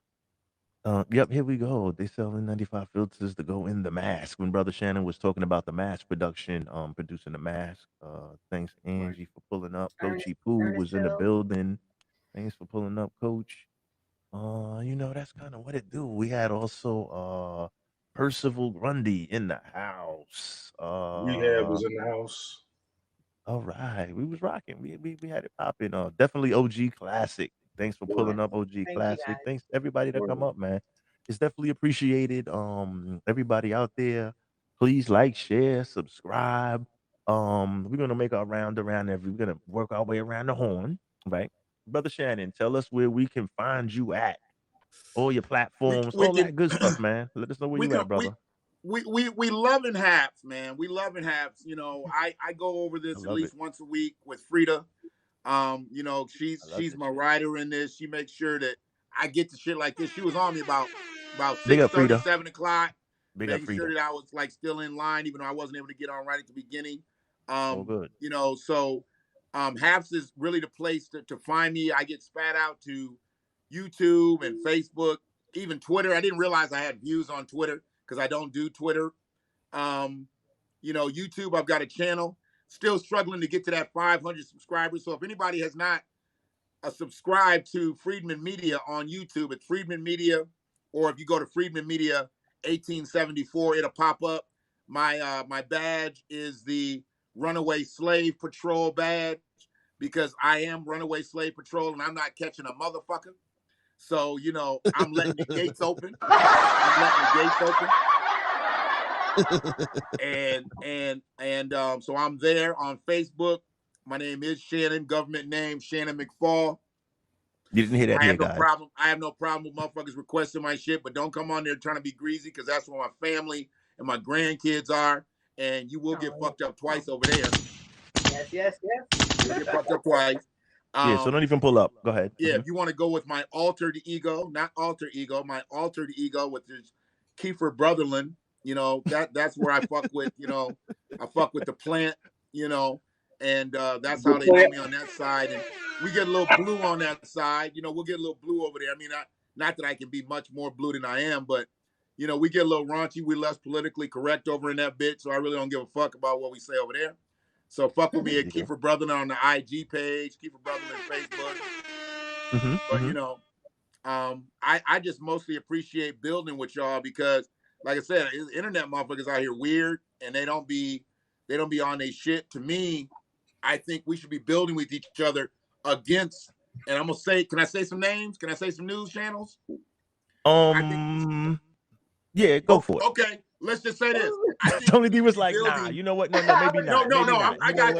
Yep, here we go. They selling 95 filters to go in the mask. When Brother Shannon was talking about the mask production, producing the mask. Thanks Angie for pulling up. Coachy Pooh was in the building. Thanks for pulling up, Coach. That's kind of what it do. We had also Percival Grundy in the house. Rehab was in the house. All right, we was rocking. We had it popping. Definitely OG Classic. Thanks for pulling up, OG Thank you, Classic. guys. Thanks to everybody that come up, man. It's definitely appreciated. Everybody out there, please like, share, subscribe. We're gonna make our round around we're gonna work our way around the horn, right? Brother Shannon, tell us where we can find you at. All your platforms, We all can- that good stuff, man. Let us know where you at, brother. We love in halves, man. We love in halves. I go over this at least once a week with Frida. She's my writer in this. She makes sure that I get to shit like this. She was on me about 6:30, 7 o'clock, making sure that I was like still in line, even though I wasn't able to get on right at the beginning. Good. Halves is really the place to find me. I get spat out to YouTube and Facebook, even Twitter. I didn't realize I had views on Twitter because I don't do Twitter. YouTube, I've got a channel. Still struggling to get to that 500 subscribers. So if anybody has not subscribed to Friedman Media on YouTube, it's Friedman Media, or if you go to Friedman Media 1874, it'll pop up. My badge is the Runaway Slave Patrol badge because I am runaway slave patrol and I'm not catching a motherfucker. So, you know, I'm letting the gates open. I'm letting the gates open. So I'm there on Facebook. My name is Shannon, government name Shannon McFall. You didn't hear that, I have here, no guys. problem. I have no problem with motherfuckers requesting my shit, but don't come on there trying to be greasy, because that's where my family and my grandkids are, and you will get fucked up twice over there. Yes. You'll get fucked up twice. Yeah, so don't even pull up. Go ahead. Yeah, if you want to go with my altered ego, not alter ego, my altered ego, which is Kiefer Brotherland, you know, that's where I fuck with, you know, I fuck with the plant, you know, and that's how they know me on that side. And we get a little blue on that side, you know, we'll get a little blue over there. I mean, not that I can be much more blue than I am, but, you know, we get a little raunchy. We're less politically correct over in that bitch, so I really don't give a fuck about what we say over there. So fuck with me at Kiefer Brotherland on the IG page, Kiefer Brotherland Facebook. But you know, I just mostly appreciate building with y'all because, like I said, internet motherfuckers out here weird and they don't be on their shit. To me, I think we should be building with each other against. And I'm gonna say, can I say some names? Can I say some news channels? Yeah, go for it. Okay, let's just say this. Tony D was like, nah, you know what? No, maybe not. No, maybe not. I got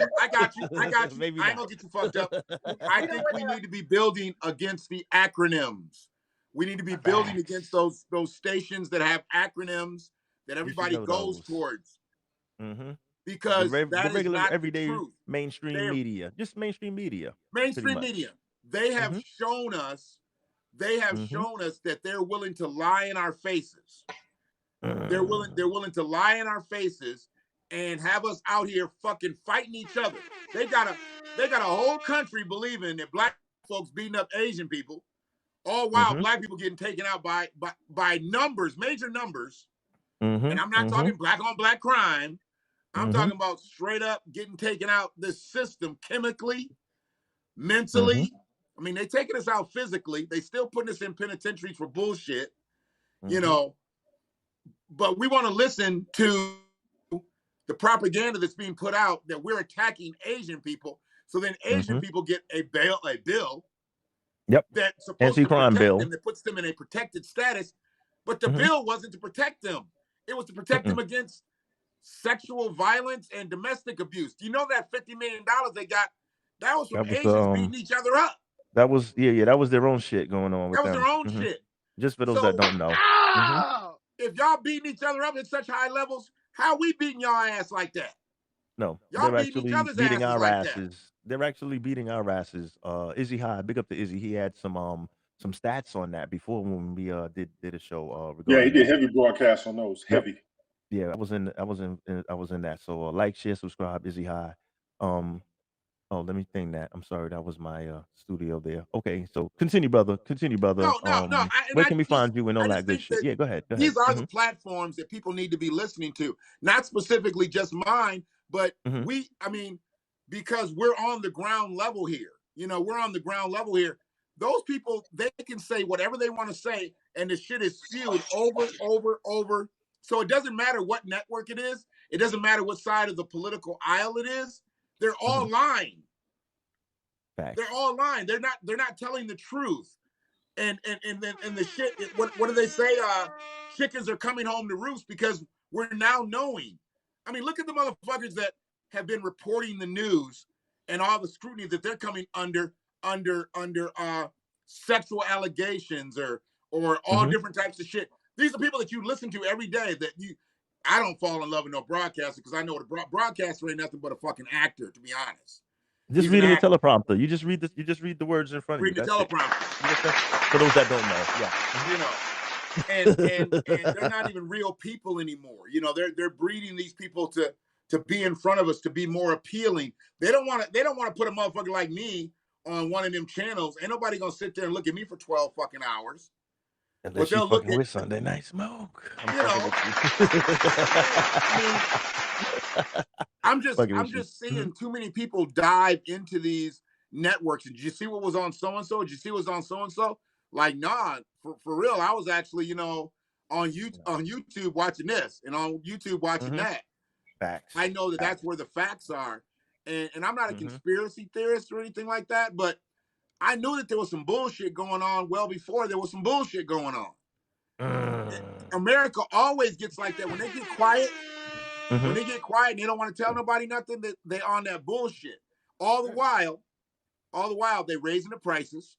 you. Maybe I ain't not. gonna get you fucked up. I think we need to be building against the acronyms. We need to be building against those stations that have acronyms that everybody goes towards. Because the that is regular, not everyday the truth. mainstream media, just mainstream media. Mainstream media. They have shown us. They have shown us that they're willing to lie in our faces. They're willing to lie in our faces and have us out here fucking fighting each other. They got a whole country believing that black folks beating up Asian people, all while black people getting taken out by numbers, major numbers. And I'm not talking black on black crime. I'm talking about straight up getting taken out this system chemically, mentally. I mean, they taking us out physically. They still putting us in penitentiaries for bullshit, you know. But we want to listen to the propaganda that's being put out that we're attacking Asian people. So then Asian people get a bill that's supposed to protect them, that puts them in a protected status. But the bill wasn't to protect them. It was to protect them against sexual violence and domestic abuse. Do you know that $50 million they got? That was from Asians beating each other up. That was that was their own shit going on with them. That was their own shit. Just for those that don't know. If y'all beating each other up at such high levels, how we beating y'all ass like that? No, y'all they're actually beating our like asses. That. They're actually beating our asses. Izzy High, big up to Izzy. He had some stats on that before when we did a show. Yeah, he did heavy broadcasts on those. Heavy. Yeah, I was in that. So like, share, subscribe, Izzy High. Oh, let me think that. I'm sorry, that was my studio there. Okay, so continue, brother. No. Where can we find you and all that good shit? Yeah, go ahead. These are the platforms that people need to be listening to. Not specifically just mine, but because we're on the ground level here. You know, we're on the ground level here. Those people, they can say whatever they want to say, and the shit is spewed over. So it doesn't matter what network it is. It doesn't matter what side of the political aisle it is. They're all lying. They're all lying. They're not telling the truth. And the shit. What do they say? Chickens are coming home to roost because we're now knowing. I mean, look at the motherfuckers that have been reporting the news and all the scrutiny that they're coming under sexual allegations or all different types of shit. These are people that you listen to every day. I don't fall in love with no broadcaster because I know the broadcaster ain't nothing but a fucking actor, to be honest. Just reading the teleprompter. You just read the words in front of you. Reading the teleprompter. For those that don't know, You know, and they're not even real people anymore. You know, they're breeding these people to be in front of us, to be more appealing. They don't want to put a motherfucker like me on one of them channels. Ain't nobody gonna sit there and look at me for 12 fucking hours. Unless you fucking with Sunday Night Smoke. I'm just seeing too many people dive into these networks. Did you see what was on so-and-so? Did you see what was on so-and-so? Like, nah, for real. I was actually, on YouTube watching this and on YouTube watching that. Facts. I know that's where the facts are. and I'm not a Mhm. conspiracy theorist or anything like that, but I knew that there was some bullshit going on well before there was some bullshit going on. America always gets like that when they get quiet. Mhm. When they get quiet and they don't want to tell nobody nothing, that they on that bullshit. All the while, they raising the prices.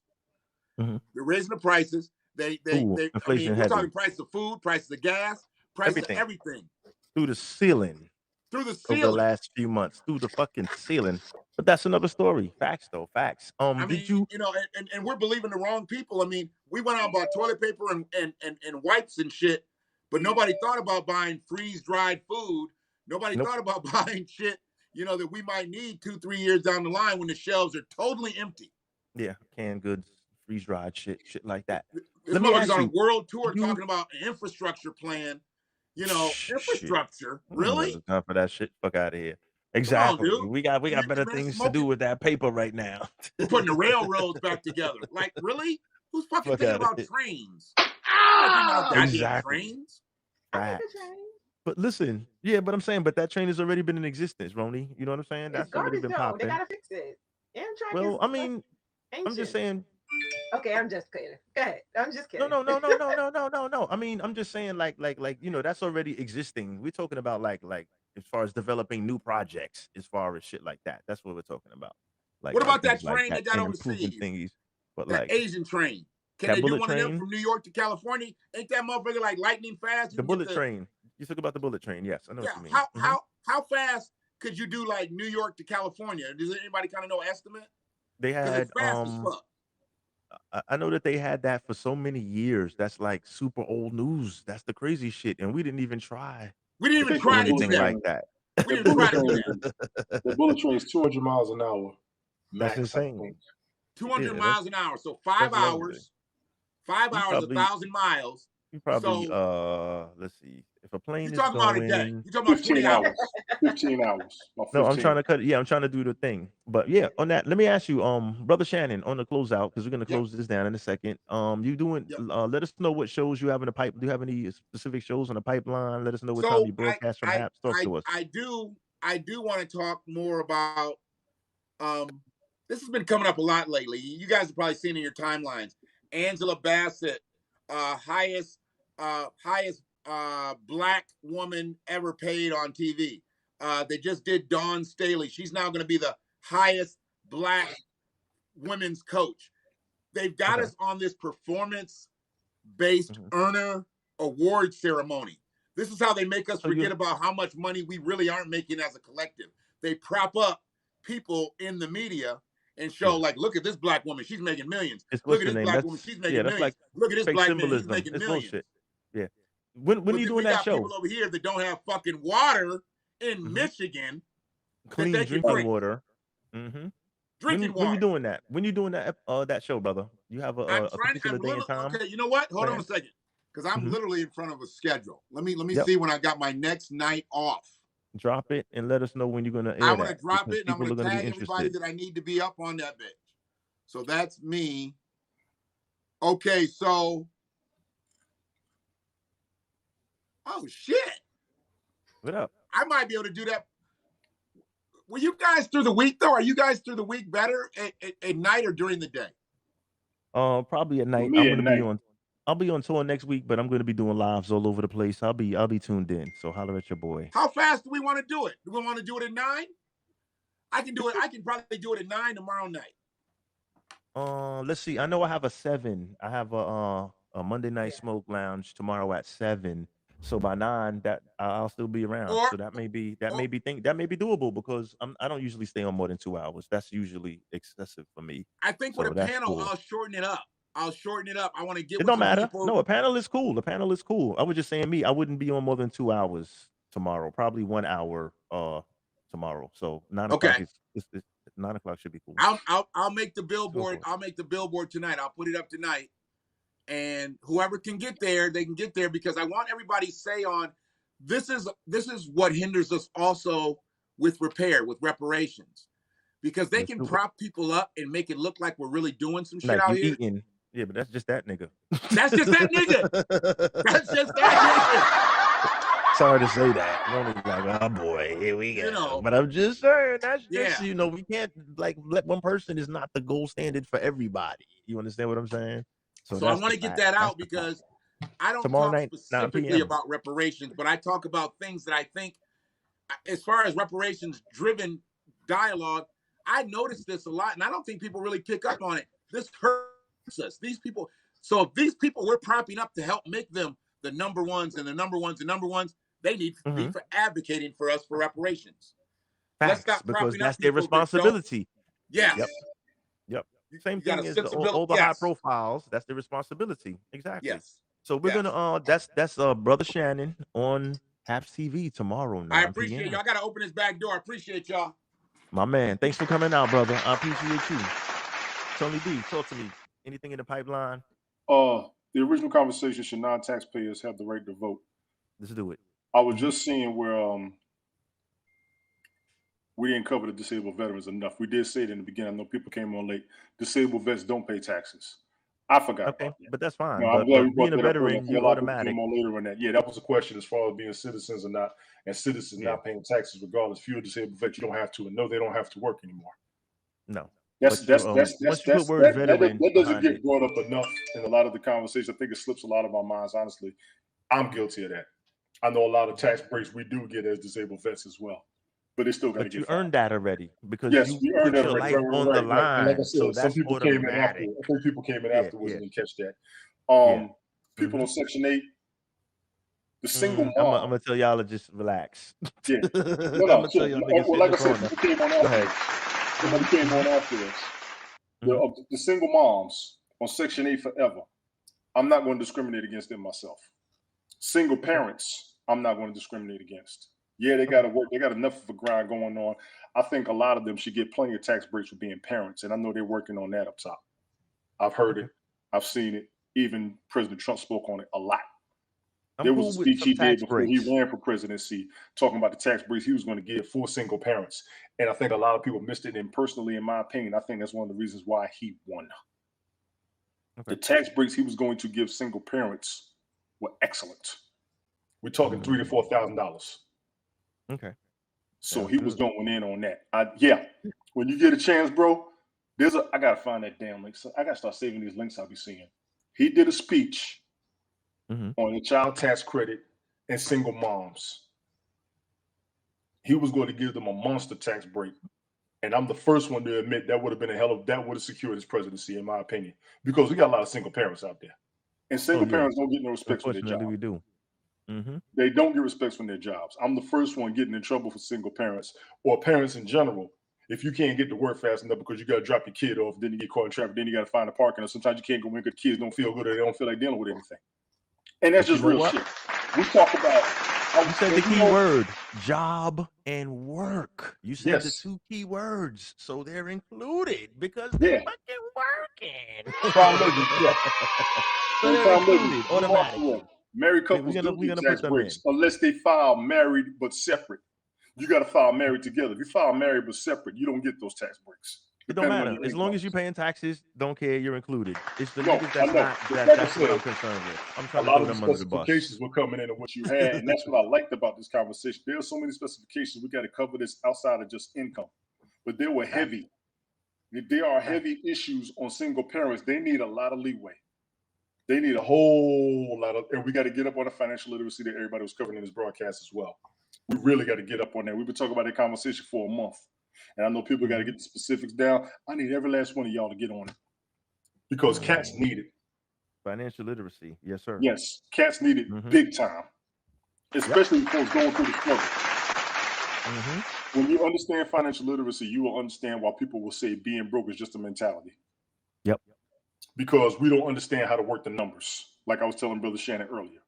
Mhm. They're raising the prices. They I mean, inflation we're heavy. talking prices of food, prices of gas, prices Everything. of everything. Through the ceiling. Through the Over the ceiling. last few months. Through the fucking ceiling. But that's another story. Facts though. Facts. I mean, Did you you know, and we're believing the wrong people. I mean, we went out and bought toilet paper and wipes and shit, but nobody thought about buying freeze-dried food. Nobody Nope. thought about buying shit, you know, that we might need 2-3 years down the line when the shelves are totally empty. Yeah, canned goods, freeze-dried shit like that. This motherfucker's on a world tour talking about an infrastructure plan. You know, infrastructure. Really? Time for that shit. Fuck out of here. Exactly. Come on, dude. We got better things to do with that paper right now. We're putting the railroads back together. Like, really? Who's fucking Fuck thinking outta about here. trains? Goddamn Exactly. trains. Facts. But listen, yeah, but I'm saying, but that train has already been in existence, Roni. You know what I'm saying? It's That's already garbage been though. popping. They gotta fix it. Amtrak Well, is I mean, ancient. I'm just saying. Okay, I'm just kidding. Go ahead. I'm just kidding. No. I mean, I'm just saying, like, you know, that's already existing. We're talking about like as far as developing new projects, as far as shit like that. That's what we're talking about. Like, What about that things like train that that got and improving overseas? thingies. But That like Asian train. Can that they do bullet one of them train, from New York to California? Ain't that motherfucker like lightning fast? You the can get bullet train. You talk about the bullet train. Yes, I know what you mean. How fast could you do like New York to California? Does anybody kind of know estimate? They had it's fast as fuck. I know that they had that for so many years. That's like super old news. That's the crazy shit, and we didn't even try. We didn't even try to do anything that. like that. We didn't try to do that. The bullet train is 200 miles an hour. That's insane. 200 miles an hour. So 5 hours. 5 hours, 1,000 miles. You probably let's see. If a plane is talking going, about a day. You're talking about 20 hours. 15 hours. No, I'm trying to cut. Yeah, I'm trying to do the thing. But yeah, on that, let me ask you, brother Shannon, on the closeout, because we're gonna close this down in a second. You doing? Let us know what shows you have in the pipe. Do you have any specific shows on the pipeline? Let us know what time you broadcast from Haps. Talk to us. I do want to talk more about. This has been coming up a lot lately. You guys have probably seen in your timelines. Angela Bassett, highest black woman ever paid on TV. They just did Dawn Staley. She's now going to be the highest black women's coach. They've got us on this performance-based earner award ceremony. This is how they make us forget about how much money we really aren't making as a collective. They prop up people in the media and show like, look at this black woman, she's making millions. Look at this black woman, she's making millions. Like look at this black man, he's making millions. Bullshit. Yeah. When are you doing that show? People over here that don't have fucking water in Michigan. Clean drinking water. Drinking water. When you doing that? When you doing that show, brother? You have a particular day and time? Okay, you know what? Hold on a second. Because I'm literally in front of a schedule. Let me see when I got my next night off. Drop it and let us know when you're gonna air I'm gonna drop it and I'm gonna tag everybody interested. that I need to be up on that bitch. So that's me. Okay, so oh shit. What up? I might be able to do that. Were you guys through the week though? Are you guys through the week better at night or during the day? Probably at night. I'll be on tour next week, but I'm gonna be doing lives all over the place. I'll be tuned in. So holler at your boy. How fast do we want to do it? Do we want to do it at 9? I can do it. I can probably do it at 9 tomorrow night. Let's see. I know I have a 7. I have a Monday night smoke lounge tomorrow at 7. So by 9, that I'll still be around. So that may be doable because I don't usually stay on more than 2 hours. That's usually excessive for me. I think with a panel, I'll shorten it up. I want to get. It don't matter. No, a panel is cool. I was just saying I wouldn't be on more than 2 hours tomorrow. Probably 1 hour tomorrow. So 9 o'clock is 9 o'clock should be cool. I'll make the billboard. I'll make the billboard tonight. I'll put it up tonight. And whoever can get there, they can get there because I want everybody to say on this is what hinders us also with reparations. Because they can prop people up and make it look like we're really doing some shit out here. Eating. Yeah, but that's just that nigga. That's just that nigga. That's just that Sorry to say that. Ronnie's like, oh boy, here we go. You know. But I'm just saying that's just, Yeah. we can't like let one person is not the gold standard for everybody. You understand what I'm saying? So I that's want the to get fact. that That's out the fact. because I don't Tomorrow talk night, 9 specifically p.m. about reparations, but I talk about things that I think, as far as reparations-driven dialogue, I noticed this a lot, and I don't think people really pick up on it. This hurts us. These people. So if these people we're propping up to help make them the number ones and the number ones and number ones, they need to be for advocating for us for reparations. Let's Facts, stop because propping that's up their people that don't. responsibility. Yes. Yep. Same You got thing a as sensibility. all the high profiles. That's their responsibility. Exactly. Yes. So we're Yes. gonna that's Brother Shannon on Haps TV tomorrow, 9 I appreciate p.m. y'all. I gotta open this back door. I appreciate y'all. My man, thanks for coming out, brother. I appreciate you. Tony D, talk to me. Anything in the pipeline? The original conversation, should non-taxpayers have the right to vote? Let's do it. I was just seeing where we didn't cover the disabled veterans enough. We did say it in the beginning. I know people came on late. Disabled vets don't pay taxes. I forgot about that. But that's fine. No, I'm but glad we brought being a that up earlier. I veteran, think you a lot of people automatic. came on later on that. Yeah, that was a question as far as being citizens or not, and citizens not paying taxes regardless. If you're a disabled vet, you don't have to, and no, they don't have to work anymore. No. That doesn't get brought up enough in a lot of the conversations. I think it slips a lot of our minds. Honestly, I'm guilty of that. I know a lot of tax breaks we do get as disabled vets as well, but it's still going to get. But you earned that already because you you earned put that your already. life on the line. And like I said, so some that's people automatic. came in after. I think people came in afterwards and didn't catch that. People on Section 8, the single mom. I'm gonna tell y'all to just relax. Yeah, I'm gonna tell y'all niggas well, like I said, people came on after. Somebody came on after us. The single moms on Section 8 forever. I'm not going to discriminate against them myself. Single parents, I'm not going to discriminate against. Yeah, they got to work. They got enough of a grind going on. I think a lot of them should get plenty of tax breaks for being parents, and I know they're working on that up top. I've heard it. I've seen it. Even President Trump spoke on it a lot. There was a speech he did before he ran for presidency talking about the tax breaks he was going to give for single parents. And I think a lot of people missed it. And personally, in my opinion, I think that's one of the reasons why he won. The tax breaks he was going to give single parents were excellent. We're talking $3,000 to $4,000. Okay. So he was going in on that. When you get a chance, bro, I gotta find that damn link. So I gotta start saving these links I'll be seeing. He did a speech on the child tax credit and single moms. He was going to give them a monster tax break. And I'm the first one to admit that would have been that would have secured his presidency, in my opinion, because we got a lot of single parents out there. And single parents don't get no respect for their job. We do. They don't get respect from their jobs. I'm the first one getting in trouble for single parents or parents in general. If you can't get to work fast enough because you got to drop your kid off, then you get caught in traffic, then you got to find a parking, or sometimes you can't go in because kids don't feel good or they don't feel like dealing with anything. And that's just real shit. We talk about. You said the key word, job and work. You said the two key words, so they're included because they're fucking working. So they're included automatically. Married couples don't get tax breaks unless they file married but separate. You got to file married together. If you file married but separate, you don't get those tax breaks. It don't matter. As long as you're paying taxes, don't care, you're included. It's the niggas that's what I'm concerned with. I'm trying to throw them under the bus. Specifications were coming in what you had, and that's what I liked about this conversation. There are so many specifications. We got to cover this outside of just income. But they were heavy. There are heavy issues on single parents. They need a lot of leeway. They need a whole lot of, and we got to get up on the financial literacy that everybody was covering in this broadcast as well. We really got to get up on that. We've been talking about that conversation for a month. And I know people got to get the specifics down. I need every last one of y'all to get on it because cats need it. Financial literacy. Yes, sir. Yes. Cats need it big time, especially folks going through the struggle. When you understand financial literacy, you will understand why people will say being broke is just a mentality. Yep. Because we don't understand how to work the numbers. Like I was telling Brother Shannon earlier.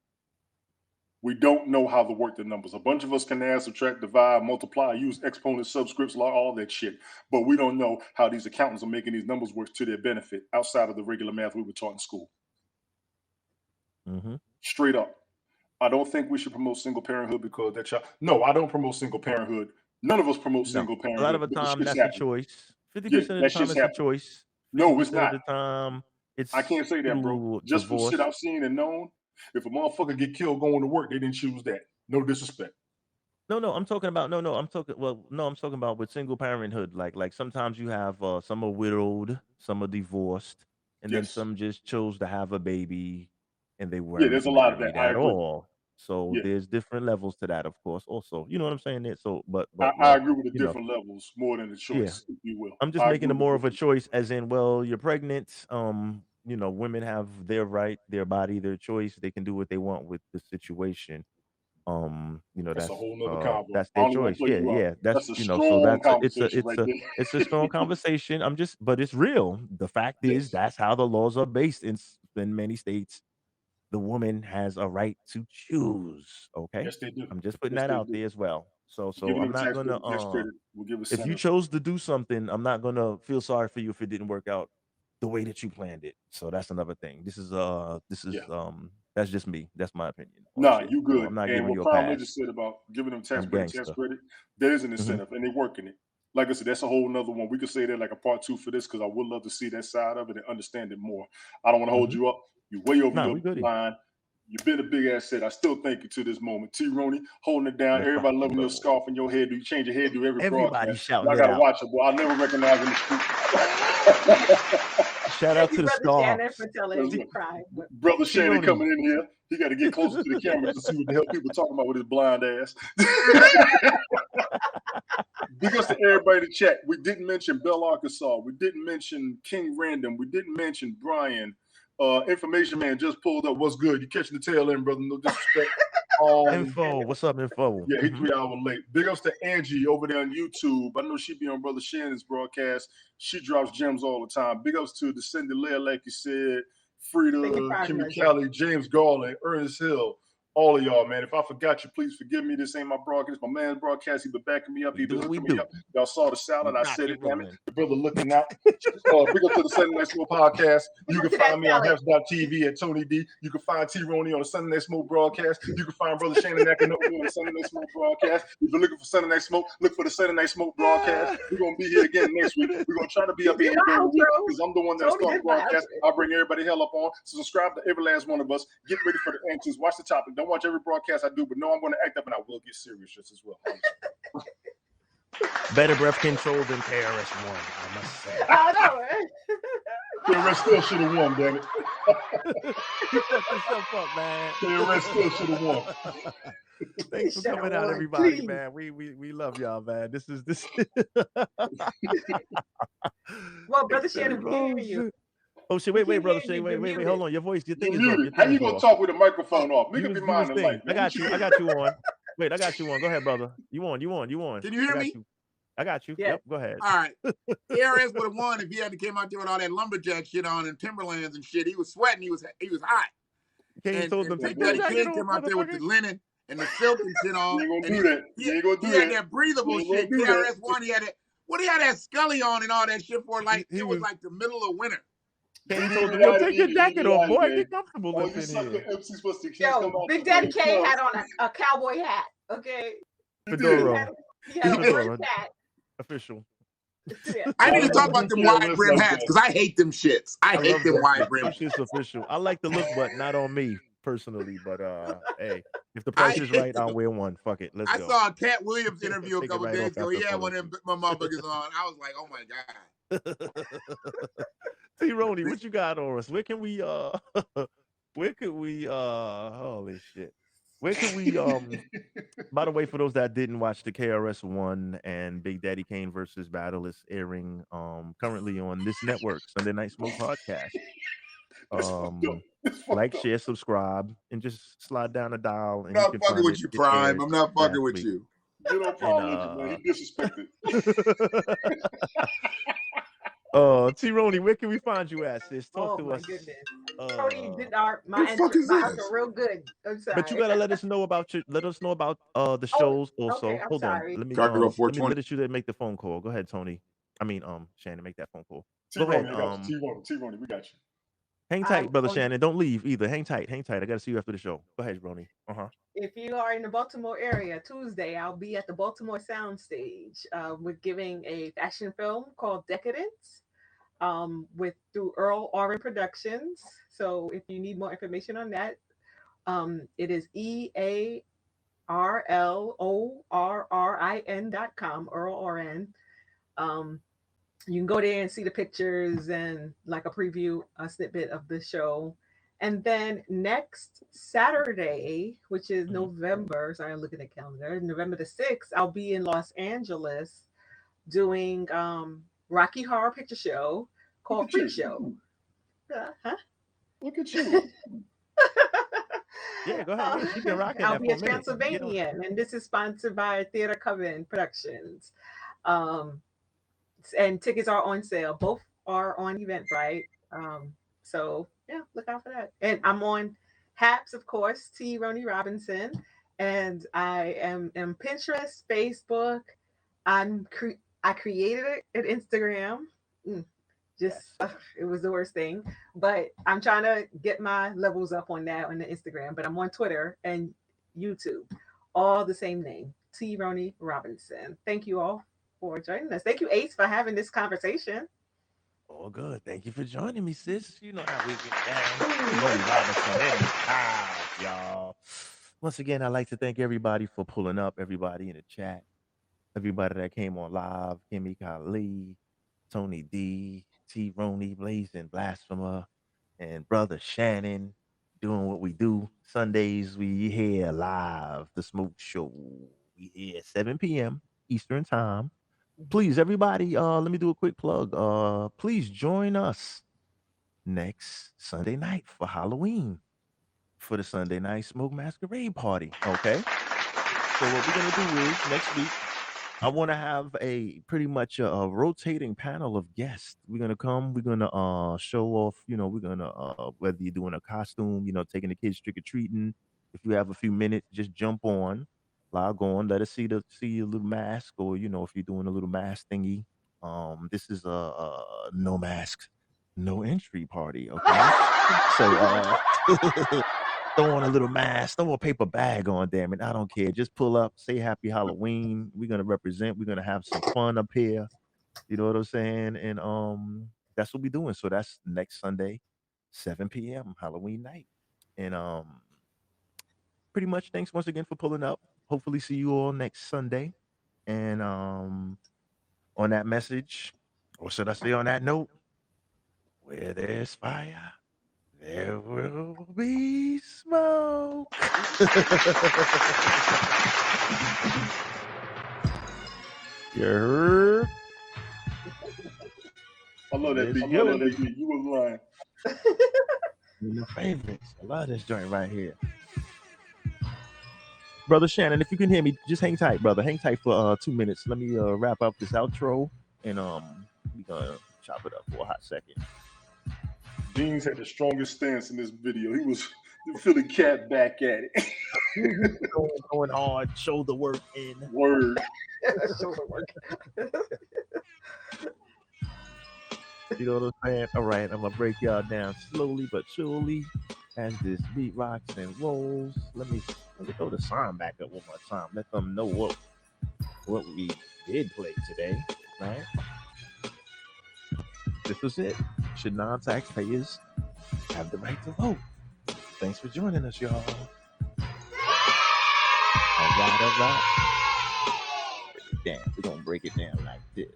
We don't know how to work the numbers. A bunch of us can add, subtract, divide, multiply, use exponents, subscripts, all that shit. But we don't know how these accountants are making these numbers work to their benefit outside of the regular math we were taught in school. Straight up. I don't think we should promote single parenthood because that child. No, I don't promote single parenthood. None of us promote single parenthood. A lot of the time, that's a choice. 50% of the time, it's a choice. No, it's not. Of the time, it's I can't say that, bro. Just from shit I've seen and known. If a motherfucker get killed going to work, they didn't choose that. No disrespect. No, I'm talking about I'm talking about with single parenthood. Like sometimes you have some are widowed, some are divorced, and then Yes. some just chose to have a baby and they Yeah, weren't there's a lot of that. married I at agree. all. So Yeah. there's different levels to that, of course. Also, you know what I'm saying? There. So, I agree with the you know, different levels more than the yeah. choice, if you will. I'm just I making agree it with more the of a different. choice, as in, well, you're pregnant. Women have their right, their body, their choice. They can do what they want with the situation. That's a whole nother convo. That's I their only want to choice. play Yeah, you out. yeah. That's That's a so strong that's conversation right there. it's a strong conversation. But it's real. The fact is Yes. that's how the laws are based in many states. The woman has a right to choose. Okay, Yes, they do. I'm just putting Yes, that they out do. there as well. So Giving I'm them not gonna tax credit will give a if you center. chose to do something, I'm not gonna feel sorry for you if it didn't work out the way that you planned it. So that's another thing. Yeah. That's just me. That's my opinion on Nah, shit. you So good. I'm not And giving what you a Prime Ninja pass. said about giving them tax I'm credit, gangster. there is an Hmm. incentive, and they're working it. Like I said, that's a whole nother one. We could say that like a part two for this because I would love to see that side of it and understand it more. I don't want to hold Hmm. you up. You're way over Nah, your we goody. line. You've been a big asset. I still thank you to this moment. T. Rooney holding it down. Let's rock Everybody and loving your roll. scarf and your hairdo. You change your hairdo every Everybody broadcast. shouting Y'all it got to out. watch it, boy. I never recognize in the street. Shout Thank out you, to the Brother Shannon, for scarves. telling Deep Cry. Brother T Shannon Rooney. coming in here. He got to get closer to the cameras to see what the hell people talking about with his blind ass. Big ups to everybody in the chat. We didn't mention Bell, Arkansas. We didn't mention King Random. We didn't mention Brian. Information man just pulled up. What's good? You catching the tail end, brother? No disrespect. Info. What's up, Info? Yeah, he's 3 hours late. Big ups to Angie over there on YouTube. I know she be on Brother Shannon's broadcast. She drops gems all the time. Big ups to the Cindy Lair, like you said, Frida, Kimmy Kelly, James Garland, Ernest Hill, all of y'all, man. If I forgot you, please forgive me. This ain't my broadcast. My man's broadcast. He been backing me up. He been hooking me up. Y'all saw the salad. I said it, damn it. The brother looking out. Big up to the Sunday Night Smoke podcast. You can find me on Heps.tv at Tony D. You can find T. Roney on the Sunday Night Smoke broadcast. You can find Brother Shannon Nakanoki on the Sunday Night Smoke broadcast. If you're looking for Sunday Night Smoke, look for the Sunday Night Smoke broadcast. We're going to be here again next week. We're going to try to be up here every week because I'm the one that started the broadcast. I'll bring everybody hell up on. So subscribe to every last one of us. Get ready for the answers. Watch the topic. Don't watch every broadcast I do, but know I'm going to act up and I will get serious just as well. Better breath control than KRS-One, I must say. I know. KRS still should have won, damn it. You fucked yourself up, man. KRS still should have won. Thanks for coming out, everybody, man. We love y'all, man. This. Well, Brother Shannon, we can't hear you. Oh shit! Wait, Brother Shay, wait, hold on. Your voice, your thing is off. How you gonna talk with a microphone off? Nigga be minding life. I got you on. Wait, I got you on. Go ahead, brother. You on. Can you hear me? I got you. Yeah. Yep, go ahead. All right. KRS would have won if he hadn't came out there with all that lumberjack shit on and Timberlands and shit. He was sweating. He was hot. And Big Daddy Kane came out there with the linen and the silk and shit on. You ain't gonna do that. You ain't gonna do that. He that. had that breathable shit. KRS won. He had that. What he had that Scully on and all that shit for? Like it was like the middle of winter. Kane told him, "Yo, take your jacket off, boy. Get comfortable in here." Yo, Big Daddy Kane had on a cowboy hat. Okay. Fedora. He had a fedora hat. Official. Yeah. I need to talk about them wide brim hats because I hate them shits. I hate them wide brim. It's official. I like the look, but not on me personally. But hey, if the price is right, I'll wear one. Fuck it. Let's go. I saw a Cat Williams interview a couple days ago. He had one of them motherfuckers on. I was like, oh my god. T. Roney, what you got on us? Where could we holy shit. Where can we by the way, for those that didn't watch, the KRS-One and Big Daddy Kane versus battle is airing currently on this network, Sunday Night Smoke podcast. Like, share, subscribe, and just slide down the dial. And I'm not fucking with you, Prime. I'm not fucking with you. Get no problem with you, man. He disrespected. T. Roney, where can we find you at, sis? Talk to us. Goodness. Tony did my answer real good. I'm sorry. But you gotta let us know about the shows also. Okay, Hold sorry. on. Let me let you make the phone call. Go ahead, Tony. I mean, Shannon, make that phone call. Go ahead. T-Roney, we got you. Hang tight, brother Shannon. Don't leave either. Hang tight. I gotta see you after the show. Go ahead, Roney. If you are in the Baltimore area, Tuesday, I'll be at the Baltimore Soundstage. We're giving a fashion film called Decadence. Through Earl Oren Productions. So if you need more information on that, it is RLORRIN.com, Earl Orin. You can go there and see the pictures and like a preview, a snippet of the show. And then next Saturday, which is November, sorry, I'm looking at the calendar, November the 6th, I'll be in Los Angeles doing Rocky Horror Picture Show called Freak Show. Huh? Look at you. Yeah, go ahead. Yeah, she been rocking I'll that be for a a minute. Transylvanian, and this is sponsored by Theater Coven Productions. And tickets are on sale. Both are on Eventbrite. So yeah, look out for that. And I'm on Haps, of course, T. Roni Robinson, and I am on Pinterest, Facebook. I created an Instagram. It was the worst thing, but I'm trying to get my levels up on that on the Instagram. But I'm on Twitter and YouTube, all the same name, T. Roni Robinson. Thank you all for joining us. Thank you, Ace, for having this conversation. All good. Thank you for joining me, sis. You know how we get down. Roni Robinson in the house, y'all. Once again, I'd like to thank everybody for pulling up, everybody in the chat, everybody that came on live, Kimmy Kali, Tony D, T Roni, Blazing Blasphemer, and Brother Shannon doing what we do. Sundays, we here live, the Smoke Show. We here 7 p.m. Eastern Time. Please, everybody, let me do a quick plug. Please join us next Sunday night for Halloween for the Sunday night smoke masquerade party. Okay. So what we're gonna do is next week I want to have a pretty much a rotating panel of guests. We're gonna come. We're gonna show off. We're gonna whether you're doing a costume, taking the kids trick or treating. If you have a few minutes, just jump on, log on, let us see your little mask, or if you're doing a little mask thingy. This is a no mask, no entry party. Okay, so throw on a little mask, throw a paper bag on, damn it. I don't care. Just pull up, say happy Halloween. We're gonna represent, we're gonna have some fun up here. You know what I'm saying? And that's what we're doing. So that's next Sunday, 7 p.m. Halloween night. And pretty much thanks once again for pulling up. Hopefully see you all next Sunday. And on that message, or should I say on that note, where there's fire, there will be smoke. You heard? I love that beat. You was lying. One of my favorites. I love this joint right here. Brother Shannon, if you can hear me, just hang tight, brother. Hang tight for 2 minutes. Let me wrap up this outro, and we gonna chop it up for a hot second. Jeans had the strongest stance in this video. He was feeling cat back at it. going hard, shoulder work in. Word. Shoulder work. You know what I'm saying? All right, I'm gonna break y'all down slowly but surely as this beat rocks and rolls. Let me throw the song back up one more time. Let them know what we did play today, right? This was it. Should non-taxpayers have the right to vote? Thanks for joining us, y'all. All right. We're gonna break it down like this.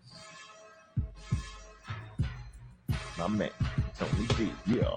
My man, Tony D, yeah.